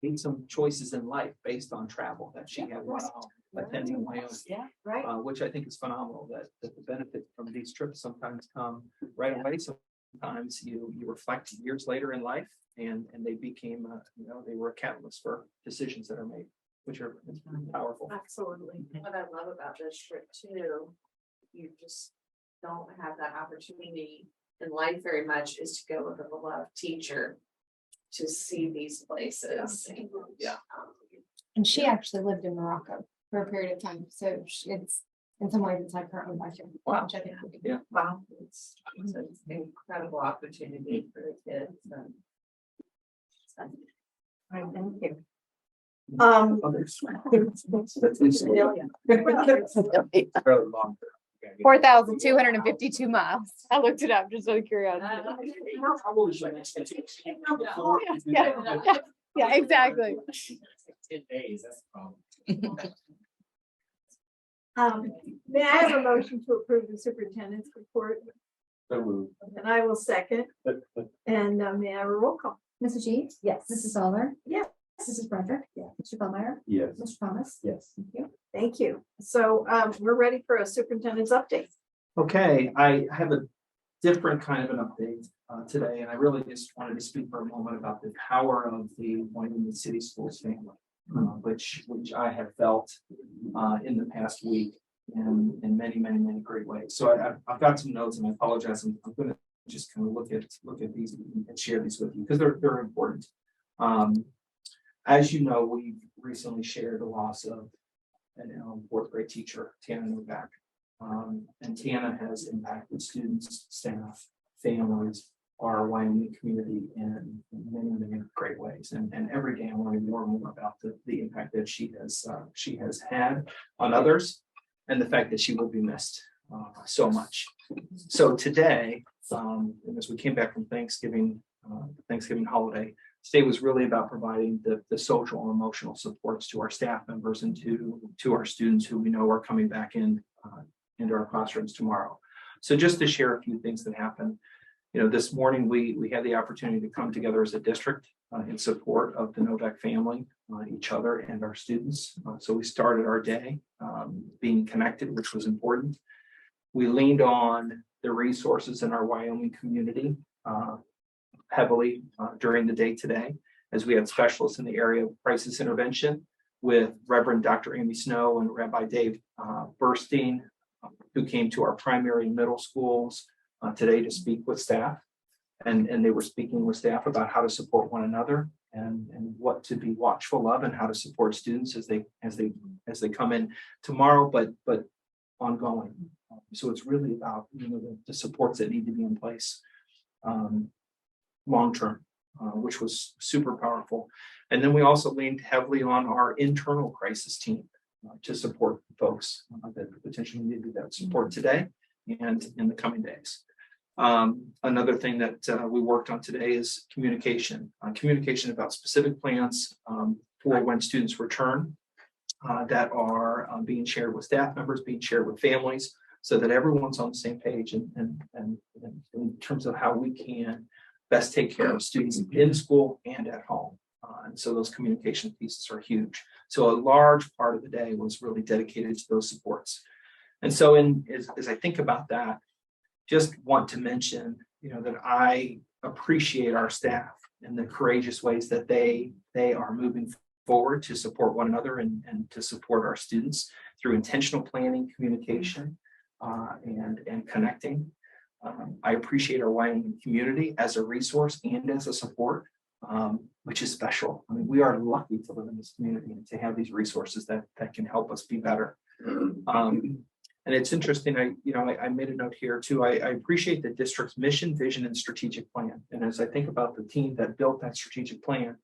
made some choices in life based on travel that she had while attending Wyoming. Yeah, right. Which I think is phenomenal that the benefit from these trips sometimes come right away. Sometimes you reflect years later in life and they became, they were a catalyst for decisions that are made, which are powerful. Absolutely. What I love about this trip too, you just don't have that opportunity in life very much, is to go with a beloved teacher to see these places. Yeah. And she actually lived in Morocco for a period of time, so it's, in some ways, it's like her own life. Wow. Which I think would be Yeah. Wow, it's an incredible opportunity for the kids. Right, thank you. Others. That's interesting. Fairly long. 4,252 miles. I looked it up just out of curiosity. Yeah, exactly. 10 days, that's the problem. May I have a motion to approve the superintendent's report? And I will second. And may I have a roll call? Mrs. G? Yes. Mrs. Zoller? Yes. Mrs. Frederick? Yeah. Mr. Bellmeyer? Yes. Mr. Thomas? Yes. Thank you. Thank you. So we're ready for a superintendent's update. Okay, I have a different kind of an update today, and I really just wanted to speak for a moment about the power of the Wyoming City Schools family, which I have felt in the past week in many great ways. So I've got some notes, and I apologize. I'm going to just kind of look at these and share these with you because they're important. As you know, we've recently shared the loss of an 4th grade teacher, Tana Novak. And Tana has impacted students, staff, families, our Wyoming community in many great ways. And every day I'm learning more and more about the impact that she has had on others and the fact that she will be missed so much. So today, as we came back from Thanksgiving holiday, today was really about providing the social and emotional supports to our staff members and to our students who we know are coming back into our classrooms tomorrow. So just to share a few things that happened, this morning we had the opportunity to come together as a district in support of the Novak family, each other and our students. So we started our day being connected, which was important. We leaned on the resources in our Wyoming community heavily during the day today, as we had specialists in the area of crisis intervention with Reverend Dr. Amy Snow and Rabbi Dave Burstein, who came to our primary and middle schools today to speak with staff. And they were speaking with staff about how to support one another and what to be watchful of and how to support students as they come in tomorrow, but ongoing. So it's really about the supports that need to be in place long term, which was super powerful. And then we also leaned heavily on our internal crisis team to support folks that potentially needed that support today and in the coming days. Another thing that we worked on today is communication, communication about specific plans for when students return that are being shared with staff members, being shared with families, so that everyone's on the same page and in terms of how we can best take care of students in school and at home. And so those communication pieces are huge. So a large part of the day was really dedicated to those supports. And so as I think about that, just want to mention, that I appreciate our staff and the courageous ways that they are moving forward to support one another and to support our students through intentional planning, communication, and connecting. I appreciate our Wyoming community as a resource and as a support, which is special. I mean, we are lucky to live in this community and to have these resources that can help us be better. And it's interesting, I made a note here too. I appreciate the district's mission, vision, and strategic plan. And as I think about the team that built that strategic plan,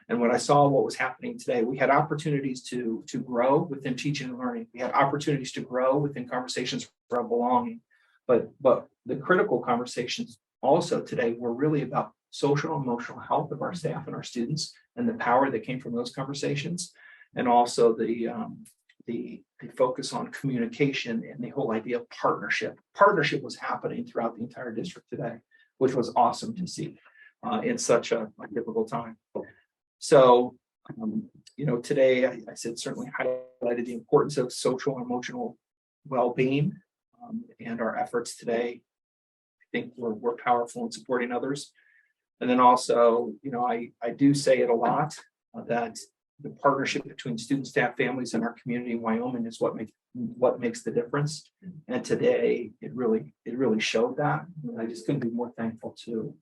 and when I saw what was happening today, we had opportunities to grow within teaching and learning. We had opportunities to grow within conversations around belonging. But the critical conversations also today were really about social and emotional health of our staff and our students and the power that came from those conversations. And also the focus on communication and the whole idea of partnership. Partnership was happening throughout the entire district today, which was awesome to see in such a difficult time. So, today I said certainly highlighted the importance of social and emotional well-being and our efforts today. I think we're powerful in supporting others. And then also, I do say it a lot that the partnership between students, staff, families, and our community in Wyoming is what makes the difference. And today it really showed that. And I just couldn't be more thankful to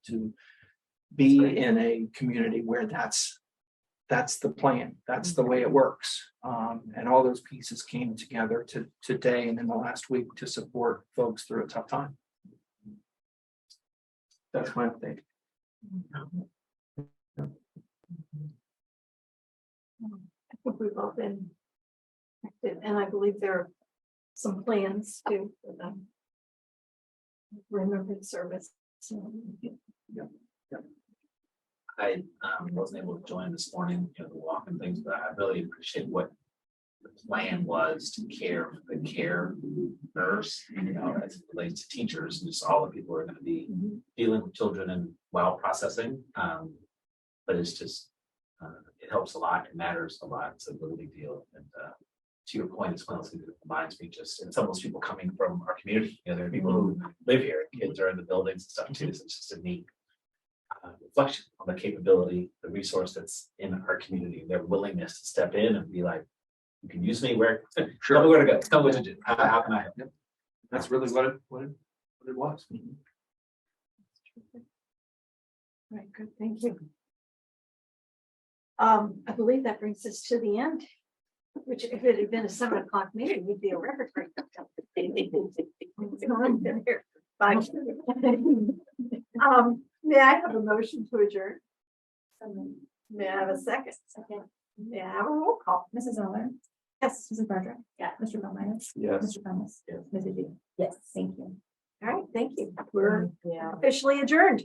be in a community where that's the plan. That's the way it works. And all those pieces came together today and in the last week to support folks through a tough time. That's my update. I think we've all been active, and I believe there are some plans too for the remembrance service. So, I wasn't able to join this morning, the walk and things, but I really appreciate what the plan was to care for the care nurse, as it relates to teachers and just all the people who are going to be dealing with children and while processing. But it's just, it helps a lot. It matters a lot. It's a really big deal. And to your point, it's one of those things that reminds me and some of those people coming from our community, there are people who live here, kids are in the buildings and stuff too. So it's just a neat reflection on the capability, the resource that's in our community, their willingness to step in and be like, you can use me where, tell me where to go, tell me what to do, how can I help? Yep. That's really what it was. right, good, thank you. I believe that brings us to the end, which if it had been a 7 o'clock meeting, would be a record break. May I have a motion to adjourn? May I have a second? May I have a roll call? Mrs. Miller? Yes. Mrs. Berger? Yeah. Mr. Bellmeyer? Yes. Mr. Thomas? Yes. Mrs. G? Yes, thank you. All right, thank you. We're officially adjourned.